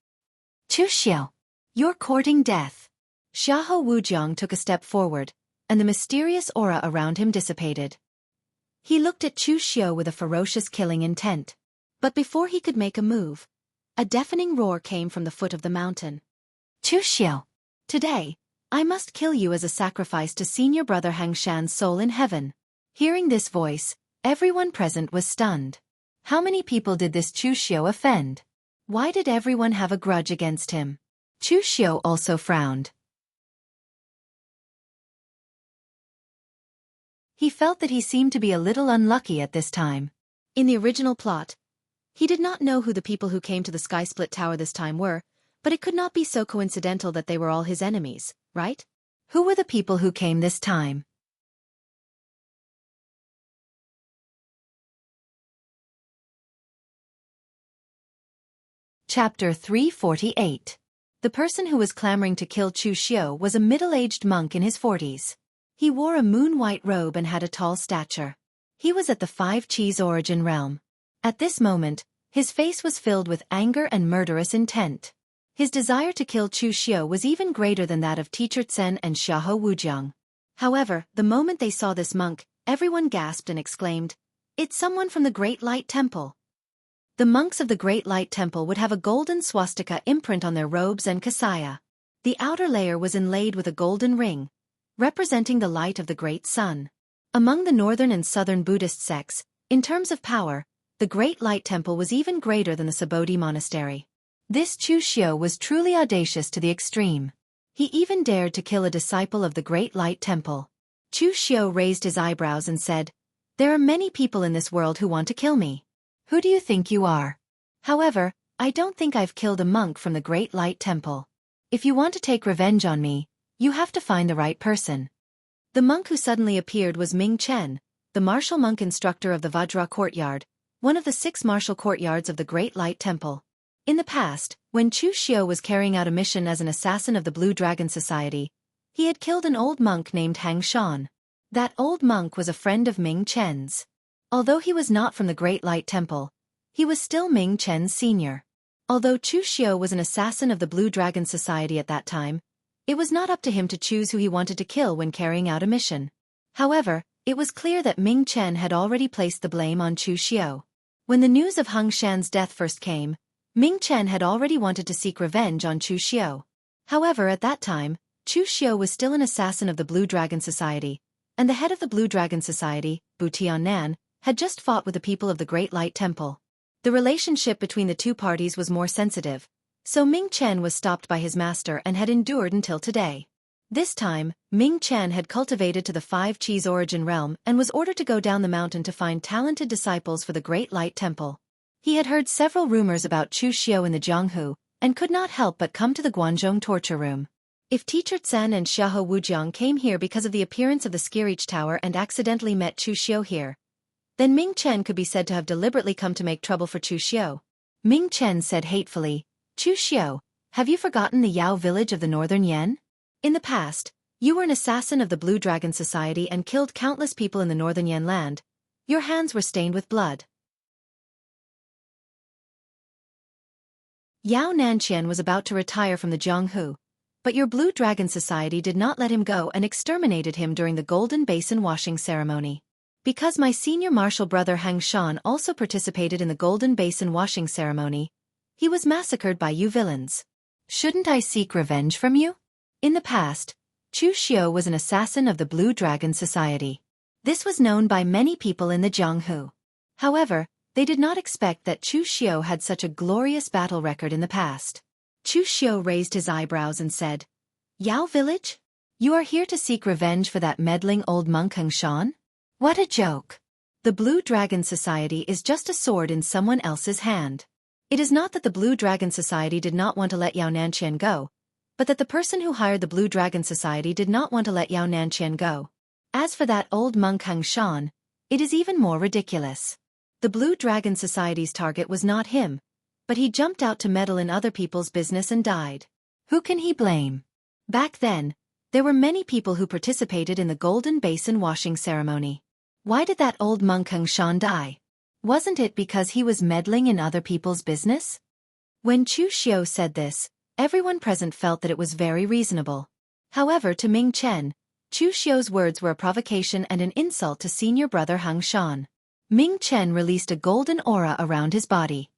Chu Xiao, you're courting death." Xiahou Wujiang took a step forward, and the mysterious aura around him dissipated. He looked at Chu Xiao with a ferocious killing intent. But before he could make a move, a deafening roar came from the foot of the mountain. "Chu Xiao! Today, I must kill you as a sacrifice to senior brother Hang Shan's soul in heaven. Hearing this voice, everyone present was stunned. How many people did this Chu Xiu offend? Why did everyone have a grudge against him? Chu Xiu also frowned. He felt that he seemed to be a little unlucky at this time. In the original plot, he did not know who the people who came to the Sky Split Tower this time were, but it could not be so coincidental that they were all his enemies, right? Who were the people who came this time? Chapter 348. The person who was clamoring to kill Chu Xiu was a middle-aged monk in his 40s. He wore a moon-white robe and had a tall stature. He was at the Five Qis origin realm. At this moment, his face was filled with anger and murderous intent. His desire to kill Chu Xiu was even greater than that of Teacher Tsen and Xiahou Wujiang. However, the moment they saw this monk, everyone gasped and exclaimed, "It's someone from the Great Light Temple." The monks of the Great Light Temple would have a golden swastika imprint on their robes and kasaya. The outer layer was inlaid with a golden ring, representing the light of the Great Sun. Among the northern and southern Buddhist sects, in terms of power, the Great Light Temple was even greater than the Subodhi Monastery. This Chu Xiu was truly audacious to the extreme. He even dared to kill a disciple of the Great Light Temple. Chu Xiu raised his eyebrows and said, "There are many people in this world who want to kill me. Who do you think you are? However, I don't think I've killed a monk from the Great Light Temple. If you want to take revenge on me, you have to find the right person." The monk who suddenly appeared was Ming Chen, the martial monk instructor of the Vajra Courtyard, one of the 6 martial courtyards of the Great Light Temple. In the past, when Chu Xiu was carrying out a mission as an assassin of the Blue Dragon Society, he had killed an old monk named Hang Shan. That old monk was a friend of Ming Chen's. Although he was not from the Great Light Temple, he was still Ming Chen's senior. Although Chu Xiu was an assassin of the Blue Dragon Society at that time, it was not up to him to choose who he wanted to kill when carrying out a mission. However, it was clear that Ming Chen had already placed the blame on Chu Xiu. When the news of Hang Shan's death first came, Ming Chen had already wanted to seek revenge on Chu Xiu. However, at that time, Chu Xiu was still an assassin of the Blue Dragon Society, and the head of the Blue Dragon Society, Bu Tiannan, had just fought with the people of the Great Light Temple. The relationship between the two parties was more sensitive, so Ming Chen was stopped by his master and had endured until today. This time, Ming Chen had cultivated to the Five Qis origin realm and was ordered to go down the mountain to find talented disciples for the Great Light Temple. He had heard several rumors about Chu Xiu in the Jianghu, and could not help but come to the Guanzhong torture room. If Teacher Tsen and Xiahou Wujiang came here because of the appearance of the Skirich Tower and accidentally met Chu Xiu here, then Ming Chen could be said to have deliberately come to make trouble for Chu Xiu. Ming Chen said hatefully, "Chu Xiu, have you forgotten the Yao village of the northern Yan? In the past, you were an assassin of the Blue Dragon Society and killed countless people in the northern Yan land. Your hands were stained with blood." Yao Nanqian was about to retire from the Jianghu, but your Blue Dragon Society did not let him go and exterminated him during the Golden Basin washing ceremony. Because my senior martial brother Hang Shan also participated in the Golden Basin washing ceremony, he was massacred by you villains. Shouldn't I seek revenge from you? In the past, Chu Xiu was an assassin of the Blue Dragon Society. This was known by many people in the Jianghu. However, they did not expect that Chu Xiu had such a glorious battle record in the past. Chu Xiu raised his eyebrows and said, "Yao village? You are here to seek revenge for that meddling old monk Hang Shan? What a joke. The Blue Dragon Society is just a sword in someone else's hand. It is not that the Blue Dragon Society did not want to let Yao Nanqian go, but that the person who hired the Blue Dragon Society did not want to let Yao Nanqian go. As for that old monk Hang Shan, it is even more ridiculous. The Blue Dragon Society's target was not him, but he jumped out to meddle in other people's business and died. Who can he blame? Back then, there were many people who participated in the Golden Basin washing ceremony. Why did that old monk Hang Shan die? Wasn't it because he was meddling in other people's business?" When Chu Xiu said this, everyone present felt that it was very reasonable. However, to Ming Chen, Chu Xiu's words were a provocation and an insult to senior brother Hang Shan. Ming Chen released a golden aura around his body.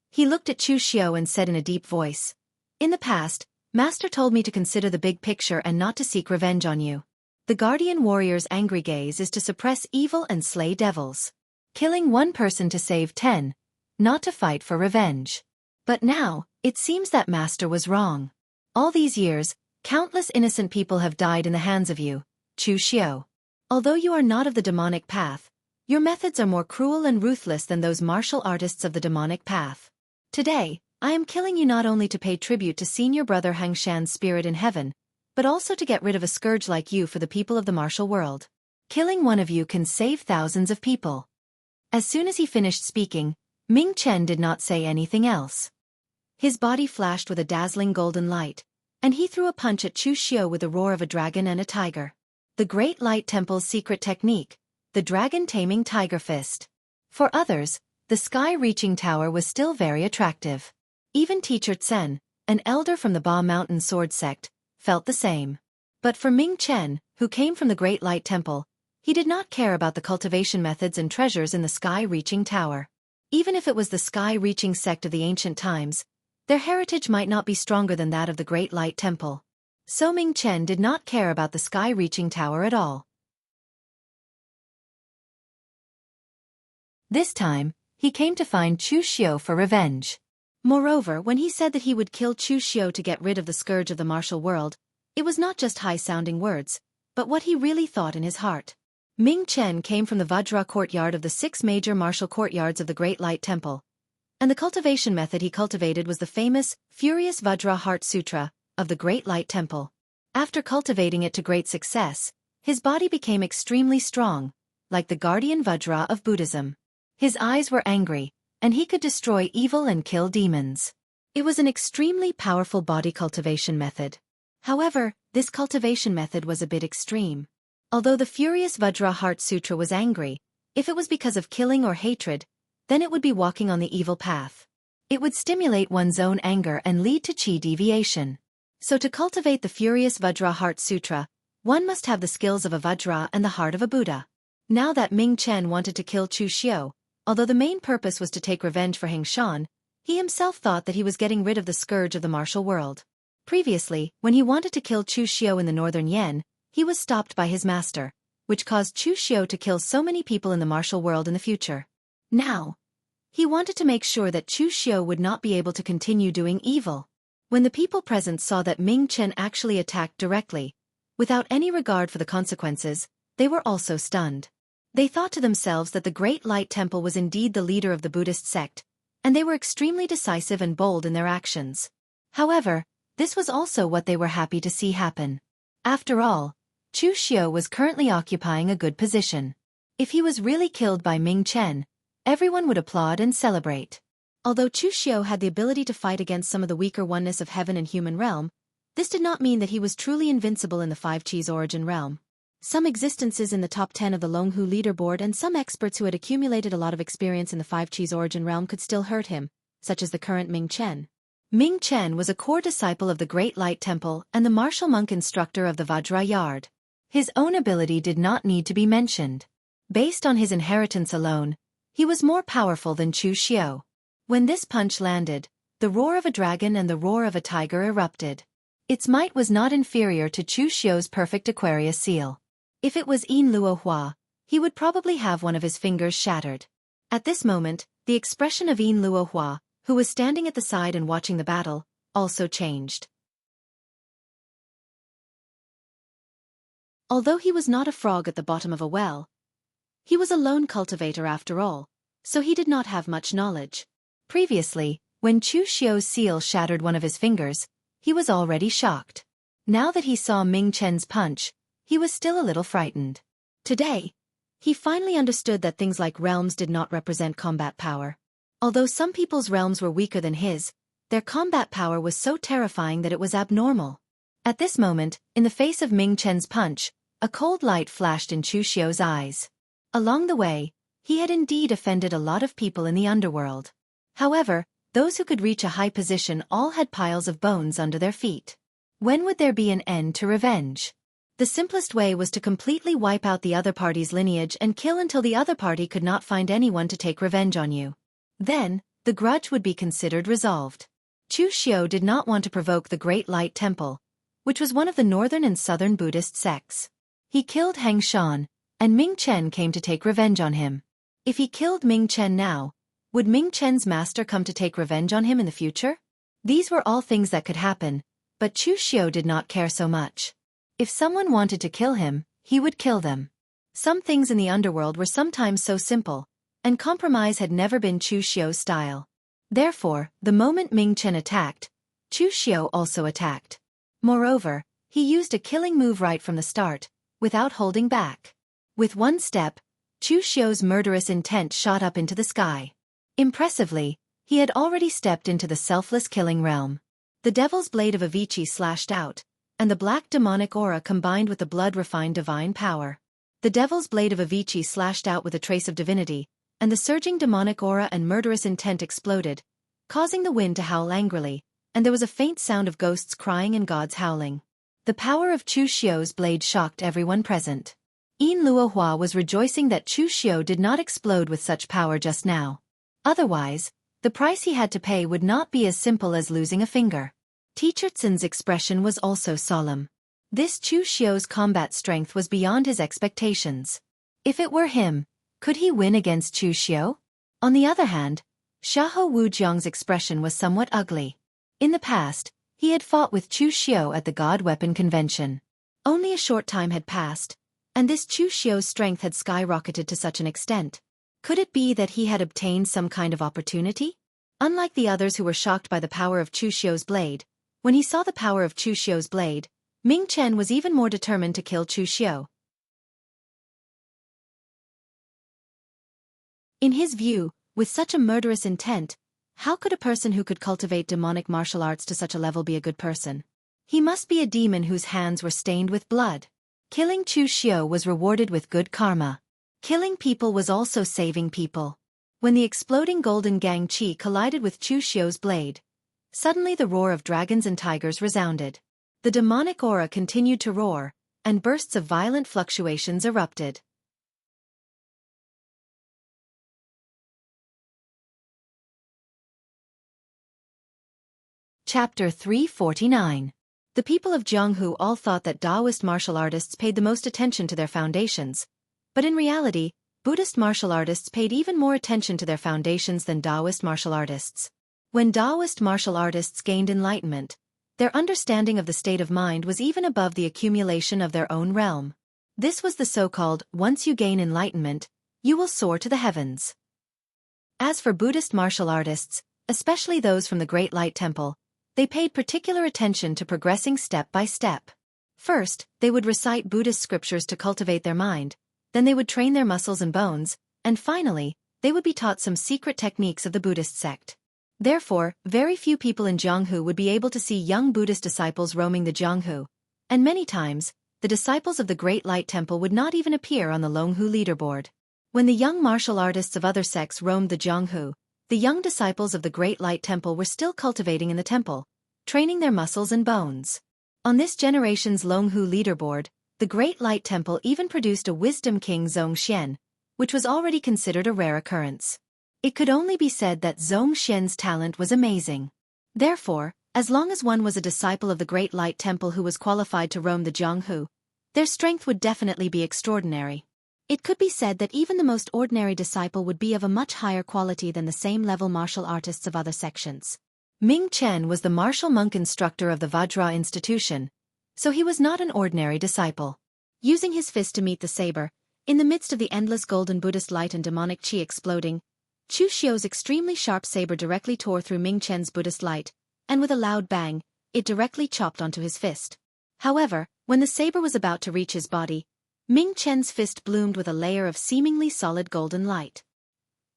He looked at Chu Xiu and said in a deep voice, "In the past, Master told me to consider the big picture and not to seek revenge on you. The guardian warrior's angry gaze is to suppress evil and slay devils. Killing one person to save 10, not to fight for revenge. But now, it seems that Master was wrong. All these years, countless innocent people have died in the hands of you, Chu Xiao. Although you are not of the demonic path, your methods are more cruel and ruthless than those martial artists of the demonic path. Today, I am killing you not only to pay tribute to senior brother Hang Shan's spirit in heaven, but also to get rid of a scourge like you for the people of the martial world. Killing one of you can save thousands of people. As soon as he finished speaking, Ming Chen did not say anything else. His body flashed with a dazzling golden light, and he threw a punch at Chu Xiao with the roar of a dragon and a tiger. The Great Light Temple's secret technique, the dragon-taming tiger fist. For others, the sky-reaching tower was still very attractive. Even Teacher Tsen, an elder from the Ba Mountain sword sect, felt the same. But for Ming Chen, who came from the Great Light Temple, he did not care about the cultivation methods and treasures in the sky-reaching tower. Even if it was the sky-reaching sect of the ancient times, their heritage might not be stronger than that of the Great Light Temple. So Ming Chen did not care about the sky-reaching tower at all. This time, he came to find Chu Xiao for revenge. Moreover, when he said that he would kill Chu Xiao to get rid of the scourge of the martial world, it was not just high-sounding words, but what he really thought in his heart. Ming Chen came from the Vajra courtyard of the 6 major martial courtyards of the Great Light Temple, and the cultivation method he cultivated was the famous, Furious Vajra Heart Sutra of the Great Light Temple. After cultivating it to great success, his body became extremely strong, like the guardian Vajra of Buddhism. His eyes were angry, and he could destroy evil and kill demons. It was an extremely powerful body cultivation method. However, this cultivation method was a bit extreme. Although the Furious Vajra Heart Sutra was angry, if it was because of killing or hatred, then it would be walking on the evil path. It would stimulate one's own anger and lead to chi deviation. So to cultivate the Furious Vajra Heart Sutra, one must have the skills of a Vajra and the heart of a Buddha. Now that Ming Chen wanted to kill Chu Xiao, although the main purpose was to take revenge for Hang Shan, he himself thought that he was getting rid of the scourge of the martial world. Previously, when he wanted to kill Chu Xiao in the northern Yen, he was stopped by his master, which caused Chu Xiao to kill so many people in the martial world in the future. Now, he wanted to make sure that Chu Xiao would not be able to continue doing evil. When the people present saw that Ming Chen actually attacked directly, without any regard for the consequences, they were also stunned. They thought to themselves that the Great Light Temple was indeed the leader of the Buddhist sect, and they were extremely decisive and bold in their actions. However, this was also what they were happy to see happen. After all, Chu Xiao was currently occupying a good position. If he was really killed by Ming Chen, everyone would applaud and celebrate. Although Chu Xiao had the ability to fight against some of the weaker oneness of heaven and human realm, this did not mean that he was truly invincible in the 5 Chi's origin realm. Some existences in the top 10 of the Longhu leaderboard and some experts who had accumulated a lot of experience in the 5 Chi's origin realm could still hurt him, such as the current Ming Chen. Ming Chen was a core disciple of the Great Light Temple and the martial monk instructor of the Vajra Yard. His own ability did not need to be mentioned. Based on his inheritance alone, he was more powerful than Chu Xiao. When this punch landed, the roar of a dragon and the roar of a tiger erupted. Its might was not inferior to Chu Xiao's perfect Aquarius seal. If it was Yin Luo Hua, he would probably have one of his fingers shattered. At this moment, the expression of Yin Luo Hua, who was standing at the side and watching the battle, also changed. Although he was not a frog at the bottom of a well, he was a lone cultivator after all, so he did not have much knowledge. Previously, when Chu Xiao's seal shattered one of his fingers, he was already shocked. Now that he saw Ming Chen's punch, he was still a little frightened. Today, he finally understood that things like realms did not represent combat power. Although some people's realms were weaker than his, their combat power was so terrifying that it was abnormal. At this moment, in the face of Ming Chen's punch, a cold light flashed in Chu Xiao's eyes. Along the way, he had indeed offended a lot of people in the underworld. However, those who could reach a high position all had piles of bones under their feet. When would there be an end to revenge? The simplest way was to completely wipe out the other party's lineage and kill until the other party could not find anyone to take revenge on you. Then, the grudge would be considered resolved. Chu Xiu did not want to provoke the Great Light Temple, which was one of the northern and southern Buddhist sects. He killed Heng Shan, and Ming Chen came to take revenge on him. If he killed Ming Chen now, would Ming Chen's master come to take revenge on him in the future? These were all things that could happen, but Chu Xiu did not care so much. If someone wanted to kill him, he would kill them. Some things in the underworld were sometimes so simple, and compromise had never been Chu Xiu's style. Therefore, the moment Ming Chen attacked, Chu Xiu also attacked. Moreover, he used a killing move right from the start, without holding back. With one step, Chu Xiu's murderous intent shot up into the sky. Impressively, he had already stepped into the selfless killing realm. The devil's blade of Avicii slashed out, and the black demonic aura combined with the blood-refined divine power. The devil's blade of Avicii slashed out with a trace of divinity, and the surging demonic aura and murderous intent exploded, causing the wind to howl angrily, and there was a faint sound of ghosts crying and gods howling. The power of Chu Xiu's blade shocked everyone present. Yin Luohua was rejoicing that Chu Xiu did not explode with such power just now. Otherwise, the price he had to pay would not be as simple as losing a finger. Tichertsen's expression was also solemn. This Chu Xiu's combat strength was beyond his expectations. If it were him, could he win against Chu Xiu? On the other hand, Xiahou Wujiang's expression was somewhat ugly. In the past, he had fought with Chu Xiu at the God Weapon Convention. Only a short time had passed, and this Chu Xiu's strength had skyrocketed to such an extent. Could it be that he had obtained some kind of opportunity? Unlike the others who were shocked by the power of Chu Xiu's blade, when he saw the power of Chu Xiu's blade, Ming Chen was even more determined to kill Chu Xiu. In his view, with such a murderous intent, how could a person who could cultivate demonic martial arts to such a level be a good person? He must be a demon whose hands were stained with blood. Killing Chu Xiu was rewarded with good karma. Killing people was also saving people. When the exploding golden gang chi collided with Chu Xiu's blade, suddenly the roar of dragons and tigers resounded. The demonic aura continued to roar, and bursts of violent fluctuations erupted. Chapter 349. The people of Jianghu all thought that Taoist martial artists paid the most attention to their foundations, but in reality, Buddhist martial artists paid even more attention to their foundations than Taoist martial artists. When Taoist martial artists gained enlightenment, their understanding of the state of mind was even above the accumulation of their own realm. This was the so-called, once you gain enlightenment, you will soar to the heavens. As for Buddhist martial artists, especially those from the Great Light Temple, they paid particular attention to progressing step by step. First, they would recite Buddhist scriptures to cultivate their mind, then they would train their muscles and bones, and finally, they would be taught some secret techniques of the Buddhist sect. Therefore, very few people in Jianghu would be able to see young Buddhist disciples roaming the Jianghu, and many times, the disciples of the Great Light Temple would not even appear on the Longhu leaderboard. When the young martial artists of other sects roamed the Jianghu, the young disciples of the Great Light Temple were still cultivating in the temple, training their muscles and bones. On this generation's Longhu leaderboard, the Great Light Temple even produced a wisdom king Zongxian, which was already considered a rare occurrence. It could only be said that Zongxian's talent was amazing. Therefore, as long as one was a disciple of the Great Light Temple who was qualified to roam the Jianghu, their strength would definitely be extraordinary. It could be said that even the most ordinary disciple would be of a much higher quality than the same-level martial artists of other sections. Ming Chen was the martial monk instructor of the Vajra institution, so he was not an ordinary disciple. Using his fist to meet the saber, in the midst of the endless golden Buddhist light and demonic chi exploding, Chu Xiu's extremely sharp saber directly tore through Ming Chen's Buddhist light, and with a loud bang, it directly chopped onto his fist. However, when the saber was about to reach his body, Ming Chen's fist bloomed with a layer of seemingly solid golden light.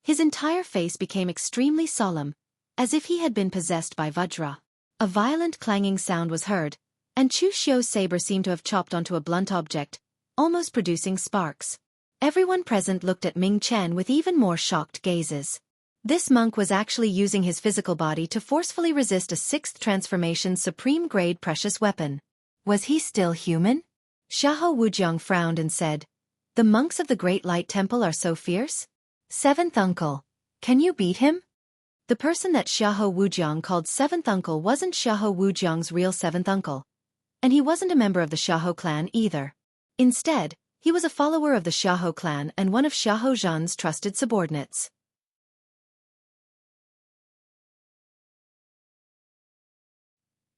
His entire face became extremely solemn, as if he had been possessed by Vajra. A violent clanging sound was heard, and Chu Xiu's saber seemed to have chopped onto a blunt object, almost producing sparks. Everyone present looked at Ming Chen with even more shocked gazes. This monk was actually using his physical body to forcefully resist a sixth transformation supreme-grade precious weapon. Was he still human? Xiahou Wujiang frowned and said, "The monks of the Great Light Temple are so fierce? Seventh uncle, can you beat him?" The person that Xiahou Wujiang called seventh uncle wasn't Xiahou Wujiang's real seventh uncle. And he wasn't a member of the Xiahou clan either. Instead, he was a follower of the Xiahou clan and one of Xiahou Zhan's trusted subordinates.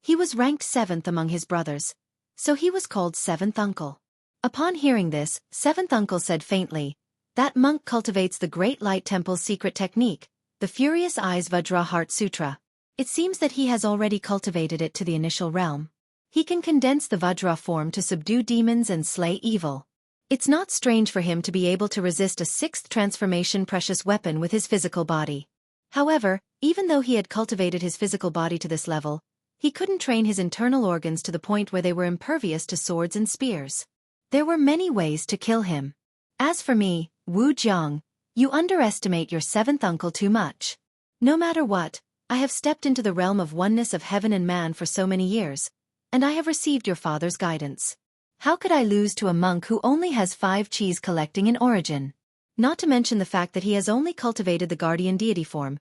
He was ranked 7th among his brothers, so he was called seventh uncle. Upon hearing this, seventh uncle said faintly, "That monk cultivates the Great Light Temple's secret technique, the Furious Eyes Vajra Heart Sutra. It seems that he has already cultivated it to the initial realm. He can condense the Vajra form to subdue demons and slay evil. It's not strange for him to be able to resist a 6th transformation precious weapon with his physical body. However, even though he had cultivated his physical body to this level, he couldn't train his internal organs to the point where they were impervious to swords and spears. There were many ways to kill him. As for me, Wu Jiang, you underestimate your seventh uncle too much. No matter what, I have stepped into the realm of oneness of heaven and man for so many years, and I have received your father's guidance. How could I lose to a monk who only has 5 qis collecting in origin? Not to mention the fact that he has only cultivated the guardian deity form.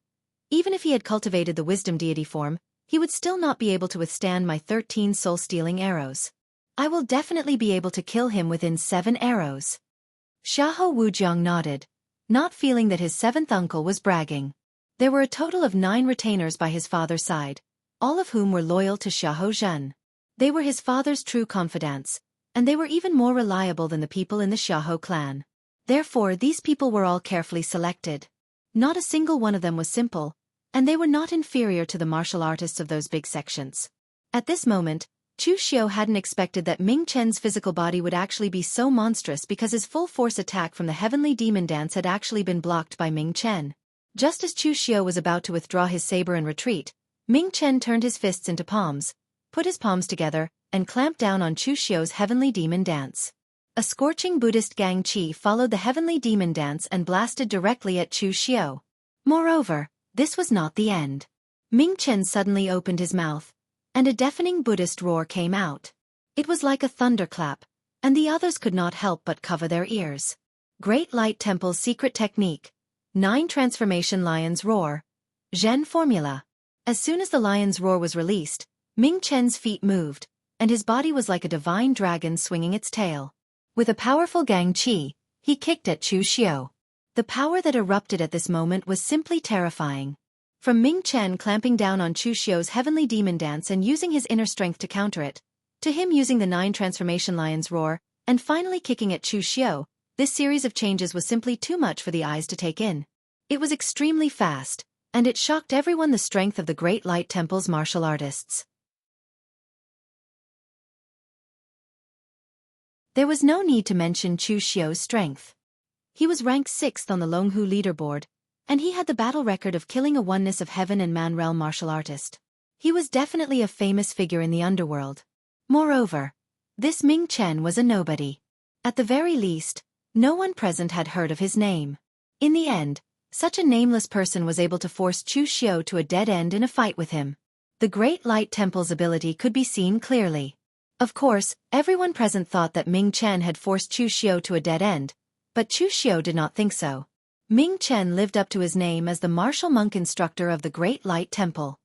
Even if he had cultivated the wisdom deity form, he would still not be able to withstand my 13 soul-stealing arrows. I will definitely be able to kill him within 7 arrows." Xiahou Wujiang nodded, not feeling that his seventh uncle was bragging. There were a total of 9 retainers by his father's side, all of whom were loyal to Xiahou Zhan. They were his father's true confidants, and they were even more reliable than the people in the Xiahou clan. Therefore, these people were all carefully selected. Not a single one of them was simple, and they were not inferior to the martial artists of those big sections. At this moment, Chu Xiu hadn't expected that Ming Chen's physical body would actually be so monstrous because his full-force attack from the heavenly demon dance had actually been blocked by Ming Chen. Just as Chu Xiu was about to withdraw his saber and retreat, Ming Chen turned his fists into palms, put his palms together, and clamped down on Chu Xiu's heavenly demon dance. A scorching Buddhist gang qi followed the heavenly demon dance and blasted directly at Chu Xiu. Moreover, this was not the end. Ming Chen suddenly opened his mouth, and a deafening Buddhist roar came out. It was like a thunderclap, and the others could not help but cover their ears. Great Light Temple's secret technique. 9 transformation lion's roar. Zhen formula. As soon as the lion's roar was released, Ming Chen's feet moved, and his body was like a divine dragon swinging its tail. With a powerful gang qi, he kicked at Chu Xiu. The power that erupted at this moment was simply terrifying. From Ming Chen clamping down on Chu Xiu's heavenly demon dance and using his inner strength to counter it, to him using the 9 transformation lion's roar, and finally kicking at Chu Xiu, this series of changes was simply too much for the eyes to take in. It was extremely fast, and it shocked everyone the strength of the Great Light Temple's martial artists. There was no need to mention Chu Xiu's strength. He was ranked 6th on the Longhu leaderboard, and he had the battle record of killing a oneness of heaven and man realm martial artist. He was definitely a famous figure in the underworld. Moreover, this Ming Chen was a nobody. At the very least, no one present had heard of his name. In the end, such a nameless person was able to force Chu Xiu to a dead end in a fight with him. The Great Light Temple's ability could be seen clearly. Of course, everyone present thought that Ming Chen had forced Chu Xiu to a dead end, but Chu Xiu did not think so. Ming Chen lived up to his name as the martial monk instructor of the Great Light Temple.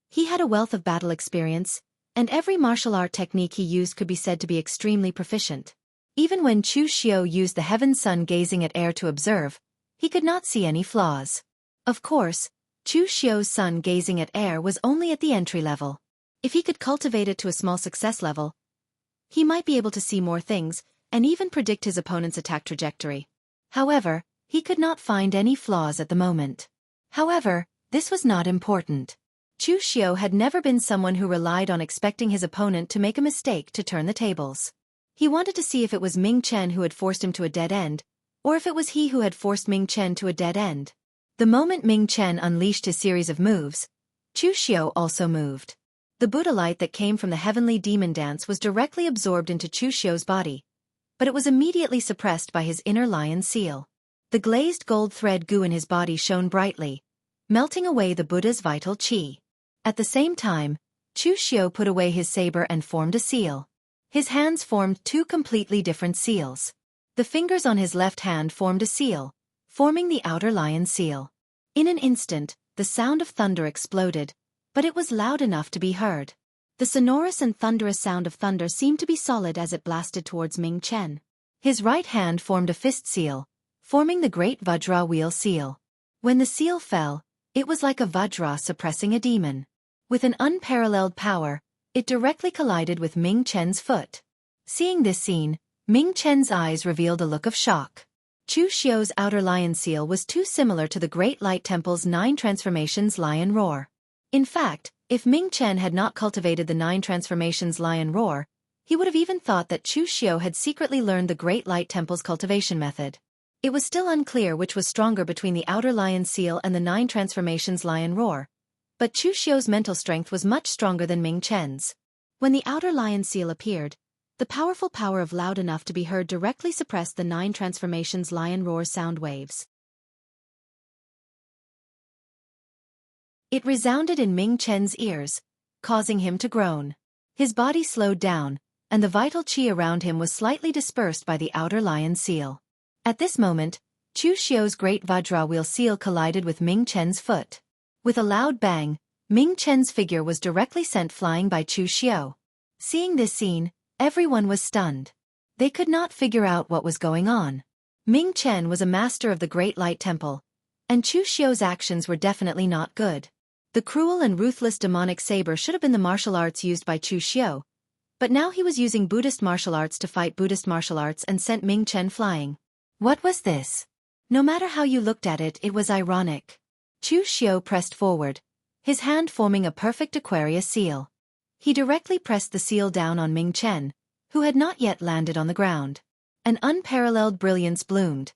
He had a wealth of battle experience, and every martial art technique he used could be said to be extremely proficient. Even when Chu Xiu used the heaven sun gazing at air to observe, he could not see any flaws. Of course, Chu Xiu's sun gazing at air was only at the entry level. If he could cultivate it to a small success level, he might be able to see more things, and even predict his opponent's attack trajectory. However, he could not find any flaws at the moment. However, this was not important. Chu Xiu had never been someone who relied on expecting his opponent to make a mistake to turn the tables. He wanted to see if it was Ming Chen who had forced him to a dead end, or if it was he who had forced Ming Chen to a dead end. The moment Ming Chen unleashed his series of moves, Chu Xiu also moved. The Buddha light that came from the heavenly demon dance was directly absorbed into Chu Xiu's body, but it was immediately suppressed by his inner lion seal. The glazed gold thread goo in his body shone brightly, melting away the Buddha's vital qi. At the same time, Chu Xiu put away his saber and formed a seal. His hands formed 2 completely different seals. The fingers on his left hand formed a seal, forming the outer lion seal. In an instant, the sound of thunder exploded, but it was loud enough to be heard. The sonorous and thunderous sound of thunder seemed to be solid as it blasted towards Ming Chen. His right hand formed a fist seal, forming the great Vajra wheel seal. When the seal fell, it was like a Vajra suppressing a demon. With an unparalleled power, it directly collided with Ming Chen's foot. Seeing this scene, Ming Chen's eyes revealed a look of shock. Chu Xiu's outer lion seal was too similar to the Great Light Temple's 9 transformations lion roar. In fact, if Ming Chen had not cultivated the 9 transformations lion roar, he would have even thought that Chu Xiu had secretly learned the Great Light Temple's cultivation method. It was still unclear which was stronger between the outer lion seal and the 9 transformations lion roar, but Chu Xiu's mental strength was much stronger than Ming Chen's. When the outer lion seal appeared, the powerful power of loud enough to be heard directly suppressed the 9 transformations lion roar sound waves. It resounded in Ming Chen's ears, causing him to groan. His body slowed down, and the vital qi around him was slightly dispersed by the outer lion seal. At this moment, Chu Xiu's great Vajra wheel seal collided with Ming Chen's foot. With a loud bang, Ming Chen's figure was directly sent flying by Chu Xiu. Seeing this scene, everyone was stunned. They could not figure out what was going on. Ming Chen was a master of the Great Light Temple, and Chu Xiu's actions were definitely not good. The cruel and ruthless demonic saber should have been the martial arts used by Chu Xiu, but now he was using Buddhist martial arts to fight Buddhist martial arts and sent Ming Chen flying. What was this? No matter how you looked at it, it was ironic. Chu Xiu pressed forward, his hand forming a perfect Aquarius seal. He directly pressed the seal down on Ming Chen, who had not yet landed on the ground. An unparalleled brilliance bloomed,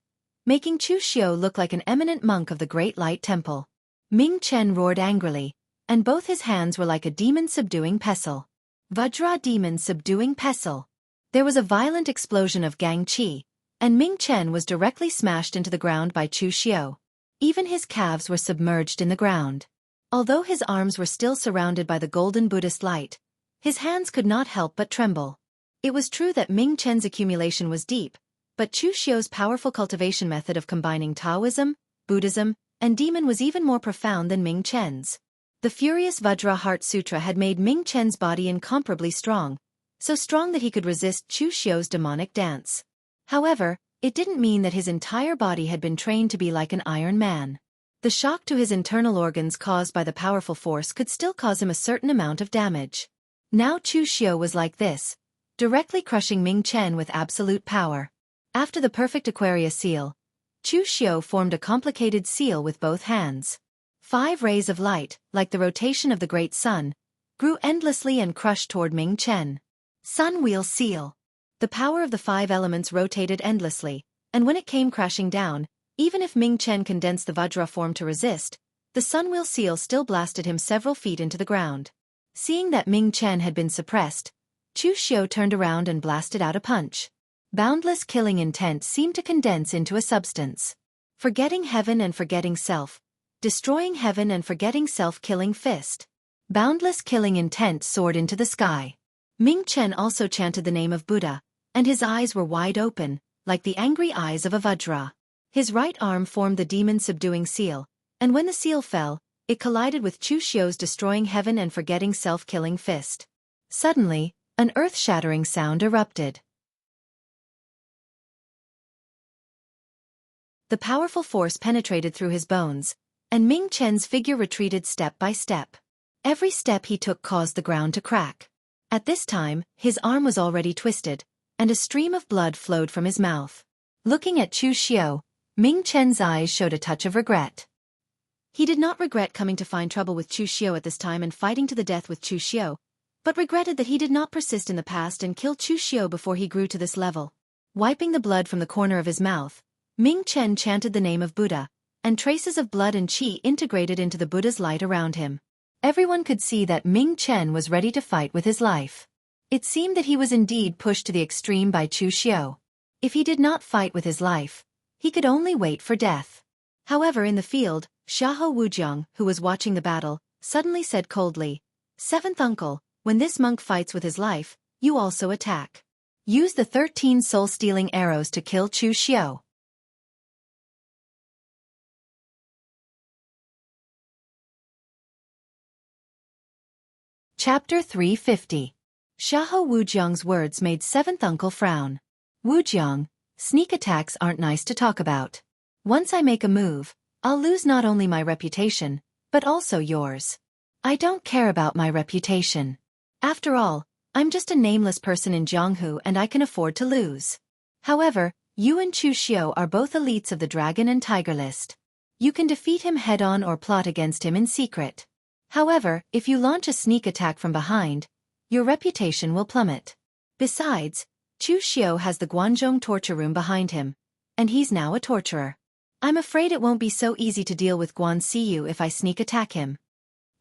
making Chu Xiu look like an eminent monk of the Great Light Temple. Ming Chen roared angrily, and both his hands were like a demon-subduing pestle. Vajra demon subduing pestle. There was a violent explosion of Gang Qi, and Ming Chen was directly smashed into the ground by Chu Xiu. Even his calves were submerged in the ground. Although his arms were still surrounded by the golden Buddhist light, his hands could not help but tremble. It was true that Ming Chen's accumulation was deep, but Chu Xiu's powerful cultivation method of combining Taoism, Buddhism, and demon was even more profound than Ming Chen's. The furious Vajra Heart Sutra had made Ming Chen's body incomparably strong, so strong that he could resist Chu Xiu's demonic dance. However, it didn't mean that his entire body had been trained to be like an Iron Man. The shock to his internal organs caused by the powerful force could still cause him a certain amount of damage. Now Chu Xiu was like this, directly crushing Ming Chen with absolute power. After the perfect Aquarius seal, Chu Xiu formed a complicated seal with both hands. 5 rays of light, like the rotation of the great sun, grew endlessly and crushed toward Ming Chen. Sun Wheel Seal. The power of the 5 elements rotated endlessly, and when it came crashing down, even if Ming Chen condensed the Vajra form to resist, the Sun Wheel Seal still blasted him several feet into the ground. Seeing that Ming Chen had been suppressed, Chu Xiu turned around and blasted out a punch. Boundless killing intent seemed to condense into a substance. Forgetting heaven and forgetting self. Destroying heaven and forgetting self killing fist. Boundless killing intent soared into the sky. Ming Chen also chanted the name of Buddha, and his eyes were wide open, like the angry eyes of a Vajra. His right arm formed the demon-subduing seal, and when the seal fell, it collided with Chu Xiu's destroying heaven and forgetting self-killing fist. Suddenly, an earth-shattering sound erupted. The powerful force penetrated through his bones, and Ming Chen's figure retreated step by step. Every step he took caused the ground to crack. At this time, his arm was already twisted, and a stream of blood flowed from his mouth. Looking at Chu Xiu, Ming Chen's eyes showed a touch of regret. He did not regret coming to find trouble with Chu Xiu at this time and fighting to the death with Chu Xiu, but regretted that he did not persist in the past and kill Chu Xiu before he grew to this level. Wiping the blood from the corner of his mouth, Ming Chen chanted the name of Buddha, and traces of blood and qi integrated into the Buddha's light around him. Everyone could see that Ming Chen was ready to fight with his life. It seemed that he was indeed pushed to the extreme by Chu Xiu. If he did not fight with his life, he could only wait for death. However, in the field, Xiahou Wujiang, who was watching the battle, suddenly said coldly, "Seventh uncle, when this monk fights with his life, you also attack. Use the 13 soul-stealing arrows to kill Chu Xiu." Chapter 350. Xiahou Wujiang's words made seventh uncle frown. Wujiang, sneak attacks aren't nice to talk about. Once I make a move, I'll lose not only my reputation, but also yours. I don't care about my reputation. After all, I'm just a nameless person in Jianghu and I can afford to lose. However, you and Chu Xiu are both elites of the Dragon and Tiger list. You can defeat him head-on or plot against him in secret. However, if you launch a sneak attack from behind, your reputation will plummet. Besides, Chu Xiu has the Guanzhong torture room behind him, and he's now a torturer. I'm afraid it won't be so easy to deal with Guan Siyu if I sneak attack him.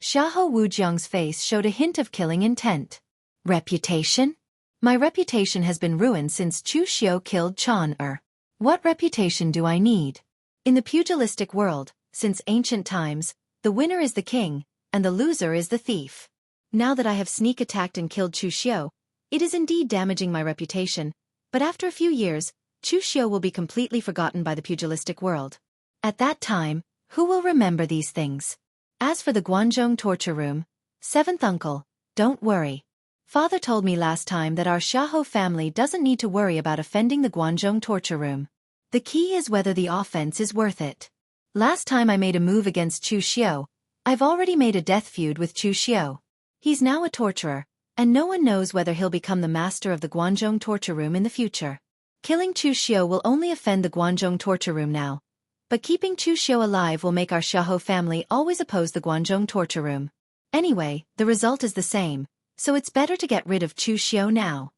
Xiahou Wujiang's face showed a hint of killing intent. Reputation? My reputation has been ruined since Chu Xiu killed Chan Er. What reputation do I need? In the pugilistic world, since ancient times, the winner is the king, and the loser is the thief. Now that I have sneak attacked and killed Chu Xiu, it is indeed damaging my reputation, but after a few years, Chu Xiu will be completely forgotten by the pugilistic world. At that time, who will remember these things? As for the Guanzhong torture room, seventh uncle, don't worry. Father told me last time that our Xiahou family doesn't need to worry about offending the Guanzhong torture room. The key is whether the offense is worth it. Last time I made a move against Chu Xiu, I've already made a death feud with Chu Xiu. He's now a torturer, and no one knows whether he'll become the master of the Guanzhong torture room in the future. Killing Chu Xiu will only offend the Guanzhong torture room now, but keeping Chu Xiu alive will make our Xiahou family always oppose the Guanzhong torture room. Anyway, the result is the same, so it's better to get rid of Chu Xiu now.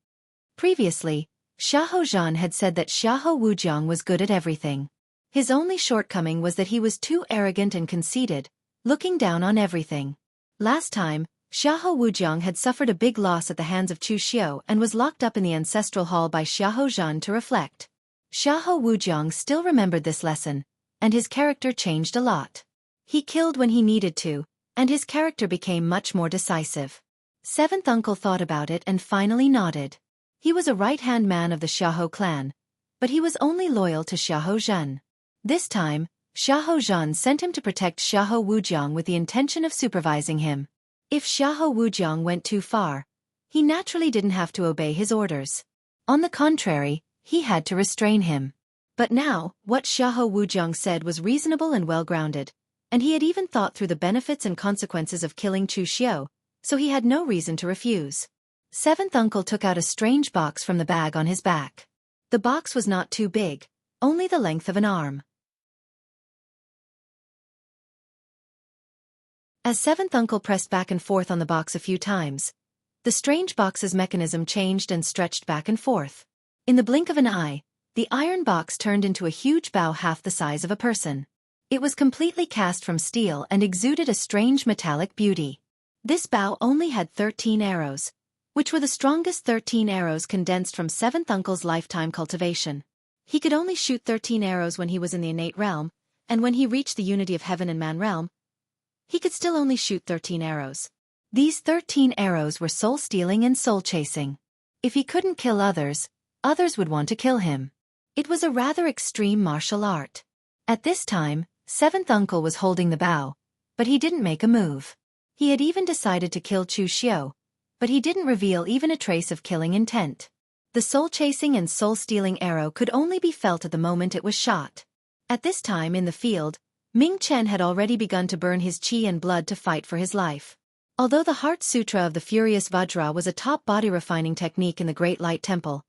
Previously, Xiahou Zhan had said that Xiahou Wujiang was good at everything. His only shortcoming was that he was too arrogant and conceited, looking down on everything. Last time, Xiahou Wujiang had suffered a big loss at the hands of Chu Xiu and was locked up in the ancestral hall by Xiahou Zhan to reflect. Xiahou Wujiang still remembered this lesson, and his character changed a lot. He killed when he needed to, and his character became much more decisive. Seventh uncle thought about it and finally nodded. He was a right-hand man of the Xiahou clan, but he was only loyal to Xiahou Zhan. This time, Xiahou Zhan sent him to protect Xiahou Wujiang with the intention of supervising him. If Xiahou Wujiang went too far, he naturally didn't have to obey his orders. On the contrary, he had to restrain him. But now, what Xiahou Wujiang said was reasonable and well-grounded, and he had even thought through the benefits and consequences of killing Chu Xiu, so he had no reason to refuse. Seventh uncle took out a strange box from the bag on his back. The box was not too big, only the length of an arm. As seventh uncle pressed back and forth on the box a few times, the strange box's mechanism changed and stretched back and forth. In the blink of an eye, the iron box turned into a huge bow half the size of a person. It was completely cast from steel and exuded a strange metallic beauty. This bow only had 13 arrows, which were the strongest 13 arrows condensed from seventh uncle's lifetime cultivation. He could only shoot 13 arrows when he was in the innate realm, and when he reached the unity of heaven and man realm, he could still only shoot 13 arrows. These 13 arrows were soul-stealing and soul-chasing. If he couldn't kill others, others would want to kill him. It was a rather extreme martial art. At this time, seventh uncle was holding the bow, but he didn't make a move. He had even decided to kill Chu Xiu, but he didn't reveal even a trace of killing intent. The soul-chasing and soul-stealing arrow could only be felt at the moment it was shot. At this time in the field, Ming Chen had already begun to burn his qi and blood to fight for his life. Although the Heart Sutra of the Furious Vajra was a top body-refining technique in the Great Light Temple,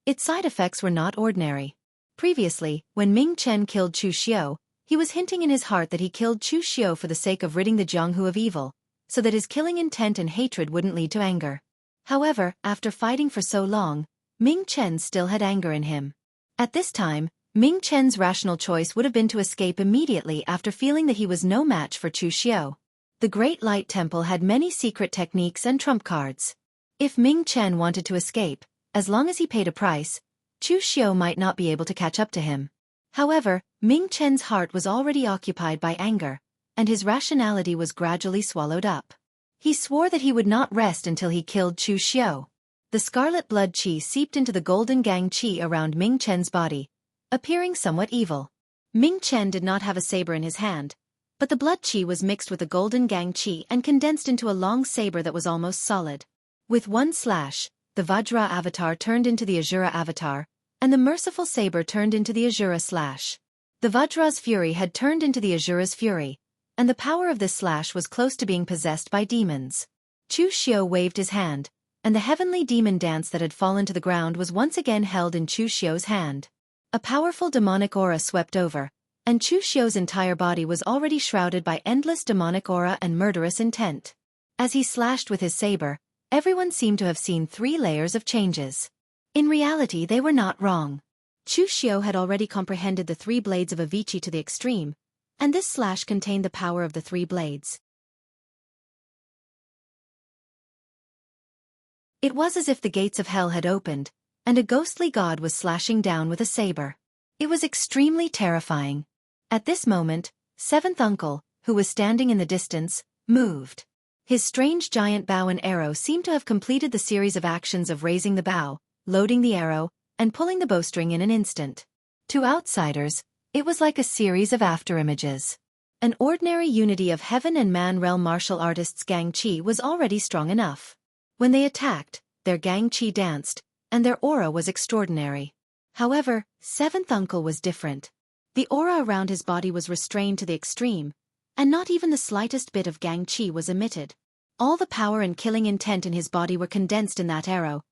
its side effects were not ordinary. Previously, when Ming Chen killed Chu Xiu, he was hinting in his heart that he killed Chu Xiu for the sake of ridding the Jianghu of evil, so that his killing intent and hatred wouldn't lead to anger. However, after fighting for so long, Ming Chen still had anger in him. At this time, Ming Chen's rational choice would have been to escape immediately after feeling that he was no match for Chu Xiu. The Great Light Temple had many secret techniques and trump cards. If Ming Chen wanted to escape, as long as he paid a price, Chu Xiu might not be able to catch up to him. However, Ming Chen's heart was already occupied by anger, and his rationality was gradually swallowed up. He swore that he would not rest until he killed Chu Xiu. The scarlet blood qi seeped into the golden gang qi around Ming Chen's body, appearing somewhat evil. Ming Chen did not have a saber in his hand, But the blood qi was mixed with the golden gang qi and condensed into a long saber that was almost solid. With one slash, the Vajra avatar turned into the Azura avatar, and the merciful saber turned into the Azura slash. The Vajra's fury had turned into the Azura's fury, and the power of this slash was close to being possessed by demons. Chu Xiao waved his hand, and the heavenly demon dance that had fallen to the ground was once again held in Chu Xiao's hand. A powerful demonic aura swept over, and Chu Xiao's entire body was already shrouded by endless demonic aura and murderous intent. As he slashed with his saber, everyone seemed to have seen 3 layers of changes. In reality, they were not wrong. Chu Xiao had already comprehended the 3 blades of Avicii to the extreme, and this slash contained the power of the 3 blades. It was as if the gates of hell had opened, and a ghostly god was slashing down with a saber. It was extremely terrifying. At this moment, Seventh Uncle, who was standing in the distance, moved. His strange giant bow and arrow seemed to have completed the series of actions of raising the bow, loading the arrow, and pulling the bowstring in an instant. To outsiders, it was like a series of afterimages. An ordinary unity of heaven and man realm martial artists' gang chi was already strong enough. When they attacked, their gang chi danced, and their aura was extraordinary. However, Seventh Uncle was different. The aura around his body was restrained to the extreme, and not even the slightest bit of gang chi was emitted. All the power and killing intent in his body were condensed in that arrow,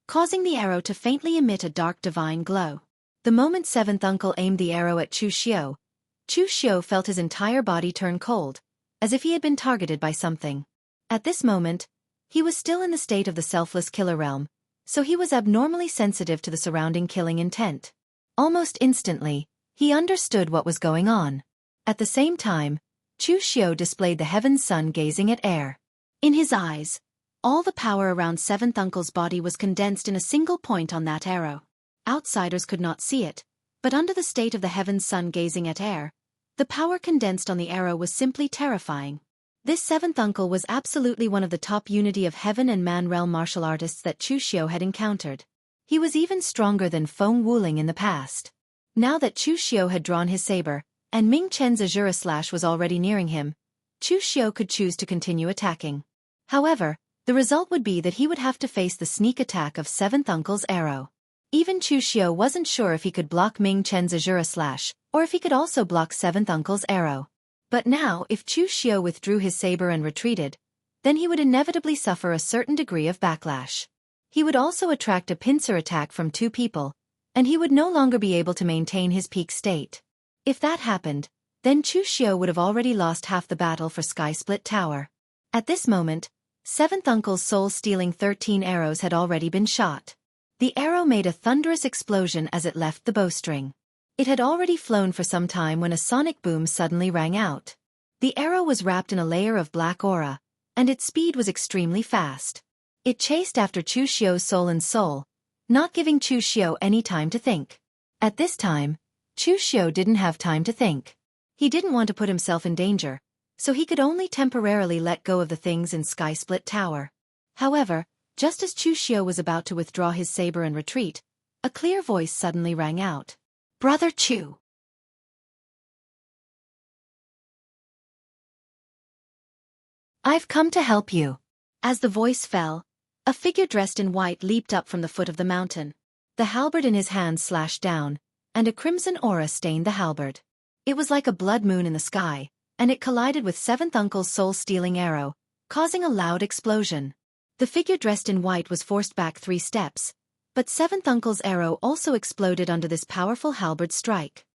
causing the arrow to faintly emit a dark divine glow. The moment Seventh Uncle aimed the arrow at Chu Xiao felt his entire body turn cold, as if he had been targeted by something. At this moment, he was still in the state of the selfless killer realm, so he was abnormally sensitive to the surrounding killing intent. Almost instantly, he understood what was going on. At the same time, Chu Xiao displayed the heaven's sun gazing at air. In his eyes, all the power around Seventh Uncle's body was condensed in a single point on that arrow. Outsiders could not see it, but under the state of the heaven's sun gazing at air, the power condensed on the arrow was simply terrifying. This Seventh Uncle was absolutely one of the top unity of heaven and man realm martial artists that Chu Xiao had encountered. He was even stronger than Feng Wuling in the past. Now that Chu Xiao had drawn his saber, and Ming Chen's Azura slash was already nearing him, Chu Xiao could choose to continue attacking. However, the result would be that he would have to face the sneak attack of Seventh Uncle's arrow. Even Chu Xiao wasn't sure if he could block Ming Chen's Azura slash, or if he could also block Seventh Uncle's arrow. But now, if Chu Xiao withdrew his saber and retreated, then he would inevitably suffer a certain degree of backlash. He would also attract a pincer attack from 2 people, and he would no longer be able to maintain his peak state. If that happened, then Chu Xiao would have already lost half the battle for Sky Split Tower. At this moment, Seventh Uncle's soul-stealing 13 arrows had already been shot. The arrow made a thunderous explosion as it left the bowstring. It had already flown for some time when a sonic boom suddenly rang out. The arrow was wrapped in a layer of black aura, and its speed was extremely fast. It chased after Chu Xiao's soul and soul, not giving Chu Xiao any time to think. At this time, Chu Xiao didn't have time to think. He didn't want to put himself in danger, so he could only temporarily let go of the things in Sky Split Tower. However, just as Chu Xiao was about to withdraw his saber and retreat, a clear voice suddenly rang out. "Brother Chu." "I've come to help you." As the voice fell, a figure dressed in white leaped up from the foot of the mountain. The halberd in his hand slashed down, and a crimson aura stained the halberd. It was like a blood moon in the sky, and it collided with Seventh Uncle's soul-stealing arrow, causing a loud explosion. The figure dressed in white was forced back 3 steps, but Seventh Uncle's arrow also exploded under this powerful halberd strike.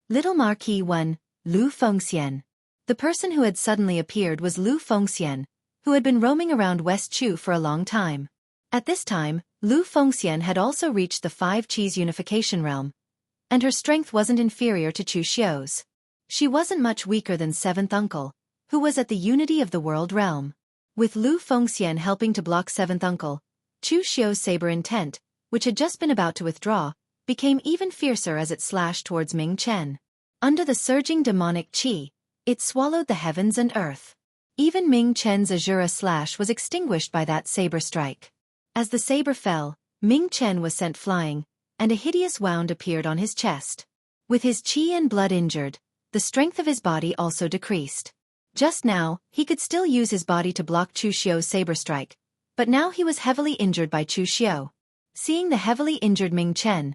Little Marquis 1, Lu Fengxian. The person who had suddenly appeared was Lu Fengxian, who had been roaming around West Chu for a long time. At this time, Lu Fengxian had also reached the 5 Qis unification realm, and her strength wasn't inferior to Chu Xiao's. She wasn't much weaker than Seventh Uncle, who was at the unity of the world realm. With Lu Fengxian helping to block Seventh Uncle, Chu Xiao's saber intent, which had just been about to withdraw, became even fiercer as it slashed towards Ming Chen. Under the surging demonic qi, it swallowed the heavens and earth. Even Ming Chen's Azura slash was extinguished by that saber strike. As the saber fell, Ming Chen was sent flying, and a hideous wound appeared on his chest. With his qi and blood injured, the strength of his body also decreased. Just now, he could still use his body to block Chu Xiu's saber strike, but now he was heavily injured by Chu Xiu. Seeing the heavily injured Ming Chen,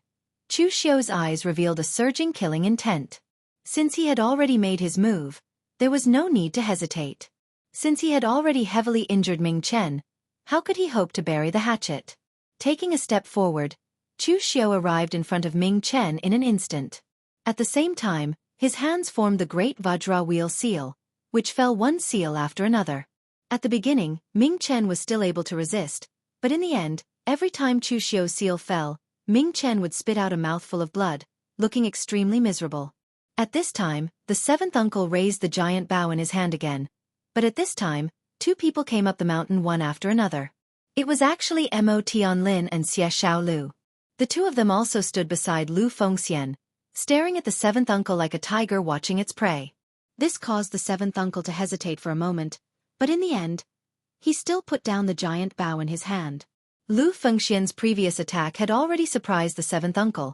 Chu Xiu's eyes revealed a surging killing intent. Since he had already made his move, there was no need to hesitate. Since he had already heavily injured Ming Chen, how could he hope to bury the hatchet? Taking a step forward, Chu Xiu arrived in front of Ming Chen in an instant. At the same time, his hands formed the great Vajra wheel seal, which fell one seal after another. At the beginning, Ming Chen was still able to resist, but in the end, every time Chu Xiu's seal fell, Ming Chen would spit out a mouthful of blood, looking extremely miserable. At this time, the seventh uncle raised the giant bow in his hand again, but at this time, two people came up the mountain one after another. It was actually Mo Tianlin and Xie Xiaolu. The two of them also stood beside Lu Fengxian, staring at the seventh uncle like a tiger watching its prey. This caused the seventh uncle to hesitate for a moment, but in the end, he still put down the giant bow in his hand. Lu Fengxian's previous attack had already surprised the seventh uncle,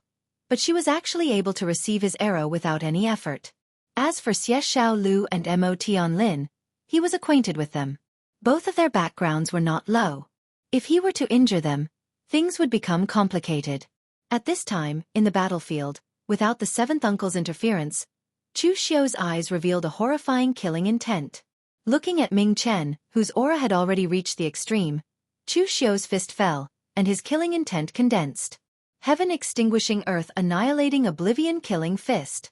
but she was actually able to receive his arrow without any effort. As for Xie Xiaolu and Mo Tianlin, he was acquainted with them. Both of their backgrounds were not low. If he were to injure them, things would become complicated. At this time, in the battlefield, without the seventh uncle's interference, Chu Xiu's eyes revealed a horrifying killing intent. Looking at Ming Chen, whose aura had already reached the extreme, Chu Xiu's fist fell, and his killing intent condensed. Heaven extinguishing earth annihilating oblivion killing fist.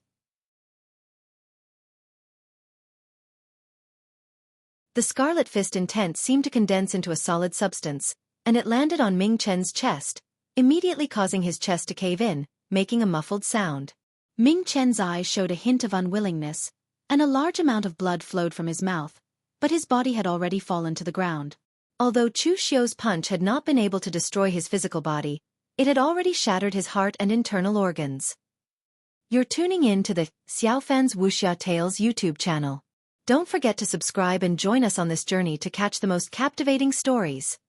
The scarlet fist intent seemed to condense into a solid substance, and it landed on Ming Chen's chest, immediately causing his chest to cave in, making a muffled sound. Ming Chen's eyes showed a hint of unwillingness, and a large amount of blood flowed from his mouth, but his body had already fallen to the ground. Although Chu Xiu's punch had not been able to destroy his physical body, it had already shattered his heart and internal organs. You're tuning in to the Xiaofan's Wuxia Tales YouTube channel. Don't forget to subscribe and join us on this journey to catch the most captivating stories.